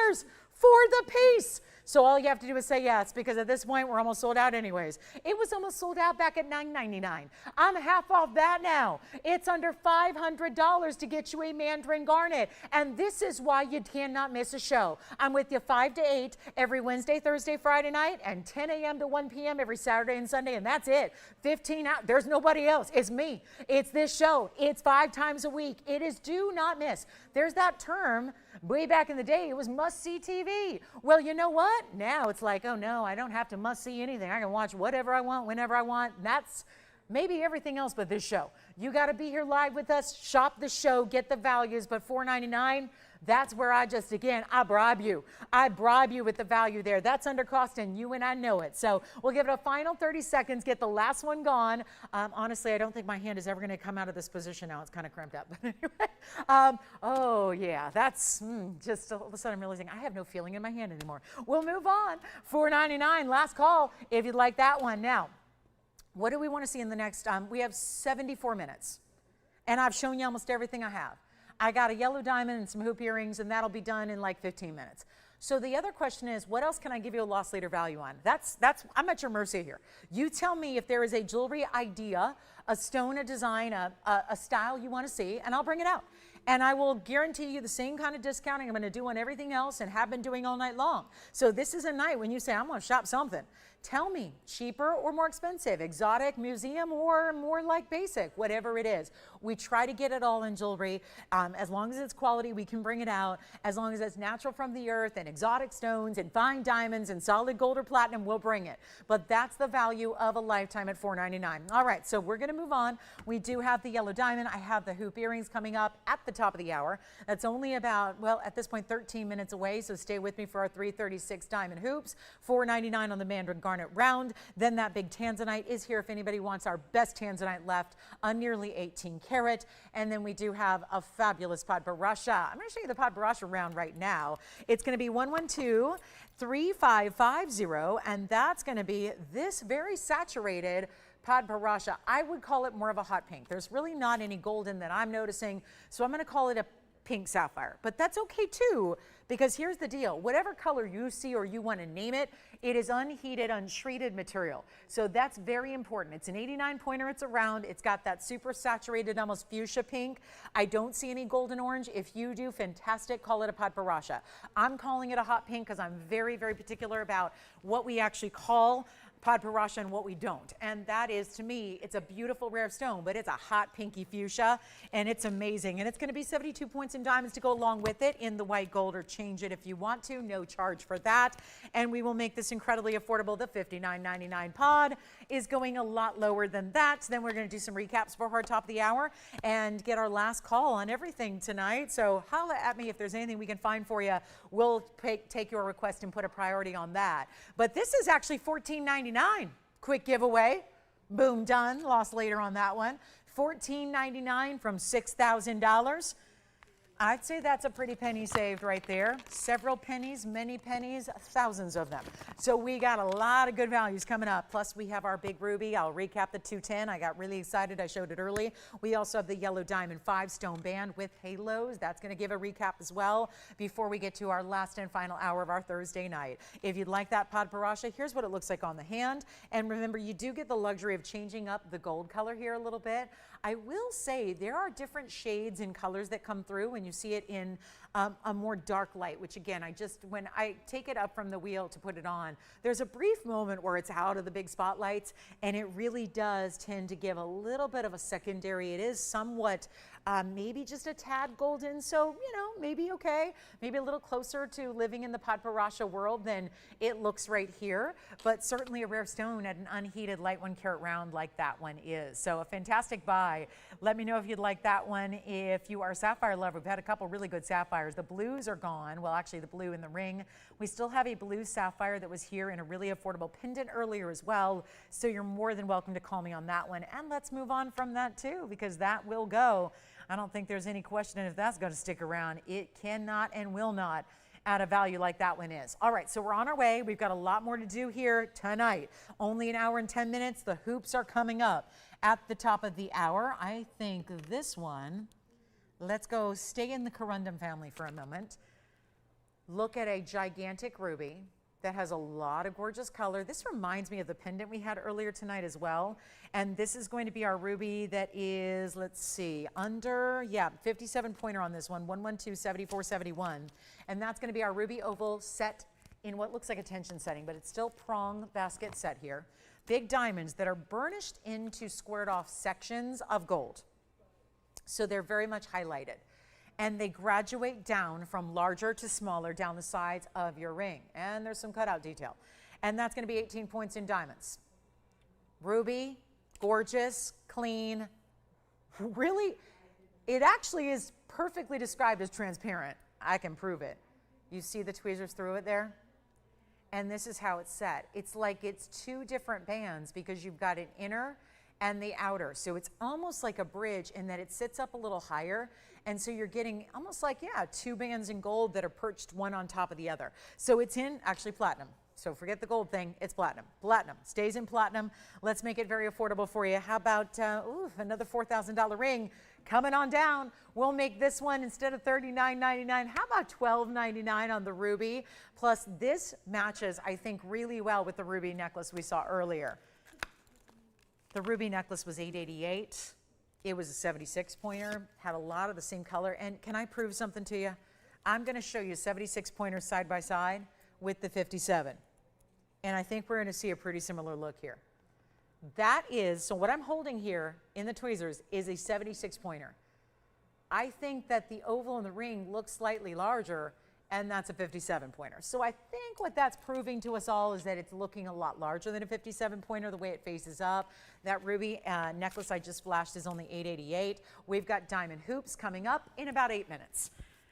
$499 for the piece. So all you have to do is say yes, because at this point, we're almost sold out anyways. It was almost sold out back at $9.99. I'm half off that now. It's under $500 to get you a Mandarin garnet, and this is why you cannot miss a show. I'm with you 5 to 8 every Wednesday, Thursday, Friday night, and 10 a.m. to 1 p.m. every Saturday and Sunday, and that's it. 15 hours. There's nobody else. It's me. It's this show. It's 5 times a week. It is do not miss. There's that term. Way back in the day, it was must-see TV. Well, you know what? Now it's like, oh no, I don't have to must-see anything. I can watch whatever I want, whenever I want. That's maybe everything else but this show. You got to be here live with us, shop the show, get the values, but $4.99, that's where I just, again, I bribe you. I bribe you with the value there. That's under cost, and you and I know it. So we'll give it a final 30 seconds, get the last one gone. Honestly, I don't think my hand is ever going to come out of this position now. It's kind of cramped up. But anyway, oh, yeah, that's just all of a sudden I'm realizing I have no feeling in my hand anymore. We'll move on. $4.99, last call if you'd like that one. Now, what do we want to see in the next? We have 74 minutes, and I've shown you almost everything I have. I got a yellow diamond and some hoop earrings, and that'll be done in like 15 minutes. So the other question is, what else can I give you a loss leader value on? I'm at your mercy here. You tell me if there is a jewelry idea, a stone, a design, a style you want to see, and I'll bring it out. And I will guarantee you the same kind of discounting I'm going to do on everything else and have been doing all night long. So this is a night when you say, I'm going to shop something. Tell me, cheaper or more expensive, exotic, museum, or more like basic, whatever it is. We try to get it all in jewelry. As long as it's quality, we can bring it out. As long as it's natural from the earth and exotic stones and fine diamonds and solid gold or platinum, we'll bring it. But that's the value of a lifetime at $4.99. All right, so we're going to move on. We do have the yellow diamond. I have the hoop earrings coming up at the top of the hour. That's only about, well, at this point, 13 minutes away, so stay with me for our 336 diamond hoops. $4.99 on the Mandarin garnet round. Then that big Tanzanite is here if anybody wants our best Tanzanite left, a nearly 18 karat. And then we do have a fabulous Paraiba. I'm going to show you the Paraiba round right now. It's going to be 112-3550, and that's going to be this very saturated Paraiba. I would call it more of a hot pink. There's really not any golden that I'm noticing, so I'm going to call it a pink sapphire. But that's okay too, because here's the deal. Whatever color you see or you want to name it, it is unheated, untreated material. So that's very important. It's an 89 pointer. It's a round. It's got that super saturated, almost fuchsia pink. I don't see any golden orange. If you do, fantastic. Call it a Paraiba. I'm calling it a hot pink because I'm very, very particular about what we actually call Paraiba and what we don't. And that is, to me, it's a beautiful rare stone, but it's a hot pinky fuchsia, and it's amazing. And it's going to be 72 points in diamonds to go along with it in the white gold, or change it if you want to. No charge for that. And we will make this incredibly affordable. The $59.99 pod is going a lot lower than that. Then we're going to do some recaps for our top of the hour and get our last call on everything tonight. So holla at me if there's anything we can find for you. We'll take your request and put a priority on that. But this is actually $14.99. Quick giveaway. Boom, done. Lost later on that one. $14.99 from $6,000. I'd say that's a pretty penny saved right there. Several pennies, many pennies, thousands of them. So we got a lot of good values coming up. Plus we have our big ruby. I'll recap the 210. I got really excited. I showed it early. We also have the yellow diamond 5-stone band with halos. That's going to give a recap as well before we get to our last and final hour of our Thursday night. If you'd like that Paraiba, here's what it looks like on the hand. And remember, you do get the luxury of changing up the gold color here a little bit. I will say there are different shades and colors that come through when you see it in a more dark light, which again, when I take it up from the wheel to put it on, there's a brief moment where it's out of the big spotlights, and it really does tend to give a little bit of a secondary. It is somewhat maybe just a tad golden, so maybe okay, maybe a little closer to living in the Paraiba world than it looks right here, but certainly a rare stone at an unheated light 1 carat round like that one is. So a fantastic buy. Let me know if you'd like that one. If you are a sapphire lover, we've had a couple really good sapphires. The blues are gone. Well, actually the blue in the ring. We still have a blue sapphire that was here in a really affordable pendant earlier as well. So you're more than welcome to call me on that one. And let's move on from that too, because that will go. I don't think there's any question if that's going to stick around. It cannot and will not at a value like that one is. All right, so we're on our way. We've got a lot more to do here tonight. Only an hour and 10 minutes. The hoops are coming up at the top of the hour. I think this one, let's go stay in the corundum family for a moment. Look at a gigantic ruby that has a lot of gorgeous color. This reminds me of the pendant we had earlier tonight as well. And this is going to be our ruby that is, let's see, 57 pointer on this one, 112-7471. And that's going to be our ruby oval set in what looks like a tension setting, but it's still prong basket set here. Big diamonds that are burnished into squared off sections of gold. So they're very much highlighted. And they graduate down from larger to smaller down the sides of your ring. And there's some cutout detail. And that's going to be 18 points in diamonds. Ruby, gorgeous, clean. Really, it actually is perfectly described as transparent. I can prove it. You see the tweezers through it there? And this is how it's set. It's like it's two different bands because you've got an inner and the outer. So it's almost like a bridge in that it sits up a little higher. And so you're getting almost like, two bands in gold that are perched one on top of the other. So it's in actually platinum. So forget the gold thing, it's platinum. Platinum, stays in platinum. Let's make it very affordable for you. How about another $4,000 ring coming on down? We'll make this one, instead of $39.99, how about $12.99 on the ruby? Plus this matches, I think, really well with the ruby necklace we saw earlier. The ruby necklace was $888. It was a 76 pointer, had a lot of the same color. And can I prove something to you? I'm going to show you 76 pointers side by side with the 57. And I think we're going to see a pretty similar look here. That is, so what I'm holding here in the tweezers is a 76 pointer. I think that the oval in the ring looks slightly larger, and that's a 57 pointer. So I think what that's proving to us all is that it's looking a lot larger than a 57 pointer, the way it faces up. That ruby necklace I just flashed is only $888. We've got diamond hoops coming up in about 8 minutes.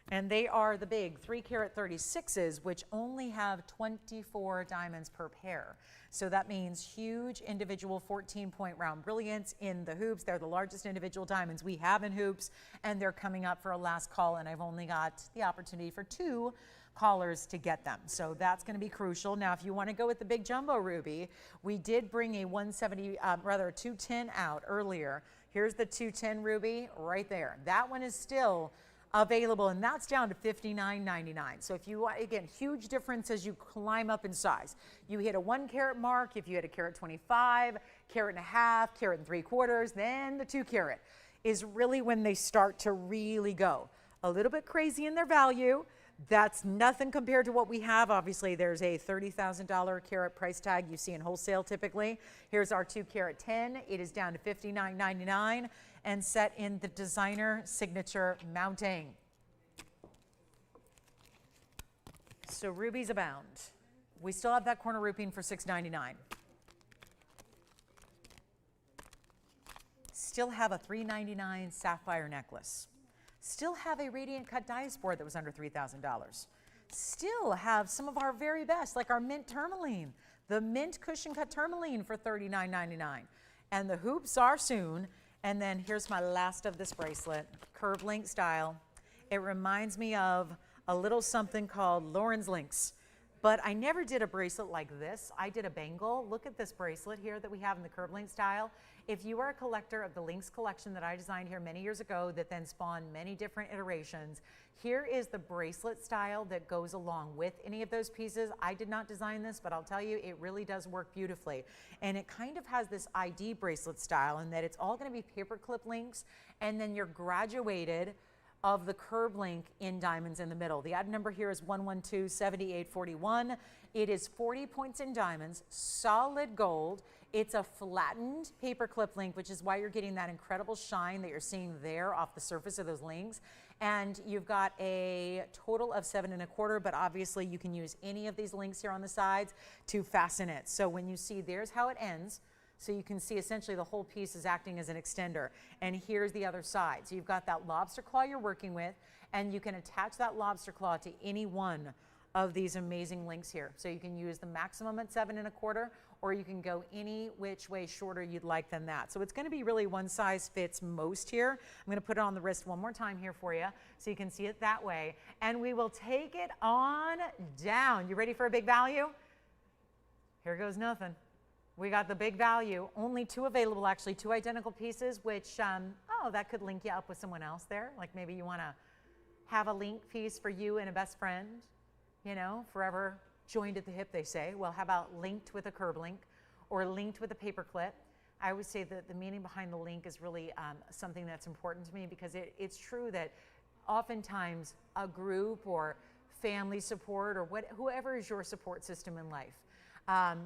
And they are the big 3-carat 36s, which only have 24 diamonds per pair. So that means huge individual 14-point round brilliance in the hoops. They're the largest individual diamonds we have in hoops, and they're coming up for a last call, and I've only got the opportunity for 2 callers to get them. So that's going to be crucial. Now, if you want to go with the big jumbo ruby, we did bring a 210 out earlier. Here's the 210 ruby right there. That one is still available, and that's down to $59.99. So if you want, again, huge difference as you climb up in size. You hit a 1 carat mark, if you hit a carat 25, carat and a half, carat and 3/4, then the 2 carat is really when they start to really go a little bit crazy in their value. That's nothing compared to what we have. Obviously, there's a $30,000 carat price tag you see in wholesale typically. Here's our 2 carat 10. It is down to $59.99 and set in the designer signature mounting. So rubies abound. We still have that Cornerupine for $6.99. Still have a $3.99 sapphire necklace. Still have a radiant cut Diaspore that was under $3,000. Still have some of our very best, like our mint tourmaline, the mint cushion cut tourmaline for $39.99. And the hoops are soon. And then here's my last of this bracelet, curved link style. It reminds me of a little something called Lauren's Links. But I never did a bracelet like this. I did a bangle. Look at this bracelet here that we have in the curved link style. If you are a collector of the links collection that I designed here many years ago that then spawned many different iterations, here is the bracelet style that goes along with any of those pieces. I did not design this, but I'll tell you, it really does work beautifully. And it kind of has this ID bracelet style in that it's all going to be paperclip links, and then you're graduated of the curve link in diamonds in the middle. The item number here is 1127841. It is 40 points in diamonds, solid gold. It's a flattened paperclip link, which is why you're getting that incredible shine that you're seeing there off the surface of those links. And you've got a total of 7 1/4, but obviously you can use any of these links here on the sides to fasten it. So when you see, there's how it ends. So you can see essentially the whole piece is acting as an extender. And here's the other side. So you've got that lobster claw you're working with, and you can attach that lobster claw to any one of these amazing links here. So you can use the maximum at 7 1/4, or you can go any which way shorter you'd like than that. So it's going to be really one size fits most here. I'm going to put it on the wrist one more time here for you so you can see it that way. And we will take it on down. You ready for a big value? Here goes nothing. We got the big value, only 2 available, actually 2 identical pieces, which, oh, that could link you up with someone else there. Like maybe you want to have a link piece for you and a best friend, you know, forever joined at the hip, they say. Well, how about linked with a curb link or linked with a paper clip? I always say that the meaning behind the link is really something that's important to me, because it's true that oftentimes a group or family support or whoever is your support system in life,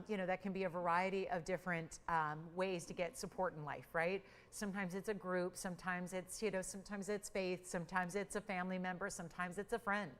you know, that can be a variety of different ways to get support in life, right? Sometimes it's a group, sometimes it's, you know, sometimes it's faith, sometimes it's a family member, sometimes it's a friend.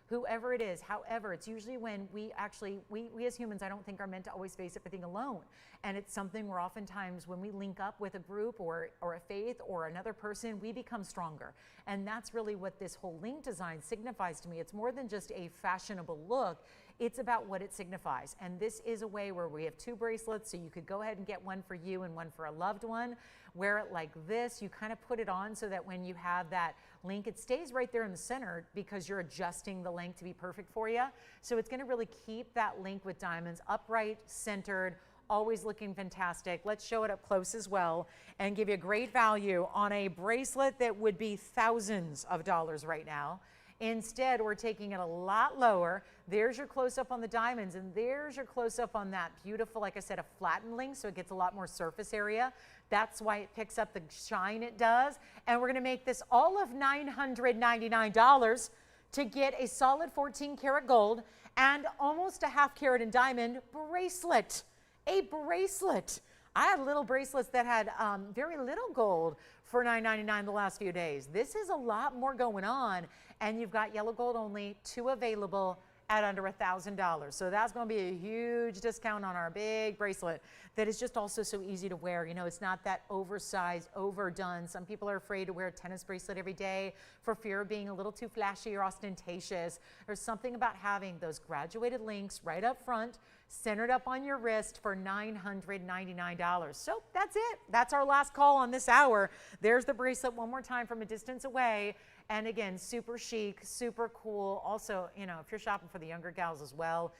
Whoever it is, however, it's usually when we actually, we as humans, I don't think are meant to always face everything alone. And it's something where oftentimes when we link up with a group or a faith or another person, we become stronger. And that's really what this whole link design signifies to me. It's more than just a fashionable look. It's about what it signifies. And this is a way where we have 2 bracelets, so you could go ahead and get one for you and one for a loved one. Wear it like this. You kind of put it on so that when you have that link, it stays right there in the center because you're adjusting the length to be perfect for you. So it's going to really keep that link with diamonds upright, centered, always looking fantastic. Let's show it up close as well and give you a great value on a bracelet that would be thousands of dollars right now. Instead, we're taking it a lot lower. There's your close-up on the diamonds, and there's your close-up on that beautiful, like I said, a flattened link, so it gets a lot more surface area. That's why it picks up the shine it does. And we're gonna make this all of $999 to get a solid 14 karat gold and almost a ½ carat in diamond bracelet. A bracelet. I had little bracelets that had very little gold for $9.99 the last few days. This is a lot more going on, and you've got yellow gold only, 2 available at under $1,000. So that's going to be a huge discount on our big bracelet that is just also so easy to wear. You know, it's not that oversized, overdone. Some people are afraid to wear a tennis bracelet every day for fear of being a little too flashy or ostentatious. There's something about having those graduated links right up front, centered up on your wrist for $999. So that's it. That's our last call on this hour. There's the bracelet one more time from a distance away. And again, super chic, super cool. Also, you know, if you're shopping for the younger gals as well,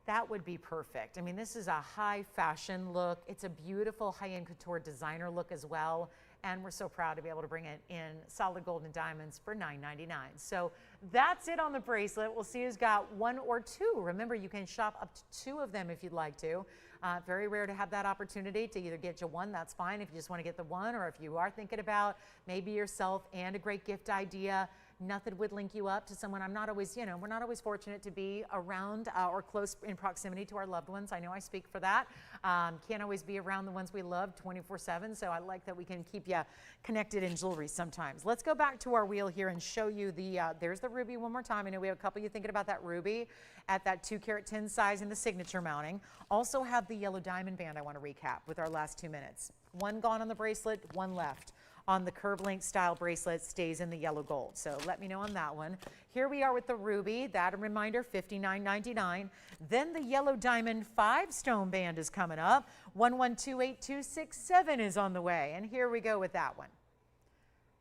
that would be perfect. I mean, this is a high fashion look. It's a beautiful high-end couture designer look as well. And we're so proud to be able to bring it in solid gold and diamonds for $9.99. So that's it on the bracelet. We'll see who's got 1 or 2. Remember, you can shop up to 2 of them if you'd like to. Very rare to have that opportunity to either get you 1, that's fine if you just want to get the 1, or if you are thinking about maybe yourself and a great gift idea, nothing would link you up to someone. I'm not always, you know, we're not always fortunate to be around or close in proximity to our loved ones. I know I speak for that. Can't always be around the ones we love 24/7, so I like that we can keep you connected in jewelry sometimes. Let's go back to our wheel here and show you the, there's the ruby one more time. I know we have a couple of you thinking about that ruby at that 2 carat 10 size in the signature mounting. Also have the yellow diamond band I want to recap with our last 2 minutes. 1 gone on the bracelet, 1 left. On the curve link style bracelet stays in the yellow gold. So let me know on that one. Here we are with the ruby. That a reminder, $59.99. Then the yellow diamond 5-stone band is coming up. 1128267 is on the way. And here we go with that one.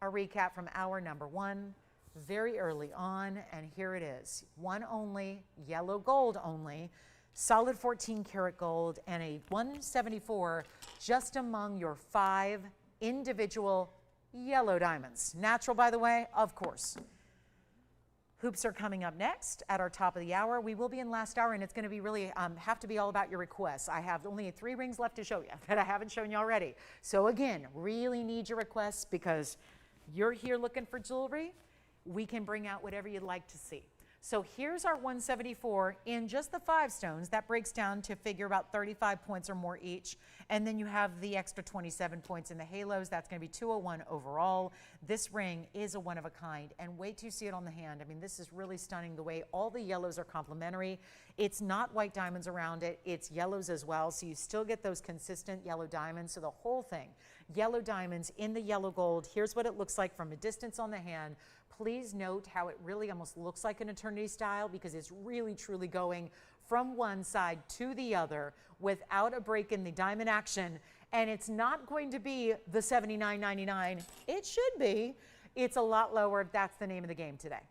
A recap from hour number 1, very early on. And here it is. 1 only, yellow gold only. Solid 14 karat gold and a 174 just among your 5 individual yellow diamonds. Natural, by the way, of course. Hoops are coming up next at our top of the hour. We will be in last hour, and it's going to be really have to be all about your requests. I have only 3 rings left to show you that I haven't shown you already. So again, really need your requests because you're here looking for jewelry. We can bring out whatever you'd like to see. So here's our 174 in just the 5 stones. That breaks down to figure about 35 points or more each. And then you have the extra 27 points in the halos. That's going to be 201 overall. This ring is a one of a kind. And wait till you see it on the hand. I mean, this is really stunning the way all the yellows are complementary. It's not white diamonds around it. It's yellows as well. So you still get those consistent yellow diamonds. So the whole thing, yellow diamonds in the yellow gold. Here's what it looks like from a distance on the hand. Please note how it really almost looks like an eternity style because it's really truly going from one side to the other without a break in the diamond action. And it's not going to be the $79.99. It should be. It's a lot lower. That's the name of the game today.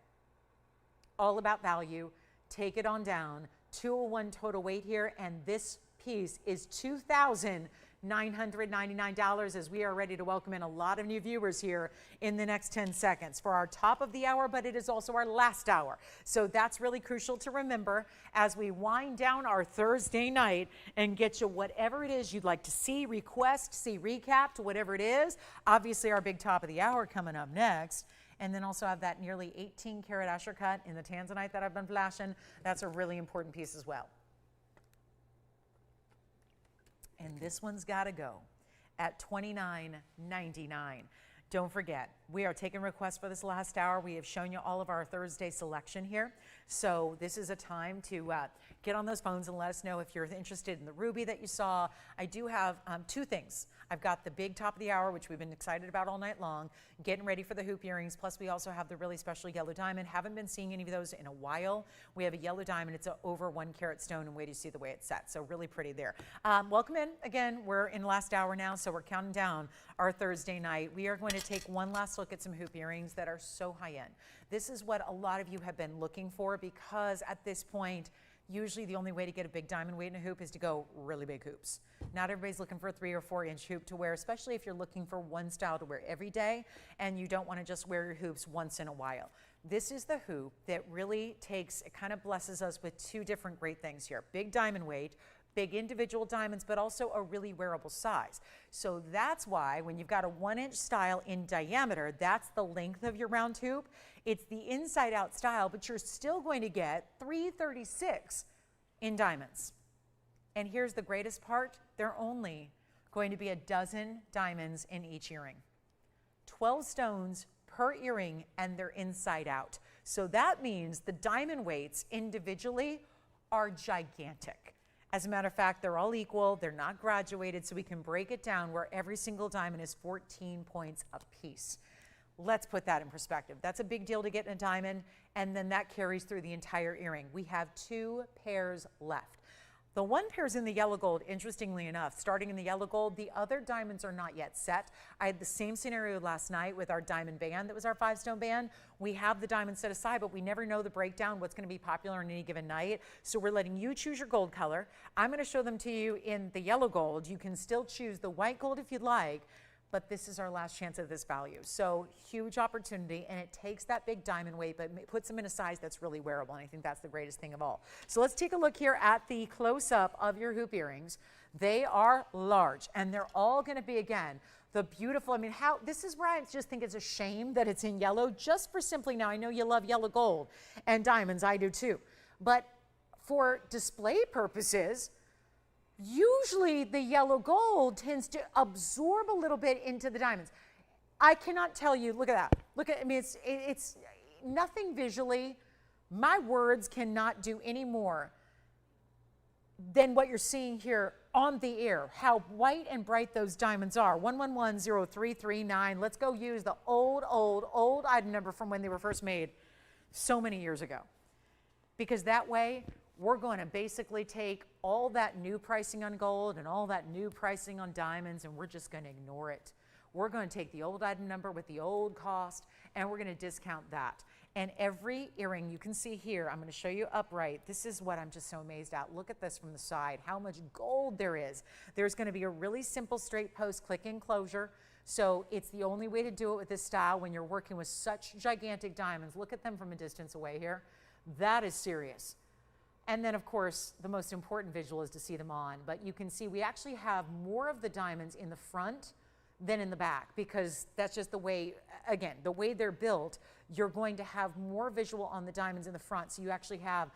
All about value. Take it on down. 201 total weight here, and this piece is $2,999 as we are ready to welcome in a lot of new viewers here in the next 10 seconds for our top of the hour, but it is also our last hour. So that's really crucial to remember as we wind down our Thursday night and get you whatever it is you'd like to see, request, see recapped, whatever it is. Obviously our big top of the hour coming up next. And then also have that nearly 18 karat Asher cut in the Tanzanite that I've been flashing. That's a really important piece as well. And this one's got to go at $29.99. Don't forget, we are taking requests for this last hour. We have shown you all of our Thursday selection here. So this is a time to get on those phones and let us know if you're interested in the ruby that you saw. I do have 2 things. I've got the big top of the hour, which we've been excited about all night long, getting ready for the hoop earrings. Plus, we also have the really special yellow diamond. Haven't been seeing any of those in a while. We have a yellow diamond. It's a over 1 carat stone, and wait to see the way it's set. So really pretty there. Welcome in. Again, we're in last hour now, so we're counting down our Thursday night. We are going to take one last look at some hoop earrings that are so high-end. This is what a lot of you have been looking for because at this point, usually the only way to get a big diamond weight in a hoop is to go really big hoops. Not everybody's looking for a 3 or 4 inch hoop to wear, especially if you're looking for one style to wear every day and you don't want to just wear your hoops once in a while. This is the hoop that really takes, it kind of blesses us with 2 different great things here. Big diamond weight, big individual diamonds, but also a really wearable size. So that's why when you've got a 1-inch style in diameter, that's the length of your round hoop. It's the inside out style, but you're still going to get 336 in diamonds. And here's the greatest part. There are only going to be a dozen diamonds in each earring. 12 stones per earring, and they're inside out. So that means the diamond weights individually are gigantic. As a matter of fact, they're all equal. They're not graduated, so we can break it down where every single diamond is 14 points apiece. Let's put that in perspective. That's a big deal to get in a diamond, and then that carries through the entire earring. We have 2 pairs left. The one pair is in the yellow gold, interestingly enough. Starting in the yellow gold, the other diamonds are not yet set. I had the same scenario last night with our diamond band that was our 5-stone band. We have the diamonds set aside, but we never know the breakdown, what's going to be popular on any given night. So we're letting you choose your gold color. I'm going to show them to you in the yellow gold. You can still choose the white gold if you'd like, but this is our last chance at this value. So huge opportunity, and it takes that big diamond weight, but it puts them in a size that's really wearable, and I think that's the greatest thing of all. So let's take a look here at the close-up of your hoop earrings. They are large, and they're all gonna be, again, the beautiful, I mean, this is where I just think it's a shame that it's in yellow, just for simply, now I know you love yellow gold and diamonds, I do too, but for display purposes, usually the yellow gold tends to absorb a little bit into the diamonds. I cannot tell you, look at that. Look at, I mean, it's nothing visually. My words cannot do any more than what you're seeing here on the air, how white and bright those diamonds are. 1110339. Let's go use the old item number from when they were first made so many years ago. Because that way, we're going to basically take all that new pricing on gold and all that new pricing on diamonds, and we're just going to ignore it. We're going to take the old item number with the old cost, and we're going to discount that. And every earring you can see here, I'm going to show you upright. This is what I'm just so amazed at. Look at this from the side, how much gold there is. There's going to be a really simple straight post click-in closure. So it's the only way to do it with this style when you're working with such gigantic diamonds. Look at them from a distance away here. That is serious. And then, of course, the most important visual is to see them on. But you can see we actually have more of the diamonds in the front than in the back, because that's just the way, again, the way they're built, you're going to have more visual on the diamonds in the front. So you actually have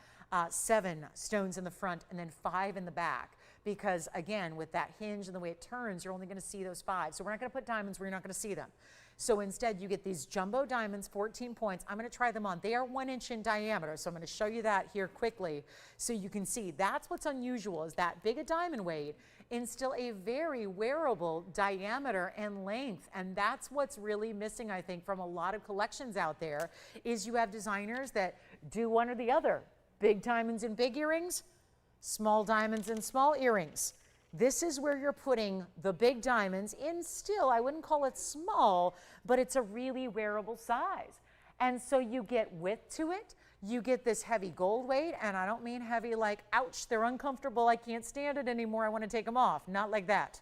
7 stones in the front and then 5 in the back. Because, again, with that hinge and the way it turns, you're only going to see those 5. So we're not going to put diamonds where you're not going to see them. So instead, you get these jumbo diamonds, 14 points. I'm going to try them on. They are 1 inch in diameter, so I'm going to show you that here quickly so you can see. That's what's unusual, is that big a diamond weight in still a very wearable diameter and length. And that's what's really missing, I think, from a lot of collections out there, is you have designers that do one or the other. Big diamonds in big earrings, small diamonds in small earrings. This is where you're putting the big diamonds in still, I wouldn't call it small, but it's a really wearable size. And so you get width to it, you get this heavy gold weight, and I don't mean heavy like, ouch, they're uncomfortable, I can't stand it anymore, I want to take them off. Not like that.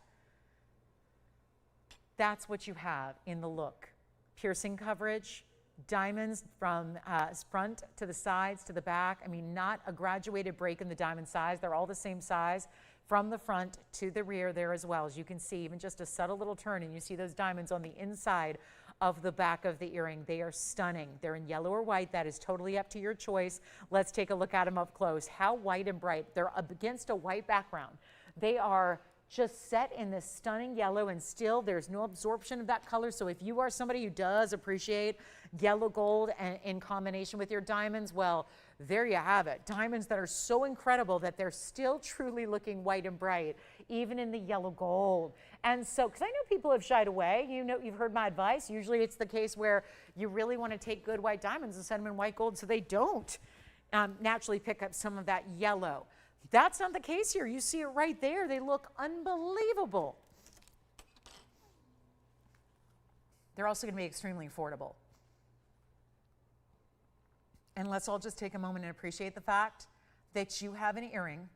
That's what you have in the look. Piercing coverage, diamonds from front to the sides to the back. I mean, not a graduated break in the diamond size. They're all the same size from the front to the rear there as well. As you can see, even just a subtle little turn, and you see those diamonds on the inside of the back of the earring. They are stunning. They're in yellow or white. That is totally up to your choice. Let's take a look at them up close. How white and bright. They're up against a white background. They are just set in this stunning yellow, and still there's no absorption of that color. So if you are somebody who does appreciate yellow gold and in combination with your diamonds, well, there you have it. Diamonds that are so incredible that they're still truly looking white and bright, even in the yellow gold. And so, because I know people have shied away, you know, you've heard my advice. Usually it's the case where you really want to take good white diamonds and set them in white gold so they don't naturally pick up some of that yellow. That's not the case here. You see it right there. They look unbelievable. They're also going to be extremely affordable. And let's all just take a moment and appreciate the fact that you have an earring.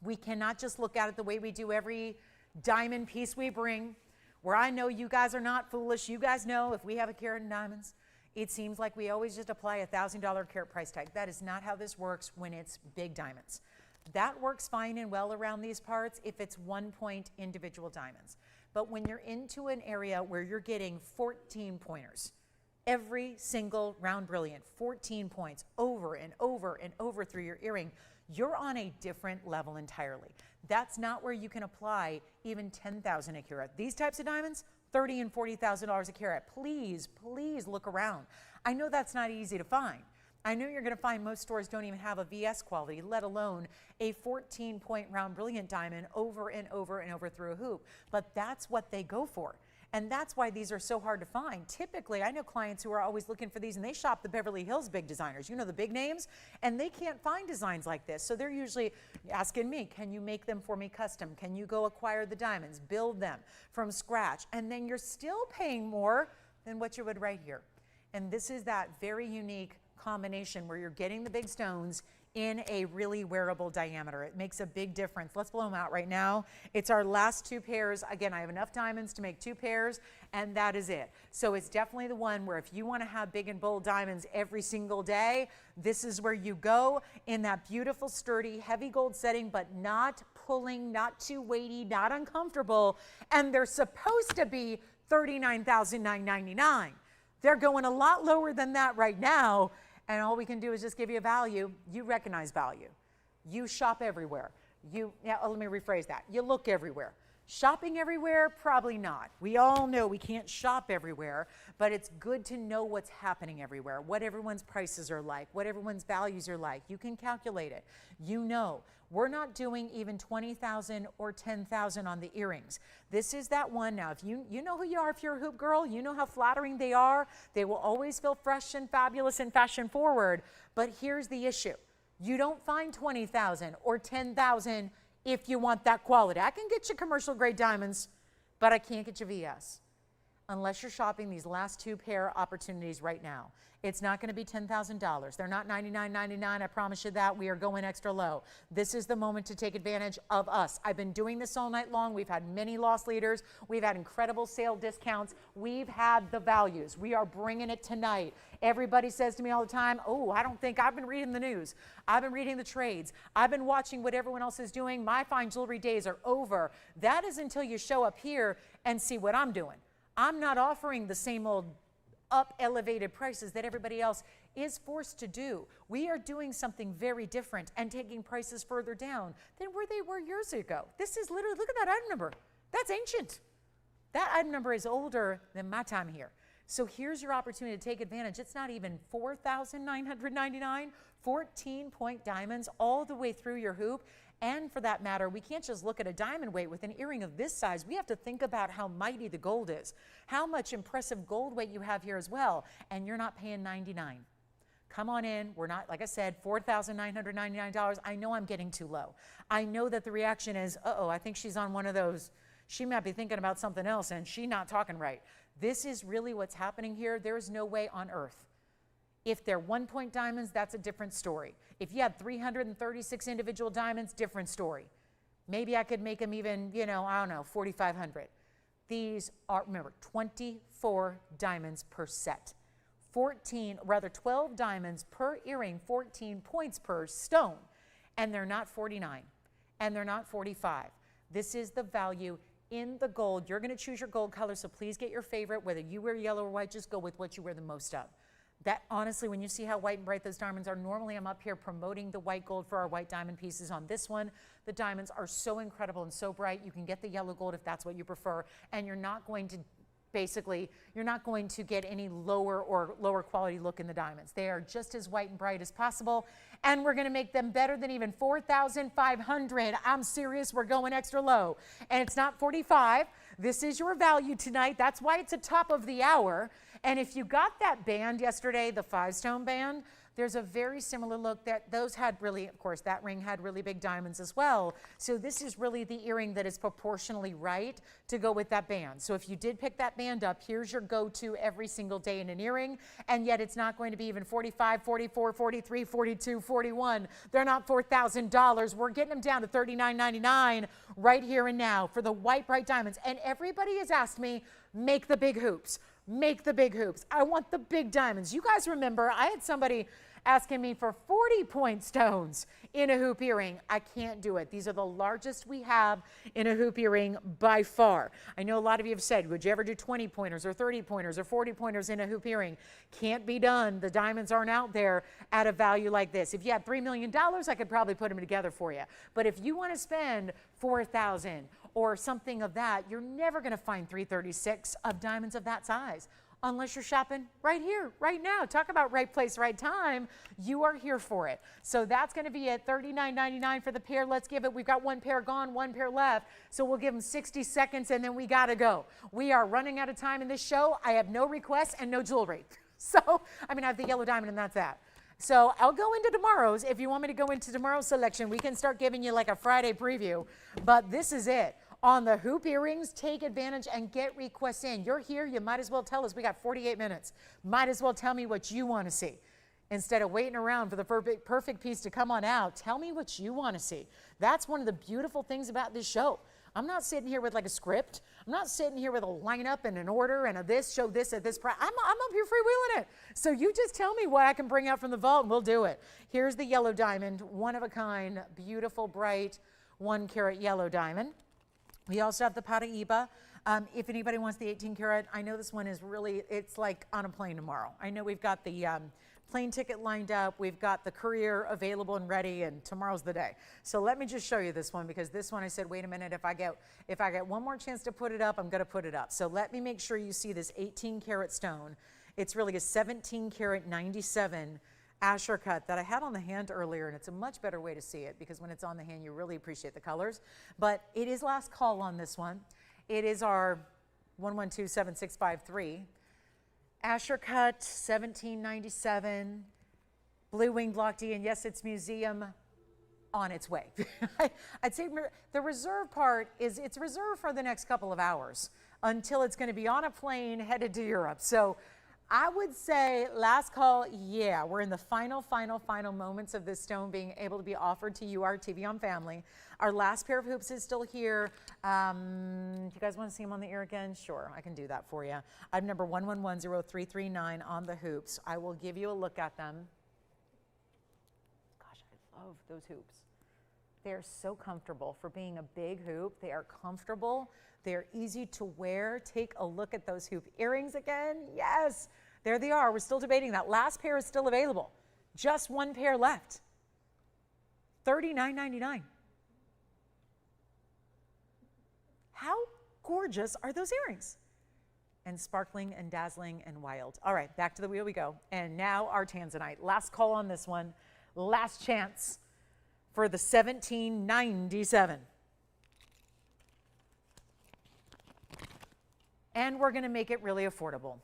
We cannot just look at it the way we do every diamond piece we bring, where I know you guys are not foolish. You guys know if we have a carat in diamonds, it seems like we always just apply a $1,000 carat price tag. That is not how this works when it's big diamonds. That works fine and well around these parts if it's 1-point individual diamonds. But when you're into an area where you're getting 14 pointers, every single round brilliant, 14 points over and over and over through your earring, you're on a different level entirely. That's not where you can apply even 10,000 a carat. These types of diamonds, $30,000 and $40,000 a carat. Please, please look around. I know that's not easy to find. I know you're going to find most stores don't even have a VS quality, let alone a 14-point round brilliant diamond over and over and over through a hoop. But that's what they go for. And that's why these are so hard to find. Typically, I know clients who are always looking for these, and they shop the Beverly Hills big designers, you know, the big names, and they can't find designs like this. So they're usually asking me, can you make them for me custom? Can you go acquire the diamonds, build them from scratch? And then you're still paying more than what you would right here. And this is that very unique combination where you're getting the big stones in a really wearable diameter. It makes a big difference. Let's blow them out right now. It's our last 2 pairs. Again, I have enough diamonds to make 2 pairs, and that is it. So it's definitely the one where if you want to have big and bold diamonds every single day, this is where you go in that beautiful, sturdy, heavy gold setting, but not pulling, not too weighty, not uncomfortable. And they're supposed to be $39,999. They're going a lot lower than that right now. And all we can do is just give you a value. You recognize value. You shop everywhere. Let me rephrase that. You look everywhere. Shopping everywhere? Probably not. We all know we can't shop everywhere, but it's good to know what's happening everywhere, what everyone's prices are like, what everyone's values are like. You can calculate it. You know, we're not doing even 20,000 or 10,000 on the earrings. This is that one. Now, if you know who you are, if you're a hoop girl, you know how flattering they are. They will always feel fresh and fabulous and fashion forward. But here's the issue. You don't find 20,000 or 10,000 if you want that quality. I can get you commercial grade diamonds, but I can't get you VS unless you're shopping these last 2 pair opportunities right now. It's not going to be $10,000. They're not $99.99. I promise you that. We are going extra low. This is the moment to take advantage of us. I've been doing this all night long. We've had many loss leaders. We've had incredible sale discounts. We've had the values. We are bringing it tonight. Everybody says to me all the time, oh, I don't think, I've been reading the news. I've been reading the trades. I've been watching what everyone else is doing. My fine jewelry days are over. That is until you show up here and see what I'm doing. I'm not offering the same old up elevated prices that everybody else is forced to do. We are doing something very different and taking prices further down than where they were years ago. This is literally, look at that item number. That's ancient. That item number is older than my time here. So here's your opportunity to take advantage. It's not even $4,999, 14-point diamonds all the way through your hoop. And for that matter, we can't just look at a diamond weight with an earring of this size. We have to think about how mighty the gold is, how much impressive gold weight you have here as well. And you're not paying $99. Come on in. We're not, like I said, $4,999. I know I'm getting too low. I know that the reaction is, uh-oh, I think she's on one of those. She might be thinking about something else and she's not talking right. This is really what's happening here. There is no way on earth. If they're 1-point diamonds, that's a different story. If you had 336 individual diamonds, different story. Maybe I could make them even, you know, I don't know, 4,500. These are, remember, 24 diamonds per set. 12 diamonds per earring, 14 points per stone. And they're not 49. And they're not 45. This is the value in the gold. You're going to choose your gold color, so please get your favorite. Whether you wear yellow or white, just go with what you wear the most of. That honestly, when you see how white and bright those diamonds are, normally I'm up here promoting the white gold for our white diamond pieces. On this one, the diamonds are so incredible and so bright. You can get the yellow gold if that's what you prefer, and you're not going to you're not going to get any lower quality look in the diamonds. They are just as white and bright as possible, and we're going to make them better than even 4,500. I'm serious, we're going extra low. And it's not 45. This is your value tonight. That's why it's a top of the hour. And if you got that band yesterday, the 5-stone band, there's a very similar look. That those had really, of course, that ring had really big diamonds as well. So this is really the earring that is proportionally right to go with that band. So if you did pick that band up, here's your go-to every single day in an earring. And yet it's not going to be even 45, 44, 43, 42, 41. They're not $4,000. We're getting them down to $39.99 right here and now for the white bright diamonds. And everybody has asked me, make the big hoops. Make the big hoops. I want the big diamonds. You guys remember, I had somebody asking me for 40-point stones in a hoop earring. I can't do it. These are the largest we have in a hoop earring by far. I know a lot of you have said, would you ever do 20-pointers or 30-pointers or 40-pointers in a hoop earring? Can't be done. The diamonds aren't out there at a value like this. If you had $3 million, I could probably put them together for you. But if you want to spend $4,000 or something of that, you're never going to find 336 of diamonds of that size. Unless you're shopping right here, right now. Talk about right place, right time. You are here for it. So that's going to be at $39.99 for the pair. Let's give it. We've got one pair gone, one pair left. So we'll give them 60 seconds and then we got to go. We are running out of time in this show. I have no requests and no jewelry. So, I mean, I have the yellow diamond and that's that. So I'll go into tomorrow's. If you want me to go into tomorrow's selection, we can start giving you like a Friday preview. But this is it. On the hoop earrings, take advantage and get requests in. You're here, you might as well tell us. We got 48 minutes. Might as well tell me what you want to see. Instead of waiting around for the perfect piece to come on out, tell me what you want to see. That's one of the beautiful things about this show. I'm not sitting here with like a script. I'm not sitting here with a lineup and an order and a this, show this at this price. I'm up here freewheeling it. So you just tell me what I can bring out from the vault and we'll do it. Here's the yellow diamond, one of a kind, beautiful, bright, 1 carat yellow diamond. We also have the Paraiba. If anybody wants the 18 karat, I know this one is really, it's like on a plane tomorrow. I know we've got the plane ticket lined up. We've got the courier available and ready, and tomorrow's the day. So let me just show you this one, because this one I said, wait a minute, if I get one more chance to put it up, I'm going to put it up. So let me make sure you see this 18 karat stone. It's really a 17 karat 97 Asher cut that I had on the hand earlier, and it's a much better way to see it because when it's on the hand, you really appreciate the colors. But it is last call on this one. It is our 1127653. Asher cut, 1797, blue wing block D, and yes, it's museum on its way. I'd say the reserve part is, it's reserved for the next couple of hours until it's going to be on a plane headed to Europe. So I would say last call, yeah, we're in the final moments of this stone being able to be offered to you, our TVON family. Our last pair of hoops is still here. Do you guys want to see them on the ear again? Sure, I can do that for you. Item number 1110-339 on the hoops. I will give you a look at them. Gosh, I love those hoops. They're so comfortable for being a big hoop. They are comfortable. They're easy to wear. Take a look at those hoop earrings again. Yes, there they are. We're still debating that. Last pair is still available. Just one pair left. $39.99. How gorgeous are those earrings? And sparkling and dazzling and wild. All right, back to the wheel we go. And now our Tanzanite. Last call on this one. Last chance for the 1797. And we're going to make it really affordable.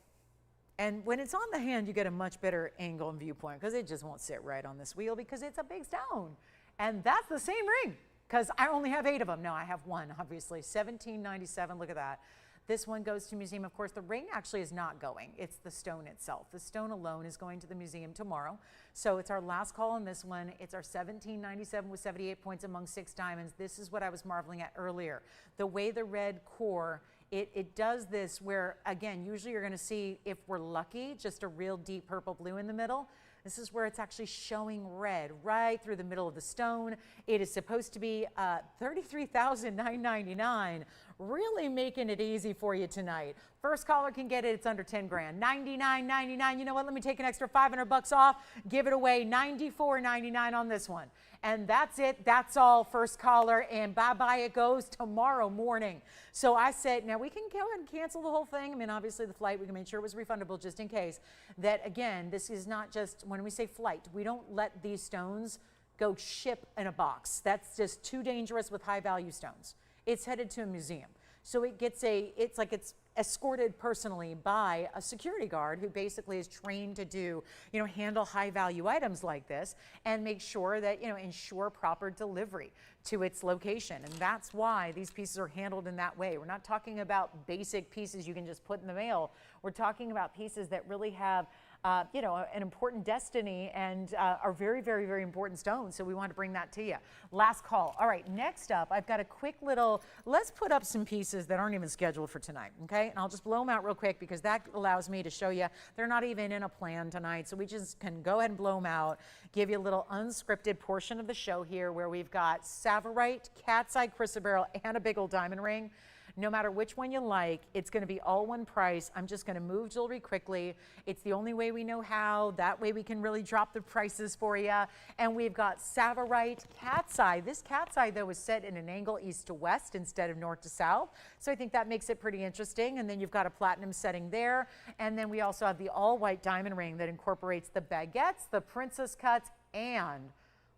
And when it's on the hand, you get a much better angle and viewpoint because it just won't sit right on this wheel because it's a big stone. And that's the same ring because I only have 8 of them. No, I have one, obviously. 1797, look at that. This one goes to museum. Of course, the ring actually is not going. It's the stone itself. The stone alone is going to the museum tomorrow. So it's our last call on this one. It's our 1797 with 78 points among 6 diamonds. This is what I was marveling at earlier. The way the red core, it does this where, again, usually you're going to see, if we're lucky, just a real deep purple blue in the middle. This is where it's actually showing red right through the middle of the stone. It is supposed to be $33,999, really making it easy for you tonight. First caller can get it. It's under 10 grand. $99.99. You know what? Let me take an extra $500 off. Give it away. $94.99 on this one. And that's it. That's all, first caller. And bye-bye it goes tomorrow morning. So I said, now we can go ahead and cancel the whole thing. I mean, obviously the flight, we can make sure it was refundable just in case. That, again, this is not just, when we say flight, we don't let these stones go ship in a box. That's just too dangerous with high-value stones. It's headed to a museum. So it gets it's like it's escorted personally by a security guard who basically is trained to do, handle high value items like this and make sure that, ensure proper delivery to its location. And that's why these pieces are handled in that way. We're not talking about basic pieces you can just put in the mail. We're talking about pieces that really have an important destiny and are very, very, very important stones. So we want to bring that to you. Last call. All right, next up, I've got a quick little, let's put up some pieces that aren't even scheduled for tonight, okay? And I'll just blow them out real quick because that allows me to show you they're not even in a plan tonight. So we just can go ahead and blow them out, give you a little unscripted portion of the show here where we've got Savverite, cat's eye chrysoberyl, and a big old diamond ring. No matter which one you like, it's going to be all one price. I'm just going to move jewelry quickly. It's the only way we know how. That way we can really drop the prices for you. And we've got Savverite cat's eye. This cat's eye, though, is set in an angle east to west instead of north to south. So I think that makes it pretty interesting. And then you've got a platinum setting there. And then we also have the all-white diamond ring that incorporates the baguettes, the princess cuts, and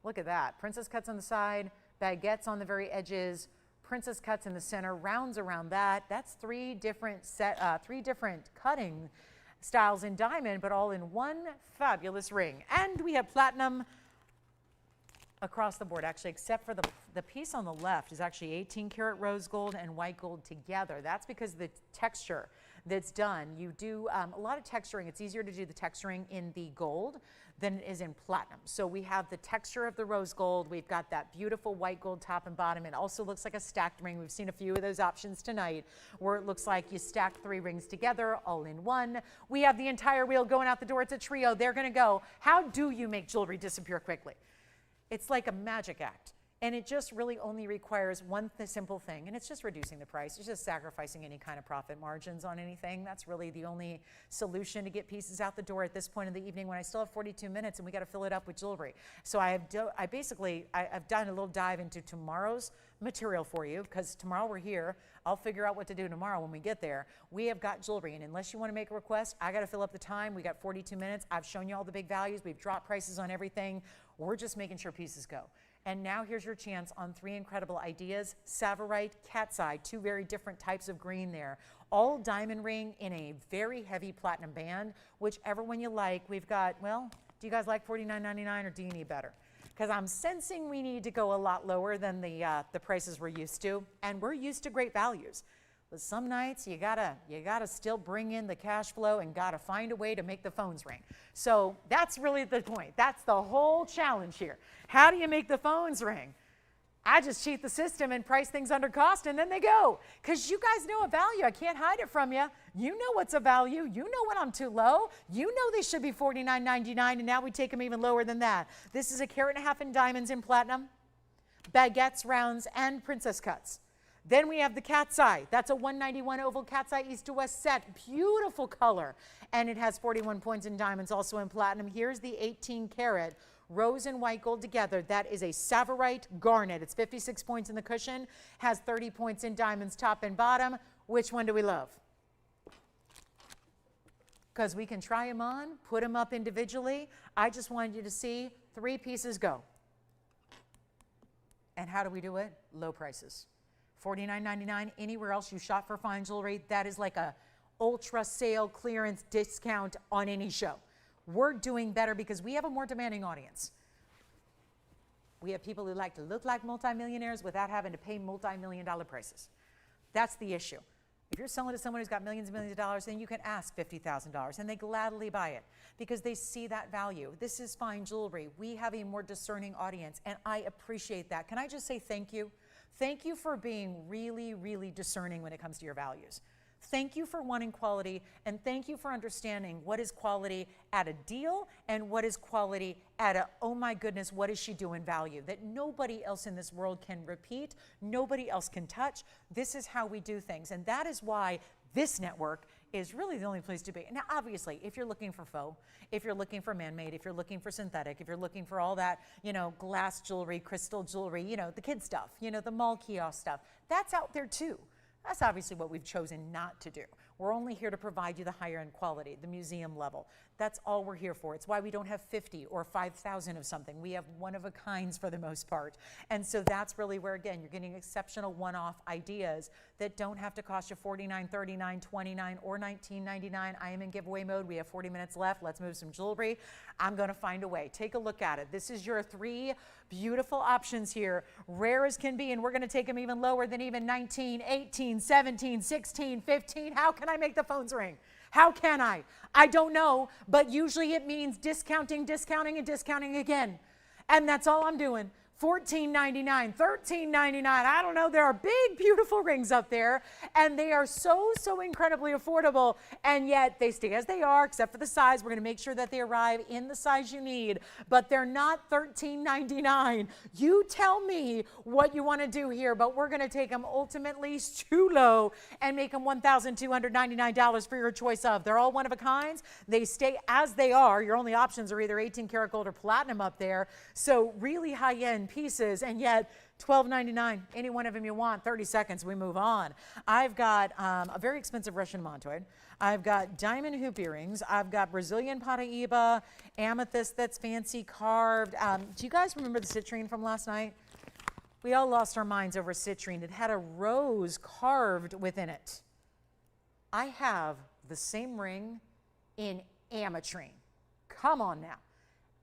look at that. Princess cuts on the side, baguettes on the very edges, princess cuts in the center, rounds around that. That's three different cutting styles in diamond, but all in one fabulous ring. And we have platinum across the board, actually, except for the piece on the left is actually 18 karat rose gold and white gold together. That's because the texture that's done, you do a lot of texturing. It's easier to do the texturing in the gold than it is in platinum. So we have the texture of the rose gold. We've got that beautiful white gold top and bottom. It also looks like a stacked ring. We've seen a few of those options tonight where it looks like you stack 3 rings together all in one. We have the entire wheel going out the door. It's a trio. They're going to go. How do you make jewelry disappear quickly? It's like a magic act. And it just really only requires one simple thing, and it's just reducing the price. It's just sacrificing any kind of profit margins on anything. That's really the only solution to get pieces out the door at this point in the evening when I still have 42 minutes and we got to fill it up with jewelry. So I've done a little dive into tomorrow's material for you because tomorrow we're here. I'll figure out what to do tomorrow when we get there. We have got jewelry, and unless you want to make a request, I got to fill up the time. We got 42 minutes. I've shown you all the big values. We've dropped prices on everything. We're just making sure pieces go. And now here's your chance on 3 incredible ideas. Savverite, cat's eye, 2 very different types of green there. All diamond ring in a very heavy platinum band, whichever one you like. We've got, well, do you guys like $49.99 or do you need better? Because I'm sensing we need to go a lot lower than the prices we're used to. And we're used to great values. But some nights you gotta still bring in the cash flow and gotta find a way to make the phones ring. So that's really the point. That's the whole challenge here. How do you make the phones ring? I just cheat the system and price things under cost and then they go. Because you guys know a value. I can't hide it from you. You know what's a value. You know when I'm too low. You know they should be $49.99 and now we take them even lower than that. This is 1.5 carats in diamonds in platinum, baguettes, rounds, and princess cuts. Then we have the cat's eye. That's a 191 oval cat's eye east to west set. Beautiful color. And it has 41 points in diamonds also in platinum. Here's the 18 karat rose and white gold together. That is a Savverite garnet. It's 56 points in the cushion. Has 30 points in diamonds top and bottom. Which one do we love? Because we can try them on, put them up individually. I just wanted you to see 3 pieces go. And how do we do it? Low prices. $49.99. Anywhere else you shop for fine jewelry, that is like a ultra sale clearance discount on any show. We're doing better because we have a more demanding audience. We have people who like to look like multimillionaires without having to pay multi-million-dollar prices. That's the issue. If you're selling to someone who's got millions and millions of dollars, then you can ask $50,000 and they gladly buy it because they see that value. This is fine jewelry. We have a more discerning audience and I appreciate that. Can I just say thank you? Thank you for being really, really discerning when it comes to your values. Thank you for wanting quality, and thank you for understanding what is quality at a deal and what is quality at a, oh my goodness, what is she doing value that nobody else in this world can repeat, nobody else can touch. This is how we do things, and that is why this network is really the only place to be. Now, obviously, if you're looking for faux, if you're looking for man-made, if you're looking for synthetic, if you're looking for all that, glass jewelry, crystal jewelry, the kid stuff, the mall kiosk stuff, that's out there too. That's obviously what we've chosen not to do. We're only here to provide you the higher end quality, the museum level. That's all we're here for. It's why we don't have 50 or 5,000 of something. We have one of a kinds for the most part. And so that's really where, again, you're getting exceptional one-off ideas that don't have to cost you $49, $39, $29, or $19.99. I am in giveaway mode. We have 40 minutes left. Let's move some jewelry. I'm going to find a way. Take a look at it. This is your 3 beautiful options here, rare as can be, and we're going to take them even lower than even 19, 18, 17, 16, 15. How can I make the phones ring? How can I? I don't know, but usually it means discounting, discounting, and discounting again. And that's all I'm doing. $14.99, $13.99. I don't know. There are big, beautiful rings up there, and they are so incredibly affordable, and yet they stay as they are, except for the size. We're going to make sure that they arrive in the size you need, but they're not $13.99. You tell me what you want to do here, but we're going to take them ultimately too low and make them $1,299 for your choice of. They're all one of a kinds. They stay as they are. Your only options are either 18 karat gold or platinum up there. So really high-end pieces, and yet $12.99. Any one of them you want. 30 seconds, we move on. I've got a very expensive Russian mantoid. I've got diamond hoop earrings. I've got Brazilian Paraiba, amethyst that's fancy carved. Do you guys remember the citrine from last night? We all lost our minds over citrine. It had a rose carved within it. I have the same ring in Amitrine. Come on now.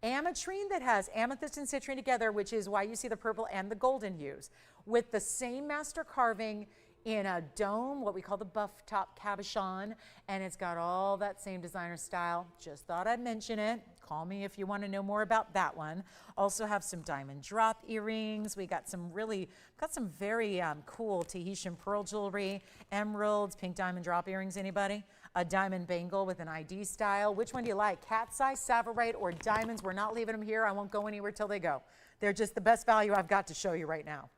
Amitrine that has amethyst and citrine together, which is why you see the purple and the golden hues, with the same master carving in a dome, what we call the buff top cabochon, and it's got all that same designer style. Just thought I'd mention it. Call me if you want to know more about that one. Also have some diamond drop earrings. We got some very cool Tahitian pearl jewelry, emeralds, pink diamond drop earrings. Anybody? A diamond bangle with an ID style. Which one do you like? Cat's eye, Savverite, or diamonds? We're not leaving them here. I won't go anywhere till they go. They're just the best value I've got to show you right now.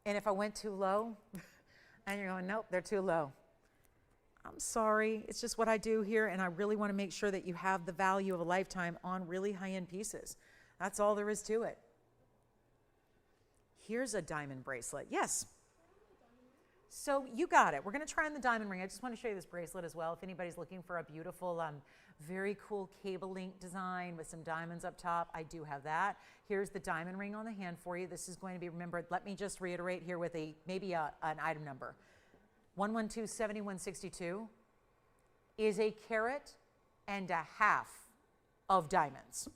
And if I went too low, and you're going, nope, they're too low. I'm sorry. It's just what I do here, and I really want to make sure that you have the value of a lifetime on really high-end pieces. That's all there is to it. Here's a diamond bracelet. Yes. So you got it. We're going to try on the diamond ring. I just want to show you this bracelet as well. If anybody's looking for a beautiful, very cool cable link design with some diamonds up top, I do have that. Here's the diamond ring on the hand for you. This is going to be remembered. Let me just reiterate here with maybe an item number. 1127162 is a carat and a half of diamonds.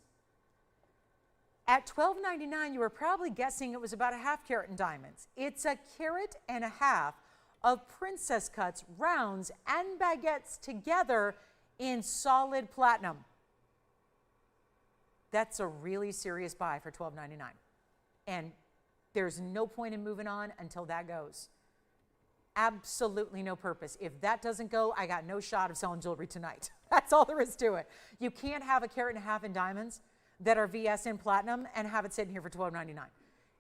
At $12.99, you were probably guessing it was about a half carat in diamonds. It's a carat and a half of princess cuts, rounds, and baguettes together in solid platinum. That's a really serious buy for $12.99. And there's no point in moving on until that goes. Absolutely no purpose. If that doesn't go, I got no shot of selling jewelry tonight. That's all there is to it. You can't have a carat and a half in diamonds that are VS in platinum and have it sitting here for $12.99.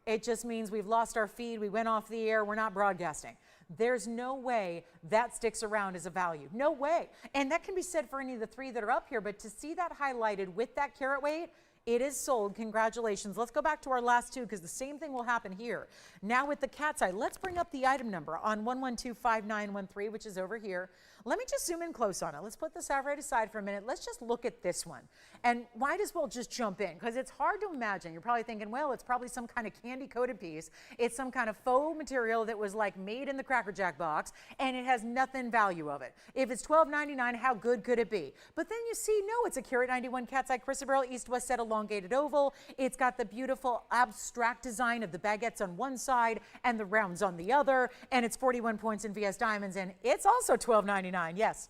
It just means we've lost our feed, we went off the air, we're not broadcasting. There's no way that sticks around as a value. No way. And that can be said for any of the three that are up here, but to see that highlighted with that carat weight, it is sold. Congratulations. Let's go back to our last two because the same thing will happen here. Now with the cat's eye, let's bring up the item number on 1125913, which is over here. Let me just zoom in close on it. Let's put the Savverite aside for a minute. Let's just look at this one. And might as well just jump in because it's hard to imagine. You're probably thinking, well, it's probably some kind of candy-coated piece. It's some kind of faux material that was like made in the Cracker Jack box, and it has nothing value of it. If it's $12.99, how good could it be? But then you see, no, it's a carat 91 cat's eye chrysoberyl east-west set elongated oval. It's got the beautiful abstract design of the baguettes on one side and the rounds on the other, and it's 41 points in VS diamonds, and it's also $12.99. Yes.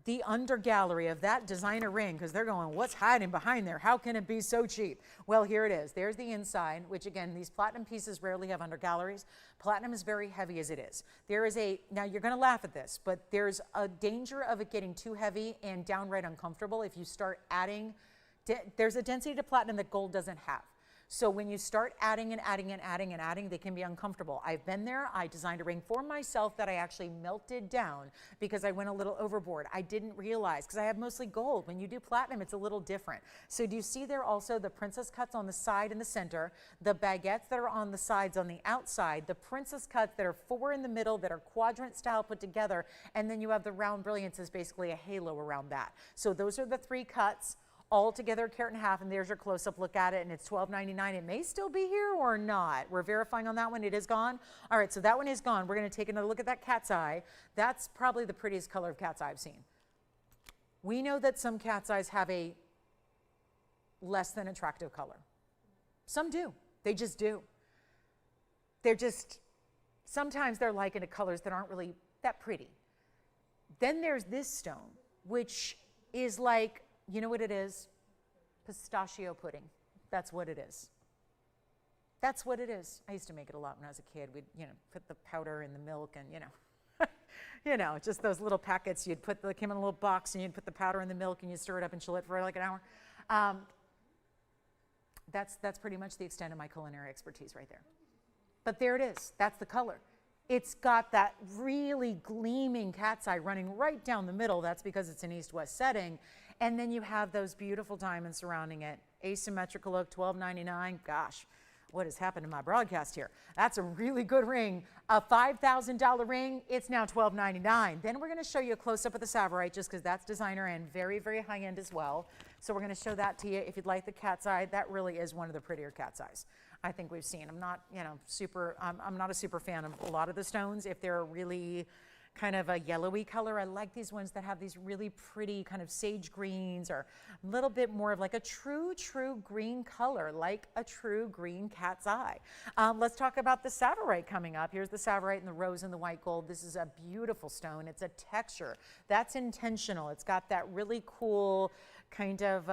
The undergallery of that designer ring, because they're going, what's hiding behind there? How can it be so cheap? Well, here it is. There's the inside, which again, these platinum pieces rarely have undergalleries. Platinum is very heavy as it is. There is now you're going to laugh at this, but there's a danger of it getting too heavy and downright uncomfortable if you start adding, there's a density to platinum that gold doesn't have. So when you start adding and adding and adding and adding, they can be uncomfortable. I've been there. I designed a ring for myself that I actually melted down because I went a little overboard. I didn't realize, because I have mostly gold. When you do platinum, it's a little different. So do you see there also the princess cuts on the side and the center, the baguettes that are on the sides on the outside, the princess cuts that are 4 in the middle that are quadrant style put together, and then you have the round brilliance as basically a halo around that. So those are the 3 cuts. All together, a carat and a half, and there's your close-up look at it, and it's $12.99. It may still be here or not. We're verifying on that one. It is gone. All right, so that one is gone. We're going to take another look at that cat's eye. That's probably the prettiest color of cat's eye I've seen. We know that some cat's eyes have a less than attractive color. Some do. They just do. They're just sometimes they're like into colors that aren't really that pretty. Then there's this stone, which is like, you know what it is? Pistachio pudding. That's what it is. That's what it is. I used to make it a lot when I was a kid. We'd, put the powder in the milk and, just those little packets. You'd put the, came in a little box and you'd put the powder in the milk and you'd stir it up and chill it for like an hour. That's pretty much the extent of my culinary expertise right there. But there it is. That's the color. It's got that really gleaming cat's eye running right down the middle. That's because it's an east-west setting. And then you have those beautiful diamonds surrounding it. Asymmetrical look, $12.99. Gosh, what has happened to my broadcast here? That's a really good ring. A $5,000 ring, it's now $12.99. Then we're going to show you a close-up of the Savverite just because that's designer and very, very high-end as well. So we're going to show that to you. If you'd like the cat's eye, that really is one of the prettier cat's eyes I think we've seen. I'm not, I'm not a super fan of a lot of the stones. If they're really kind of a yellowy color, I like these ones that have these really pretty kind of sage greens or a little bit more of like a true green color, like a true green cat's eye. Let's talk about the Savverite coming up. Here's the Savverite in the rose and the white gold. This is a beautiful stone. It's a texture. That's intentional. It's got that really cool kind of,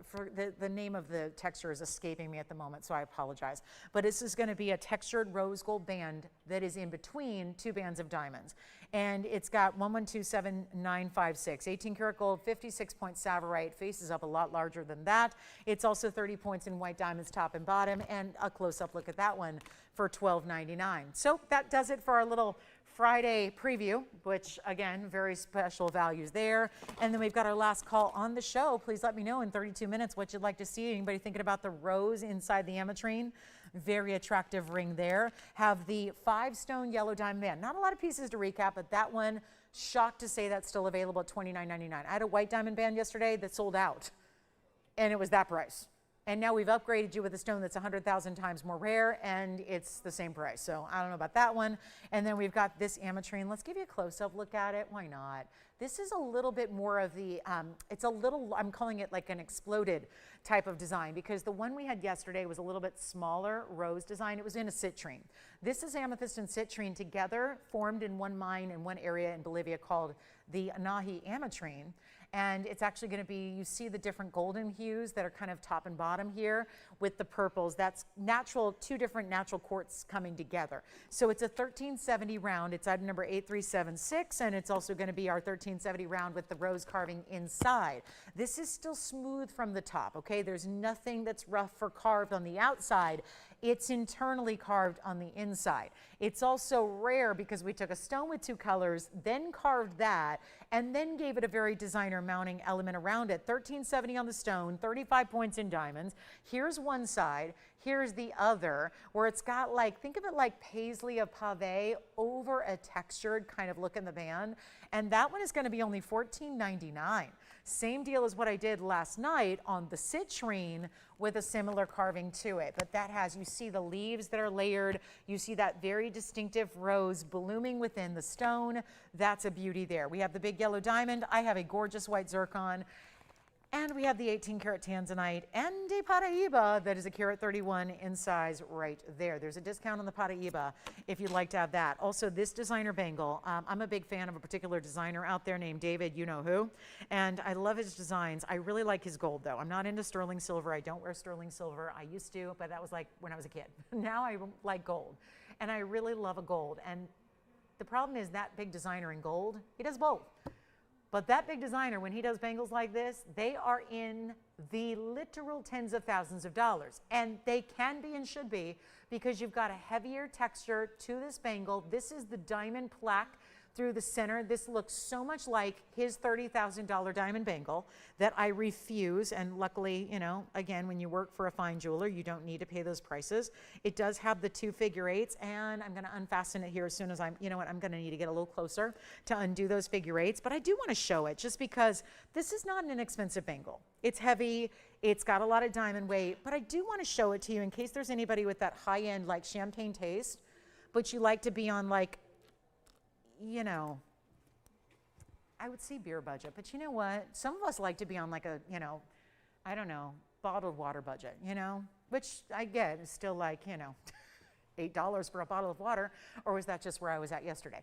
for the name of the texture is escaping me at the moment, so I apologize. But this is going to be a textured rose gold band that is in between two bands of diamonds. And it's got 1127956, 18 karat gold, 56 point Savverite, faces up a lot larger than that. It's also 30 points in white diamonds top and bottom, and a close-up look at that one for $12.99. So that does it for our little Friday preview, which again, very special values there. And then we've got our last call on the show. Please let me know in 32 minutes what you'd like to see. Anybody thinking about the rose inside the Amitrine? Very attractive ring there. Have the 5-stone yellow diamond band. Not a lot of pieces to recap, but that one, shocked to say that's still available at $29.99. I had a white diamond band yesterday that sold out, and it was that price. And now we've upgraded you with a stone that's 100,000 times more rare, and it's the same price. So I don't know about that one. And then we've got this Amitrine. Let's give you a close-up look at it. Why not? This is a little bit more of the, it's a little, I'm calling it like an exploded type of design, because the one we had yesterday was a little bit smaller rose design. It was in a citrine. This is amethyst and citrine together, formed in one mine in one area in Bolivia called the Anahi Amitrine. And it's actually going to be, you see the different golden hues that are kind of top and bottom here with the purples. That's natural, two different natural quartz coming together. So it's a 1370 round. It's item number 8376, and it's also going to be our 1370 round with the rose carving inside. This is still smooth from the top, okay? There's nothing that's rough or carved on the outside. It's internally carved on the inside. It's also rare because we took a stone with two colors, then carved that, and then gave it a very designer mounting element around it. 1370 on the stone, 35 points in diamonds. Here's one side, here's the other, where it's got like, think of it like paisley of pave over a textured kind of look in the band. And that one is going to be only $14.99. Same deal as what I did last night on the citrine with a similar carving to it. But that has, you see the leaves that are layered, you see that very distinctive rose blooming within the stone. That's a beauty there. We have the big yellow diamond. I have a gorgeous white zircon. And we have the 18 karat Tanzanite and a Paraiba that is a carat 31 in size right there. There's a discount on the Paraiba if you'd like to have that. Also, this designer bangle, I'm a big fan of a particular designer out there named David, you know who, and I love his designs. I really like his gold though. I'm not into sterling silver. I don't wear sterling silver. I used to, but that was like when I was a kid. Now I like gold, and I really love a gold. And the problem is that big designer in gold, he does both. But that big designer, when he does bangles like this, they are in the literal tens of thousands of dollars. And they can be and should be, because you've got a heavier texture to this bangle. This is the diamond plaque through the center. This looks so much like his $30,000 diamond bangle that I refuse. And luckily, you know, again, when you work for a fine jeweler, you don't need to pay those prices. It does have the 2 figure 8s, and I'm going to unfasten it here as soon as you know what, I'm going to need to get a little closer to undo those figure 8s. But I do want to show it just because this is not an inexpensive bangle. It's heavy. It's got a lot of diamond weight, but I do want to show it to you in case there's anybody with that high end, like champagne taste, but you like to be on like, you know, I would say beer budget, but you know what? Some of us like to be on like a, you know, I don't know, bottled water budget, you know, which I get is still like, you know, $8 for a bottle of water, or was that just where I was at yesterday?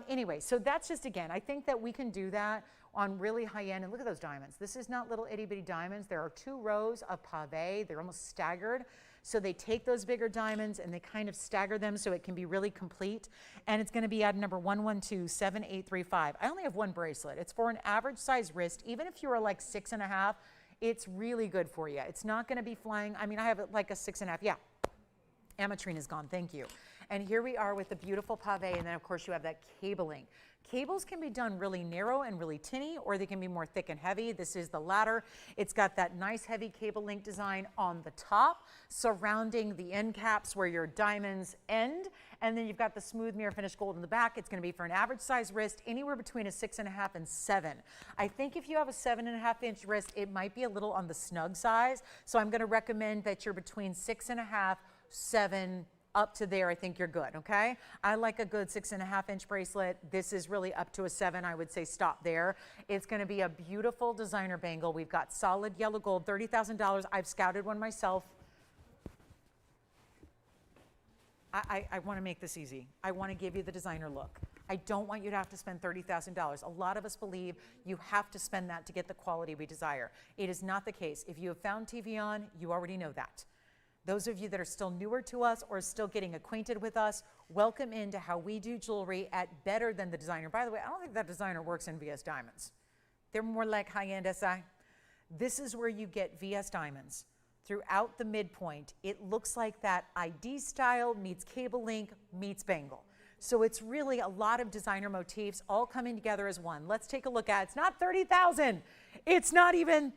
Anyway, so that's just, again, I think that we can do that on really high end. And look at those diamonds. This is not little itty bitty diamonds. There are 2 rows of pave. They're almost staggered. So they take those bigger diamonds and they kind of stagger them so it can be really complete. And it's going to be item number 1127835. I only have 1 bracelet. It's for an average size wrist. Even if you are like 6.5, it's really good for you. It's not going to be flying. I mean, I have like a 6.5. Yeah. Amitrine is gone, thank you. And here we are with the beautiful pave, and then of course you have that cabling. Cables can be done really narrow and really tinny, or they can be more thick and heavy. This is the latter. It's got that nice heavy cable link design on the top, surrounding the end caps where your diamonds end, and then you've got the smooth mirror finished gold in the back. It's going to be for an average size wrist, anywhere between a 6.5 and 7. I think if you have a 7.5 inch wrist, it might be a little on the snug size, so I'm going to recommend that you're between 6.5, 7, up to there. I think you're good, okay? I like a good 6.5 inch bracelet. This is really up to a 7. I would say stop there. It's going to be a beautiful designer bangle. We've got solid yellow gold, $30,000. I've scouted one myself. I want to make this easy. I want to give you the designer look. I don't want you to have to spend $30,000. A lot of us believe you have to spend that to get the quality we desire. It is not the case. If you have found TVON, you already know that. Those of you that are still newer to us or still getting acquainted with us, welcome into how we do jewelry at better than the designer. By the way, I don't think that designer works in VS diamonds. They're more like high-end SI. This is where you get VS diamonds. Throughout the midpoint, it looks like that ID style meets cable link meets bangle. So it's really a lot of designer motifs all coming together as one. Let's take a look at it. It's not $30,000. It's not even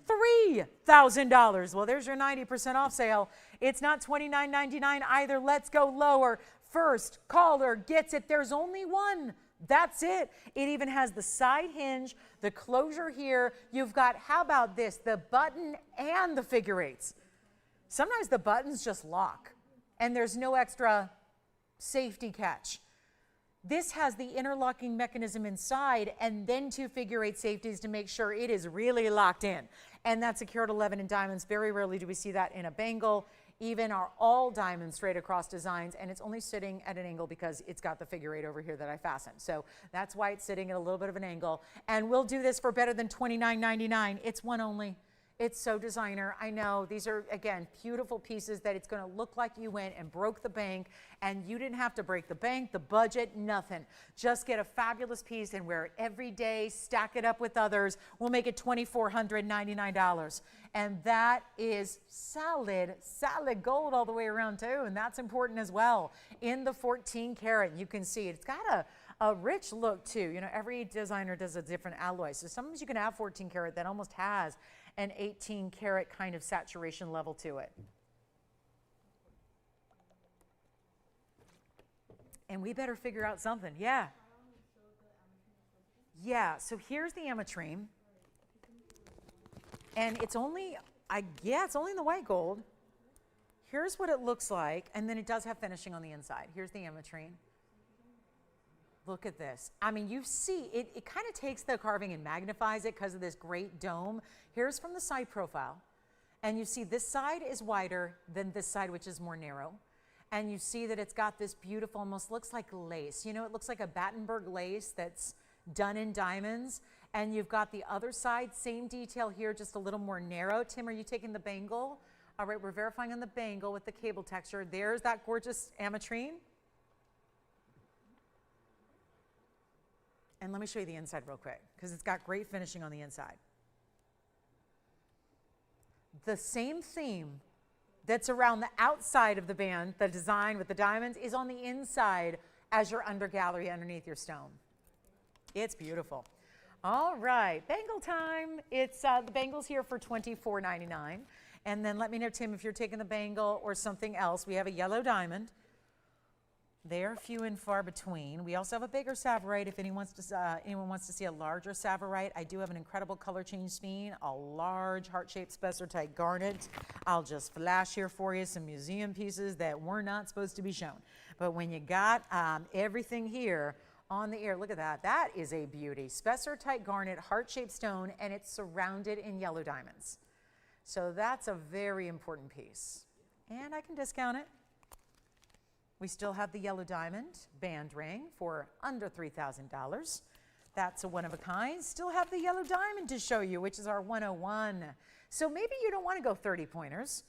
$3,000. Well, there's your 90% off sale. It's not $29.99 either. Let's go lower. First caller gets it. There's only one. That's it. It even has the side hinge, the closure here. You've got, how about this, the button and the figure eights. Sometimes the buttons just lock and there's no extra safety catch. This has the interlocking mechanism inside and then 2 figure 8 safeties to make sure it is really locked in. And that's a carat 11 in diamonds. Very rarely do we see that in a bangle. Even our all diamond straight across designs, and it's only sitting at an angle because it's got the figure 8 over here that I fastened. So that's why it's sitting at a little bit of an angle. And we'll do this for better than $29.99. It's one only. It's so designer. I know these are, again, beautiful pieces that it's going to look like you went and broke the bank, and you didn't have to break the bank, the budget, nothing. Just get a fabulous piece and wear it every day, stack it up with others. We'll make it $2,499. And that is solid gold all the way around too, and that's important as well. In the 14 karat, you can see it's got a rich look too. You know, every designer does a different alloy. So sometimes you can have 14 karat that almost has an 18 karat kind of saturation level to it. And we better figure out something. Yeah. Yeah, so here's the Amitrine. And it's only, it's only in the white gold. Here's what it looks like. And then it does have finishing on the inside. Here's the Amitrine. Look at this. I mean, you see, it kind of takes the carving and magnifies it because of this great dome. Here's from the side profile. And you see this side is wider than this side, which is more narrow. And you see that it's got this beautiful, almost looks like lace. You know, it looks like a Battenberg lace that's done in diamonds. And you've got the other side, same detail here, just a little more narrow. Tim, are you taking the bangle? All right, we're verifying on the bangle with the cable texture. There's that gorgeous Amitrine. And let me show you the inside real quick, because it's got great finishing on the inside. The same theme that's around the outside of the band, the design with the diamonds, is on the inside as your under gallery underneath your stone. It's beautiful. All right, bangle time. It's the bangle's here for $24.99. And then let me know, Tim, if you're taking the bangle or something else. We have a yellow diamond. They're few and far between. We also have a bigger Savverite if anyone wants to see a larger Savverite. I do have an incredible color change spine, a large heart-shaped Spinel garnet. I'll just flash here for you some museum pieces that were not supposed to be shown. But when you got everything here on the ear, look at that. That is a beauty. Spinel garnet, heart-shaped stone, and it's surrounded in yellow diamonds. So that's a very important piece. And I can discount it. We still have the yellow diamond band ring for under $3,000. That's a one of a kind. Still have the yellow diamond to show you, which is our 101. So maybe you don't want to go 30 pointers.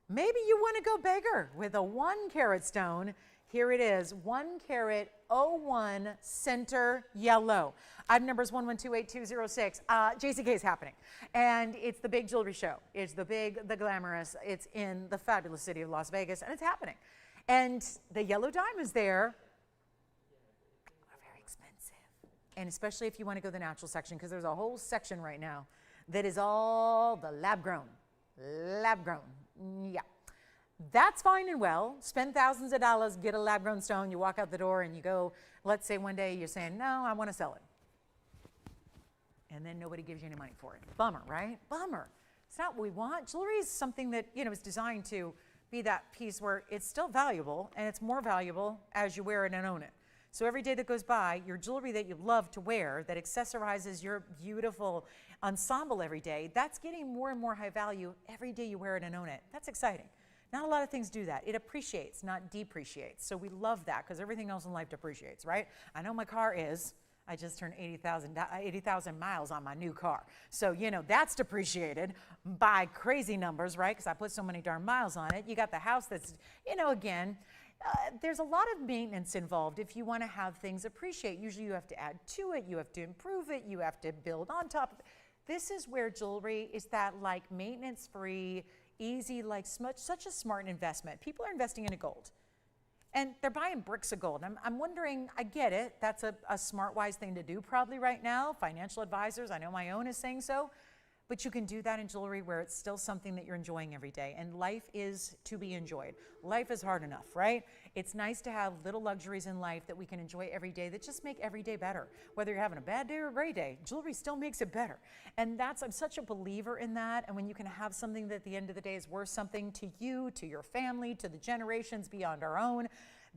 Maybe you want to go bigger with a 1 carat stone. Here it is, 1 carat 01 center yellow. Item number is 1128-206. JCK is happening, and it's the big jewelry show. It's the big, the glamorous. It's in the fabulous city of Las Vegas, and it's happening. And the yellow diamonds there are very expensive, and especially if you want to go the natural section, because there's a whole section right now that is all the lab grown. Lab grown, yeah. That's fine and well. Spend thousands of dollars, get a lab grown stone, you walk out the door and you go, let's say one day you're saying, no, I want to sell it. And then nobody gives you any money for it. Bummer, right? Bummer. It's not what we want. Jewelry is something that, you know, is designed to be that piece where it's still valuable, and it's more valuable as you wear it and own it. So every day that goes by, your jewelry that you love to wear, that accessorizes your beautiful ensemble every day, that's getting more and more high value every day you wear it and own it. That's exciting. Not a lot of things do that. It appreciates, not depreciates. So we love that because everything else in life depreciates, right? I know my car is. I just turned 80,000 miles on my new car. So, you know, that's depreciated by crazy numbers, right? Because I put so many darn miles on it. You got the house that's, you know, again, there's a lot of maintenance involved if you want to have things appreciate. Usually you have to add to it. You have to improve it. You have to build on top of it. This is where jewelry is that like maintenance-free, easy, like such a smart investment. People are investing into gold, and they're buying bricks of gold. I'm wondering, I get it, that's a smart, wise thing to do probably right now. Financial advisors, I know my own is saying so, but you can do that in jewelry where it's still something that you're enjoying every day, and life is to be enjoyed. Life is hard enough, right? It's nice to have little luxuries in life that we can enjoy every day that just make every day better. Whether you're having a bad day or a great day, jewelry still makes it better. And I'm such a believer in that. And when you can have something that at the end of the day is worth something to you, to your family, to the generations beyond our own,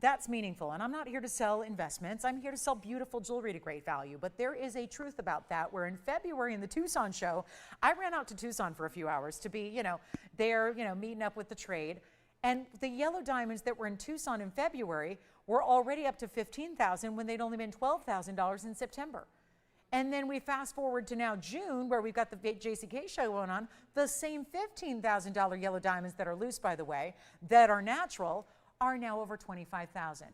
that's meaningful. And I'm not here to sell investments. I'm here to sell beautiful jewelry to great value. But there is a truth about that, where in February in the Tucson show, I ran out to Tucson for a few hours to be, you know, there, you know, meeting up with the trade. And the yellow diamonds that were in Tucson in February were already up to $15,000 when they'd only been $12,000 in September. And then we fast forward to now June, where we've got the JCK show going on. The same $15,000 yellow diamonds that are loose, by the way, that are natural, are now over $25,000.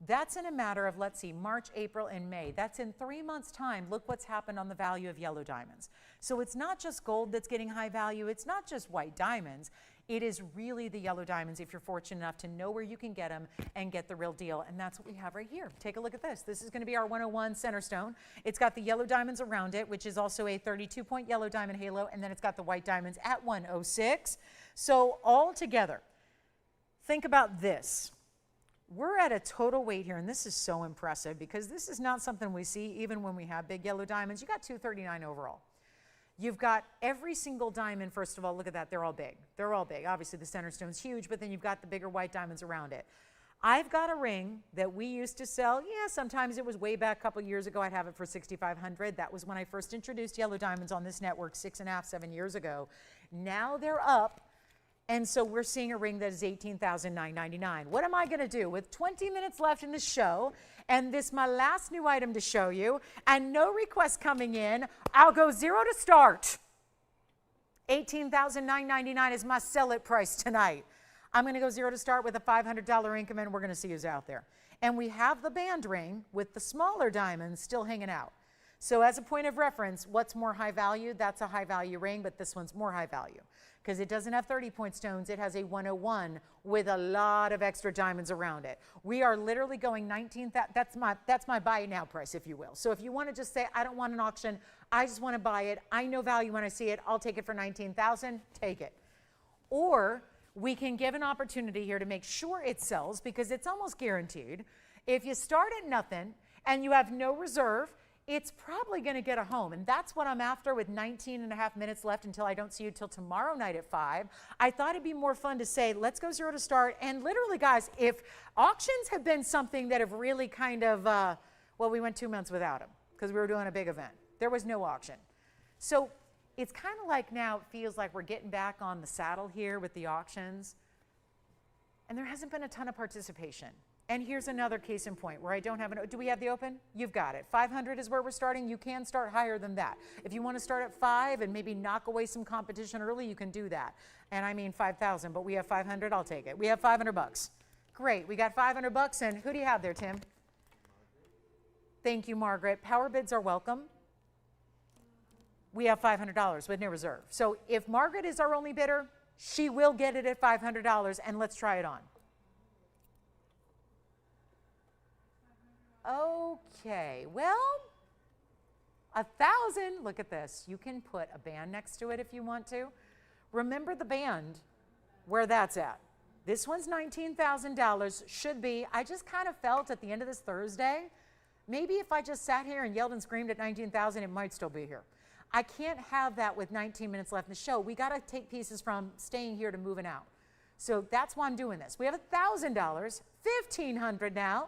That's in a matter of, let's see, March, April, and May. That's in 3 months' time. Look what's happened on the value of yellow diamonds. So it's not just gold that's getting high value. It's not just white diamonds. It is really the yellow diamonds if you're fortunate enough to know where you can get them and get the real deal. And that's what we have right here. Take a look at this. This is going to be our 101 center stone. It's got the yellow diamonds around it, which is also a 32-point yellow diamond halo. And then it's got the white diamonds at 106. So all together, think about this. We're at a total weight here, and this is so impressive because this is not something we see even when we have big yellow diamonds. You got 239 overall. You've got every single diamond, first of all, look at that, they're all big. They're all big. Obviously the center stone's huge, but then you've got the bigger white diamonds around it. I've got a ring that we used to sell. Yeah, sometimes it was way back a couple years ago. I'd have it for $6,500. That was when I first introduced yellow diamonds on this network 6.5, 7 years ago. Now they're up. And so we're seeing a ring that is $18,999. What am I going to do with 20 minutes left in the show, and this my last new item to show you, and no requests coming in? I'll go zero to start. $18,999 is my sell it price tonight. I'm going to go zero to start with a $500 increment. We're going to see who's out there. And we have the band ring with the smaller diamonds still hanging out. So as a point of reference, what's more high value? That's a high value ring, but this one's more high value because it doesn't have 30-point stones. It has a 101 with a lot of extra diamonds around it. We are literally going 19,000. That's my buy it now price, if you will. So if you want to just say, I don't want an auction, I just want to buy it. I know value when I see it. I'll take it for 19,000. Take it. Or we can give an opportunity here to make sure it sells because it's almost guaranteed. If you start at nothing and you have no reserve, it's probably going to get a home. And that's what I'm after with 19 and a half minutes left until I don't see you till tomorrow night at 5. I thought it'd be more fun to say, let's go zero to start. And literally, guys, if auctions have been something that have really kind of, well, we went 2 months without them because we were doing a big event. There was no auction. So it's kind of like now it feels like we're getting back on the saddle here with the auctions. And there hasn't been a ton of participation. And here's another case in point where I don't have an, do we have the open? You've got it. 500 is where we're starting. You can start higher than that. If you want to start at 5 and maybe knock away some competition early, you can do that. And I mean 5,000, but we have 500, I'll take it. We have 500 bucks. Great, we got 500 bucks, and who do you have there, Tim? Thank you, Margaret. Power bids are welcome. We have $500 with no reserve. So if Margaret is our only bidder, she will get it at $500, and let's try it on. Okay, well, 1,000, look at this. You can put a band next to it if you want to. Remember the band, where that's at. This one's $19,000, should be. I just kind of felt at the end of this Thursday, maybe if I just sat here and yelled and screamed at 19,000, it might still be here. I can't have that with 19 minutes left in the show. We got to take pieces from staying here to moving out. So that's why I'm doing this. We have $1,000, $1,500 now.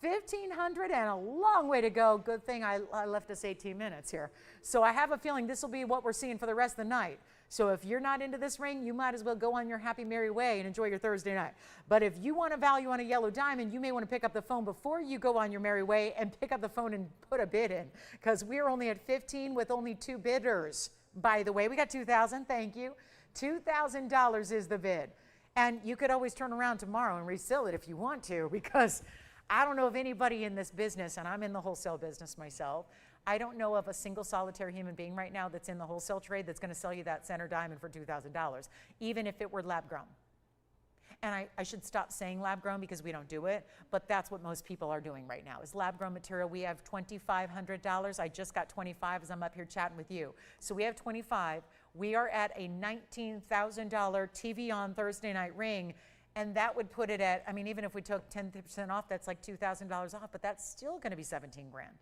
1,500 and a long way to go. Good thing I left us 18 minutes here. So I have a feeling this will be what we're seeing for the rest of the night. So if you're not into this ring, you might as well go on your happy merry way and enjoy your Thursday night. But if you want a value on a yellow diamond, you may want to pick up the phone before you go on your merry way and pick up the phone and put a bid in, because we're only at 15 with only 2 bidders. By the way, we got 2,000, thank you. $2,000 is the bid. And you could always turn around tomorrow and resell it if you want to, because I don't know of anybody in this business, and I'm in the wholesale business myself, I don't know of a single solitary human being right now that's in the wholesale trade that's going to sell you that center diamond for $2,000, even if it were lab grown. And I should stop saying lab grown because we don't do it, but that's what most people are doing right now is lab grown material. We have $2,500. I just got 25 as I'm up here chatting with you. So we have 25. We are at a $19,000 TVON Thursday night ring. And that would put it at, I mean, even if we took 10% off, that's like $2,000 off, but that's still going to be 17 grand.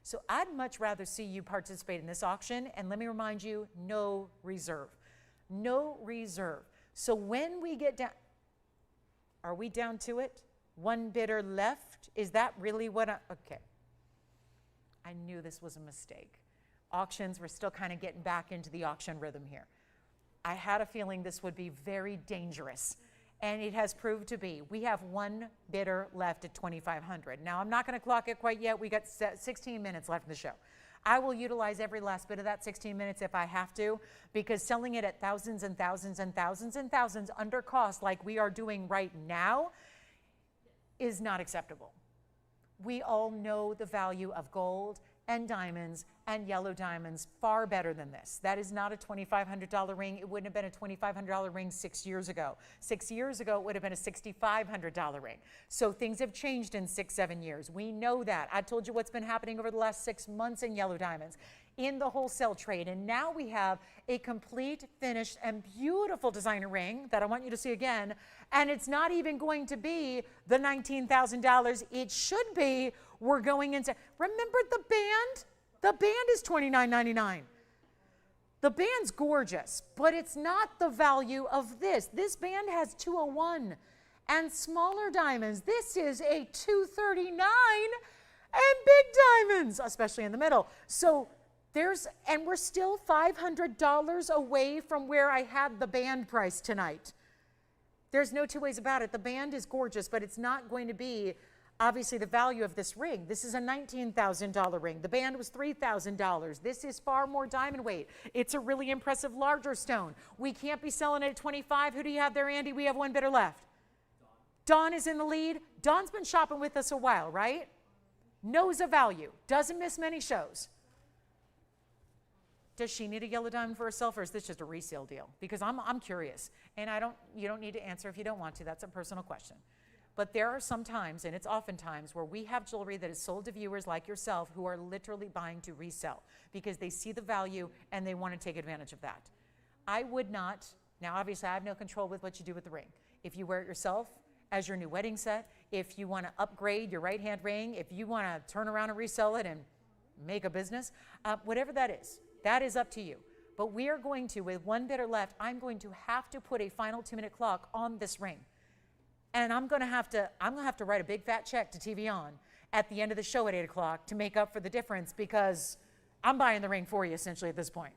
So I'd much rather see you participate in this auction. And let me remind you, no reserve. No reserve. So when we get down, are we down to it? One bidder left? Is that really what okay. I knew this was a mistake. Auctions, we're still kind of getting back into the auction rhythm here. I had a feeling this would be very dangerous. And it has proved to be. We have one bidder left at $2,500. Now, I'm not going to clock it quite yet. We got 16 minutes left in the show. I will utilize every last bit of that 16 minutes if I have to, because selling it at thousands and thousands and thousands and thousands under cost like we are doing right now is not acceptable. We all know the value of gold and diamonds and yellow diamonds far better than this. That is not a $2,500 ring. It wouldn't have been a $2,500 ring 6 years ago. 6 years ago, it would have been a $6,500 ring. So things have changed in 6-7 years. We know that. I told you what's been happening over the last 6 months in yellow diamonds in the wholesale trade. And now we have a complete, finished, and beautiful designer ring that I want you to see again. And it's not even going to be the $19,000 it should be. We're going into, remember the band? The band is $29.99. The band's gorgeous, but it's not the value of this. This band has 201 and smaller diamonds. This is a 239 and big diamonds, especially in the middle. So and we're still $500 away from where I had the band price tonight. There's no two ways about it. The band is gorgeous, but it's not going to be obviously the value of this ring. This is a $19,000 ring. The band was $3,000. This is far more diamond weight. It's a really impressive larger stone. We can't be selling it at 25. Who do you have there, Andy? We have one bidder left. Dawn is in the lead. Dawn's been shopping with us a while, right? Knows a value. Doesn't miss many shows. Does she need a yellow diamond for herself, or is this just a resale deal? Because I'm curious, and you don't need to answer if you don't want to. That's a personal question. But there are some times, and it's oftentimes, where we have jewelry that is sold to viewers like yourself who are literally buying to resell because they see the value and they want to take advantage of that. I would not, now obviously I have no control with what you do with the ring. If you wear it yourself as your new wedding set, if you want to upgrade your right-hand ring, if you want to turn around and resell it and make a business, whatever that is up to you. But we are going to, with one bidder left, I'm going to have to put a final 2-minute clock on this ring. And I'm going to have to write a big fat check to TVON at the end of the show at 8 o'clock to make up for the difference, because I'm buying the ring for you essentially at this point,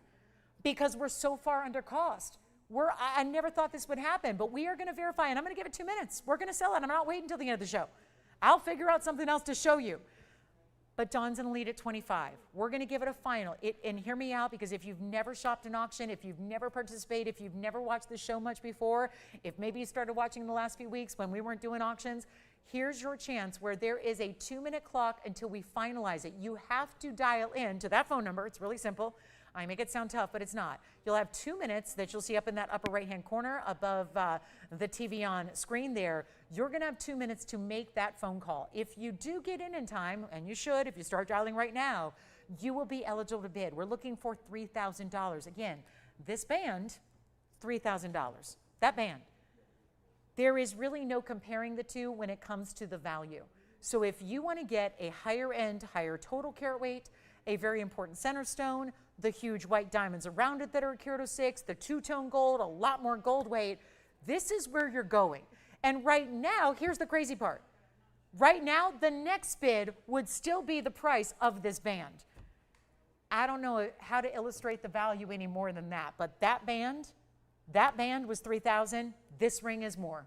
because we're so far under cost. I never thought this would happen, but we are going to verify, and I'm going to give it 2 minutes. We're going to sell it. I'm not waiting until the end of the show. I'll figure out something else to show you. But Dawn's going to lead at 25. We're going to give it a final. And hear me out, because if you've never shopped an auction, if you've never participated, if you've never watched the show much before, if maybe you started watching in the last few weeks when we weren't doing auctions, here's your chance where there is a 2-minute clock until we finalize it. You have to dial in to that phone number. It's really simple. I make it sound tough, but it's not. You'll have 2 minutes that you'll see up in that upper right-hand corner above the TVON screen there. You're going to have 2 minutes to make that phone call. If you do get in time, and you should if you start dialing right now, you will be eligible to bid. We're looking for $3,000. Again, this band, $3,000. That band. There is really no comparing the two when it comes to the value. So if you want to get a higher end, higher total carat weight, a very important center stone, the huge white diamonds around it that are a carat 06, the two-tone gold, a lot more gold weight, this is where you're going. And right now, here's the crazy part. Right now, the next bid would still be the price of this band. I don't know how to illustrate the value any more than that, but that band was $3,000. This ring is more.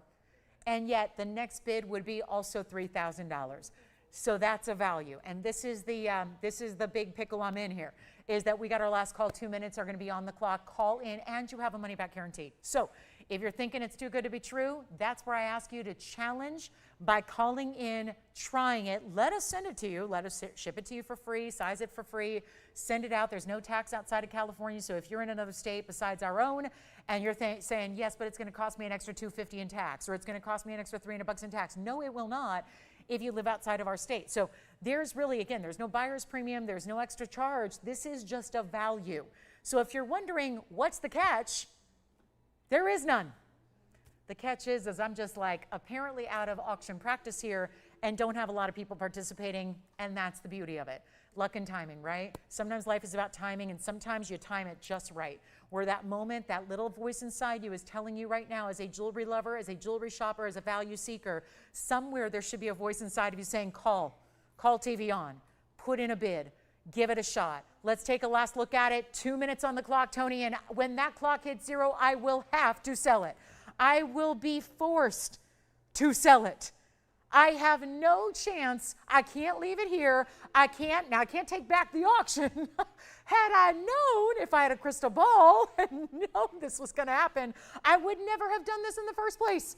And yet the next bid would be also $3,000. So that's a value. And this is the big pickle I'm in here, is that we got our last call. 2 minutes are going to be on the clock. Call in, and you have a money back guarantee. So if you're thinking it's too good to be true, that's where I ask you to challenge by calling in, trying it. Let us send it to you. Let us ship it to you for free, size it for free, send it out. There's no tax outside of California. So if you're in another state besides our own, and you're saying, yes, but it's going to cost me an extra $250 in tax, or it's going to cost me an extra $300 in tax. No, it will not if you live outside of our state. So there's really, again, there's no buyer's premium, there's no extra charge. This is just a value. So if you're wondering what's the catch, there is none. The catch is I'm just like apparently out of auction practice here and don't have a lot of people participating, and that's the beauty of it. Luck and timing, right? Sometimes life is about timing, and sometimes you time it just right. Where that moment, that little voice inside you is telling you right now, as a jewelry lover, as a jewelry shopper, as a value seeker, somewhere there should be a voice inside of you saying, call TVON, put in a bid, give it a shot. Let's take a last look at it. 2 minutes on the clock, Tony, and when that clock hits 0, I will have to sell it. I will be forced to sell it. I have no chance. I can't leave it here. I can't take back the auction. Had I known, if I had a crystal ball and known this was going to happen, I would never have done this in the first place.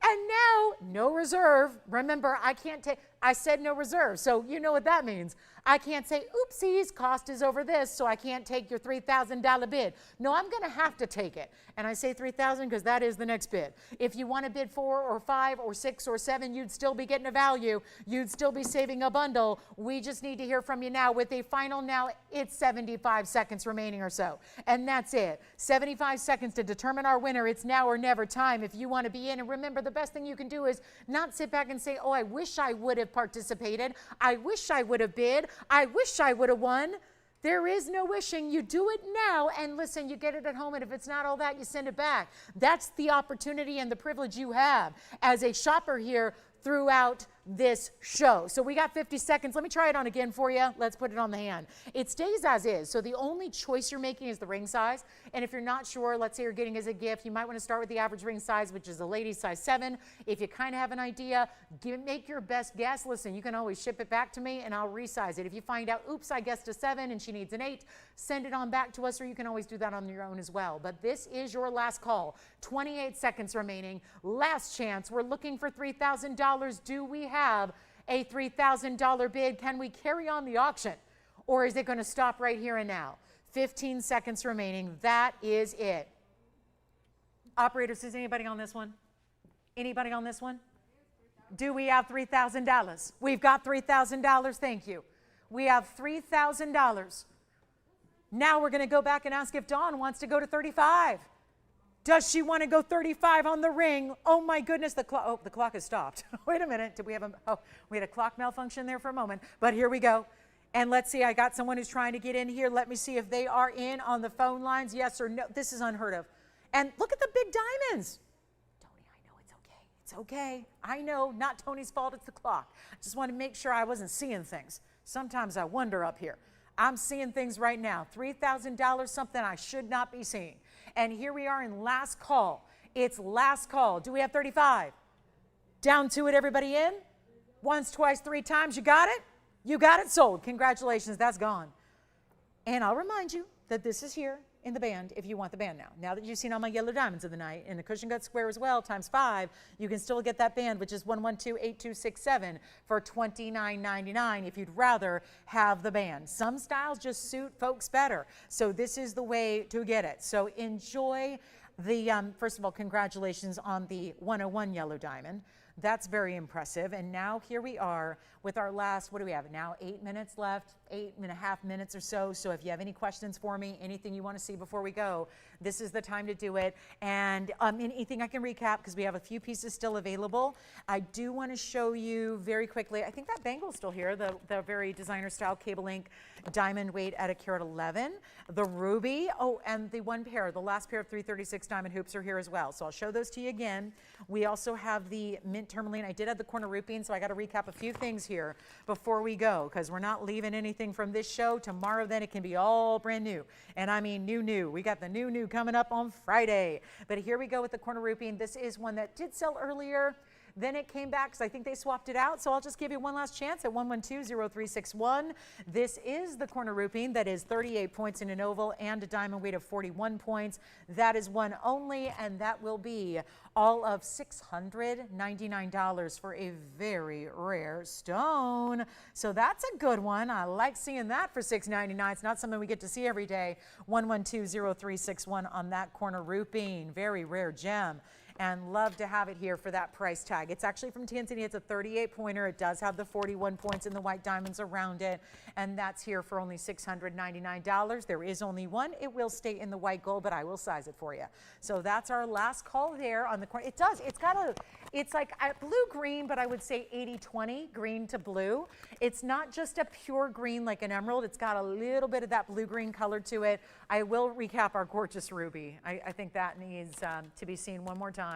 And now, no reserve. Remember, I said no reserve, so you know what that means. I can't say, oopsies, cost is over this, so I can't take your $3,000 bid. No, I'm going to have to take it. And I say $3,000 because that is the next bid. If you want to bid 4 or 5 or 6 or 7, you'd still be getting a value. You'd still be saving a bundle. We just need to hear from you now with a final. Now it's 75 seconds remaining or so. And that's it. 75 seconds to determine our winner. It's now or never time if you want to be in. And remember, the best thing you can do is not sit back and say, oh, I wish I would have participated. I wish I would have bid. I wish I would have won. There is no wishing. You do it now, and listen, you get it at home, and if it's not all that, you send it back. That's the opportunity and the privilege you have as a shopper here throughout this show. So we got 50 seconds. Let me try it on again for you. Let's put it on the hand. It stays as is. So the only choice you're making is the ring size. And if you're not sure, let's say you're getting as a gift, you might want to start with the average ring size, which is a lady's size 7. If you kind of have an idea, make your best guess. Listen, you can always ship it back to me and I'll resize it. If you find out, oops, I guessed a 7 and she needs an 8, send it on back to us, or you can always do that on your own as well. But this is your last call. 28 seconds remaining. Last chance. We're looking for $3,000. Do we have a $3,000 bid? Can we carry on the auction, or is it going to stop right here and now? 15 seconds remaining. That is it. Operators, is anybody on this one? Anybody on this one? Do we have $3,000? We've got $3,000. Thank you. We have $3,000. Now we're going to go back and ask if Dawn wants to go to 35. Does she want to go 35 on the ring? Oh my goodness, the clock has stopped. Wait a minute, did we have we had a clock malfunction there for a moment, but here we go. And let's see, I got someone who's trying to get in here. Let me see if they are in on the phone lines, yes or no. This is unheard of. And look at the big diamonds. Tony, I know it's okay. It's okay. I know, not Tony's fault, it's the clock. I just want to make sure I wasn't seeing things. Sometimes I wonder up here. I'm seeing things right now. $3,000, something I should not be seeing. And here we are in last call. It's last call. Do we have 35? Down to it, everybody in? Once, twice, three times, you got it? You got it sold. Congratulations, that's gone. And I'll remind you that this is here in the band if you want the band now. Now that you've seen all my yellow diamonds of the night in the cushion gut square as well, times 5, you can still get that band, which is 1128267 for $29.99 if you'd rather have the band. Some styles just suit folks better, so this is the way to get it. So enjoy the, first of all, congratulations on the 101 yellow diamond. That's very impressive. And now here we are with our last, what do we have now? 8 minutes left, 8.5 minutes or so. So if you have any questions for me, anything you want to see before we go, this is the time to do it. And anything I can recap, because we have a few pieces still available. I do want to show you very quickly, I think that bangle's still here, the very designer style cable link diamond weight at 1.11 carat. The ruby, oh, and the one pair, the last pair of 336 diamond hoops are here as well. So I'll show those to you again. We also have the mint tourmaline. I did have the Cornerupine, so I got to recap a few things here before we go, because we're not leaving anything from this show. Tomorrow, then, it can be all brand new. And I mean new. We got the new coming up on Friday. But here we go with the Cornerupine. This is one that did sell earlier. Then it came back because I think they swapped it out. So I'll just give you one last chance at 112-0361. This is the Cornerupine that is 38 points in an oval and a diamond weight of 41 points. That is one only, and that will be all of $699 for a very rare stone. So that's a good one. I like seeing that for $699. It's not something we get to see every day. 112-0361 on that Cornerupine. Very rare gem. And love to have it here for that price tag. It's actually from Tanzania. It's a 38 pointer. It does have the 41 points and the white diamonds around it. And that's here for only $699. There is only one. It will stay in the white gold, but I will size it for you. So that's our last call there on the corner. It does. It's got a, it's like a blue-green, but I would say 80-20, green to blue. It's not just a pure green like an emerald. It's got a little bit of that blue-green color to it. I will recap our gorgeous ruby. I think that needs to be seen one more time.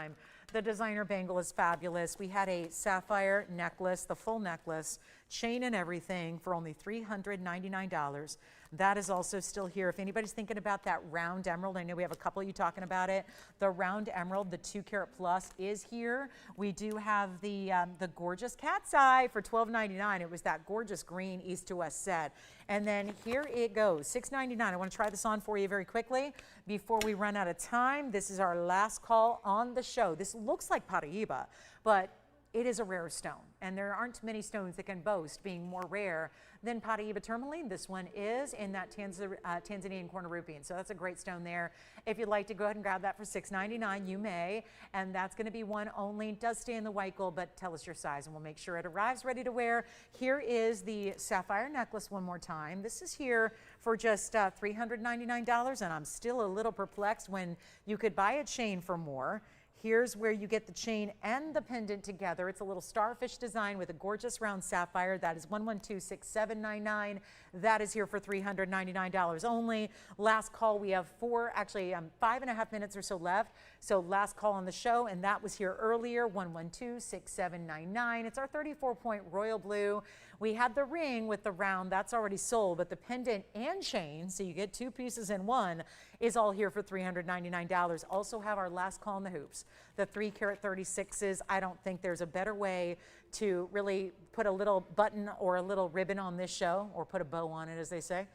The designer bangle is fabulous. We had a sapphire necklace, the full necklace, chain and everything for only $399. That is also still here. If anybody's thinking about that round emerald, I know we have a couple of you talking about it. The round emerald, the 2 carat plus is here. We do have the gorgeous cat's eye for $12.99. It was that gorgeous green east to west set. And then here it goes, $6.99. I want to try this on for you very quickly before we run out of time. This is our last call on the show. This looks like Paraiba, but it is a rare stone, and there aren't many stones that can boast being more rare than Paraiba Tourmaline. This one is in that Tanzanian Cornerupine, so that's a great stone there. If you'd like to go ahead and grab that for $6.99, you may, and that's going to be one only. It does stay in the white gold, but tell us your size, and we'll make sure it arrives ready to wear. Here is the sapphire necklace one more time. This is here for just $399, and I'm still a little perplexed when you could buy a chain for more. Here's where you get the chain and the pendant together. It's a little starfish design with a gorgeous round sapphire. That is $112-6799. That is here for $399 only. Last call, we have 5.5 minutes or so left. So last call on the show, and that was here earlier, 112-6799. It's our 34-point royal blue. We had the ring with the round, that's already sold, but the pendant and chain, so you get 2 pieces in one, is all here for $399. Also have our last call on the hoops. The 3 carat 36s, I don't think there's a better way to really put a little button or a little ribbon on this show, or put a bow on it, as they say.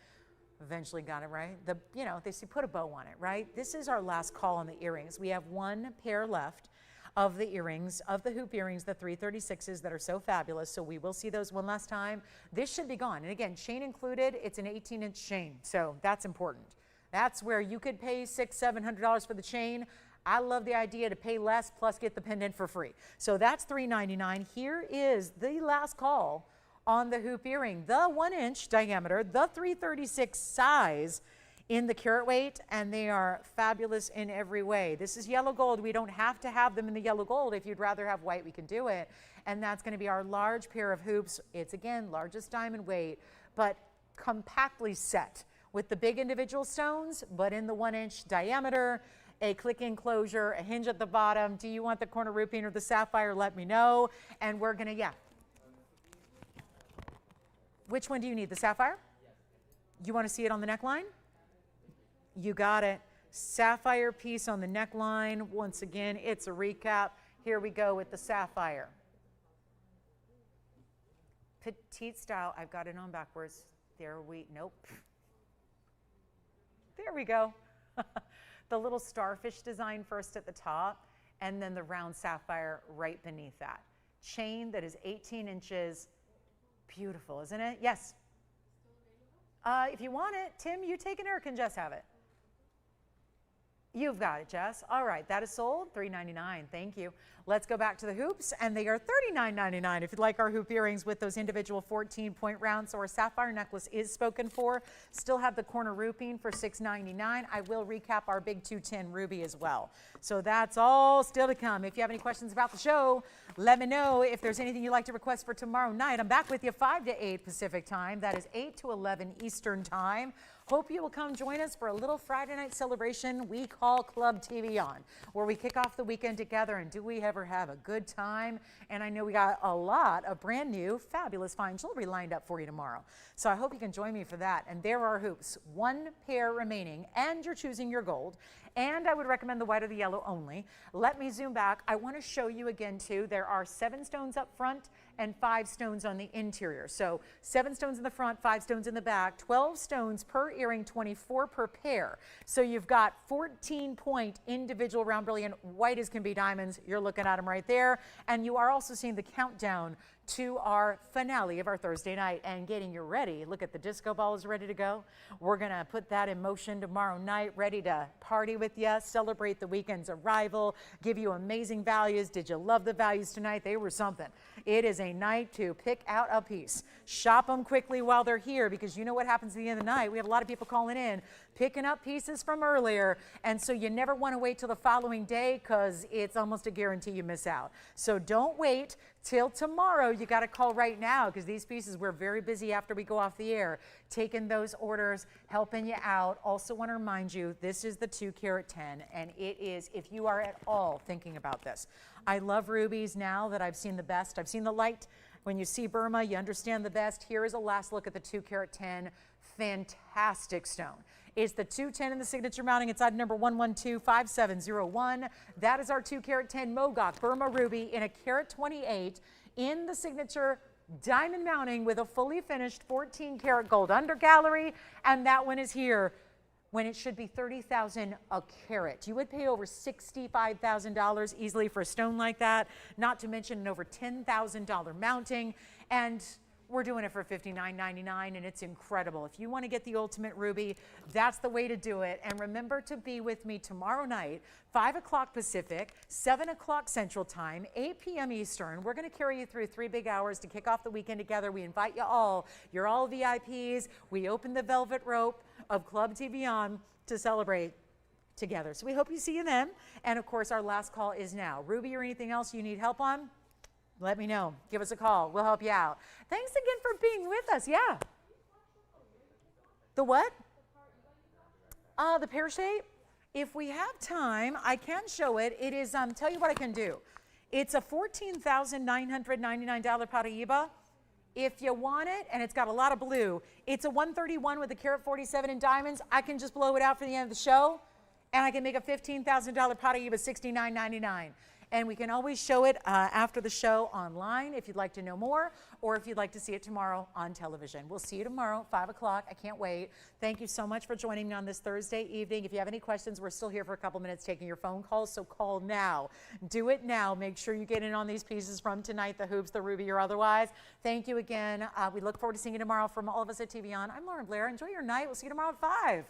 Eventually got it right. They say put a bow on it, right? This is our last call on the earrings. We have 1 pair left of the earrings, of the hoop earrings, the 336s that are so fabulous. So we will see those one last time. This should be gone. And again, chain included, it's an 18-inch chain. So that's important. That's where you could pay $600-700 for the chain. I love the idea to pay less plus get the pendant for free. So that's $399. Here is the last call on the hoop earring, the 1-inch diameter, the 336 size in the carat weight, and they are fabulous in every way. This is yellow gold. We don't have to have them in the yellow gold. If you'd rather have white, we can do it. And that's going to be our large pair of hoops. It's, again, largest diamond weight, but compactly set with the big individual stones, but in the 1-inch diameter, a click enclosure, a hinge at the bottom. Do you want the Cornerupine or the sapphire? Let me know. And we're going to, yeah. Which one do you need, the sapphire? You want to see it on the neckline? You got it. Sapphire piece on the neckline. Once again, it's a recap. Here we go with the sapphire. petite style. I've got it on backwards. Nope. There we go. The little starfish design first at the top, and then the round sapphire right beneath that. Chain that is 18 inches. Beautiful, isn't it? Yes. If you want it, Tim, you take it, or can Jess have it? You've got it, Jess. All right, that is sold, $3.99. Thank you. Let's go back to the hoops, and they are $39.99 if you'd like our hoop earrings with those individual 14-point rounds. So our sapphire necklace is spoken for. Still have the Cornerupine for $6.99. I will recap our big 210 ruby as well. So that's all still to come. If you have any questions about the show, let me know. If there's anything you'd like to request for tomorrow night, I'm back with you 5 to 8 Pacific time. That is 8 to 11 Eastern time. Hope you will come join us for a little Friday night celebration we call Club TVON, where we kick off the weekend together, and do we ever have a good time? And I know we got a lot of brand new, fabulous fine jewelry lined up for you tomorrow. So I hope you can join me for that. And there are hoops, 1 pair remaining, and you're choosing your gold. And I would recommend the white or the yellow only. Let me zoom back. I want to show you again too, there are 7 stones up front and 5 stones on the interior. So 7 stones in the front, 5 stones in the back, 12 stones per earring, 24 per pair. So you've got 14-point individual round brilliant, white as can be diamonds. You're looking at them right there. And you are also seeing the countdown to our finale of our Thursday night and getting you ready. Look at the disco ball is ready to go. We're gonna put that in motion tomorrow night, ready to party with you, celebrate the weekend's arrival, give you amazing values. Did you love the values tonight? They were something. It is a night to pick out a piece. Shop them quickly while they're here, because you know what happens at the end of the night. We have a lot of people calling in, picking up pieces from earlier, and so you never want to wait till the following day, because it's almost a guarantee you miss out. So don't wait till tomorrow. You got to call right now, because these pieces, we're very busy after we go off the air, taking those orders, helping you out. Also want to remind you, this is the 2-carat 10, and it is, if you are at all thinking about this. I love rubies now that I've seen the best. I've seen the light. When you see Burma, you understand the best. Here is a last look at the 2-carat 10. Fantastic stone. It's the 210 in the signature mounting. It's item number 1125701. That is our 2-carat 10 Mogok Burma ruby in a carat 28 in the signature diamond mounting with a fully finished 14-karat gold undergallery. And that one is here when it should be $30,000 a carat. You would pay over $65,000 easily for a stone like that, not to mention an over $10,000 mounting. And we're doing it for $59.99, and it's incredible. If you want to get the ultimate ruby, that's the way to do it. And remember to be with me tomorrow night, 5 o'clock Pacific, 7 o'clock Central Time, 8 p.m. Eastern. We're going to carry you through 3 big hours to kick off the weekend together. We invite you all. You're all VIPs. We open the velvet rope of Club TVON to celebrate together. So we hope you see you then. And of course, our last call is now. Ruby or anything else you need help on? Let me know. Give us a call. We'll help you out. Thanks again for being with us. Yeah. The what? The pear shape. If we have time, I can show it. It is, tell you what I can do. It's a $14,999 Paraiba. If you want it, and it's got a lot of blue, it's a 131 with a carat 47 in diamonds. I can just blow it out for the end of the show, and I can make a $15,000 Paraiba $69.99. And we can always show it after the show online if you'd like to know more, or if you'd like to see it tomorrow on television. We'll see you tomorrow, 5 o'clock. I can't wait. Thank you so much for joining me on this Thursday evening. If you have any questions, we're still here for a couple minutes taking your phone calls, so call now. Do it now. Make sure you get in on these pieces from tonight, the hoops, the ruby, or otherwise. Thank you again. We look forward to seeing you tomorrow. From all of us at TVON, I'm Lauren Blair. Enjoy your night. We'll see you tomorrow at 5.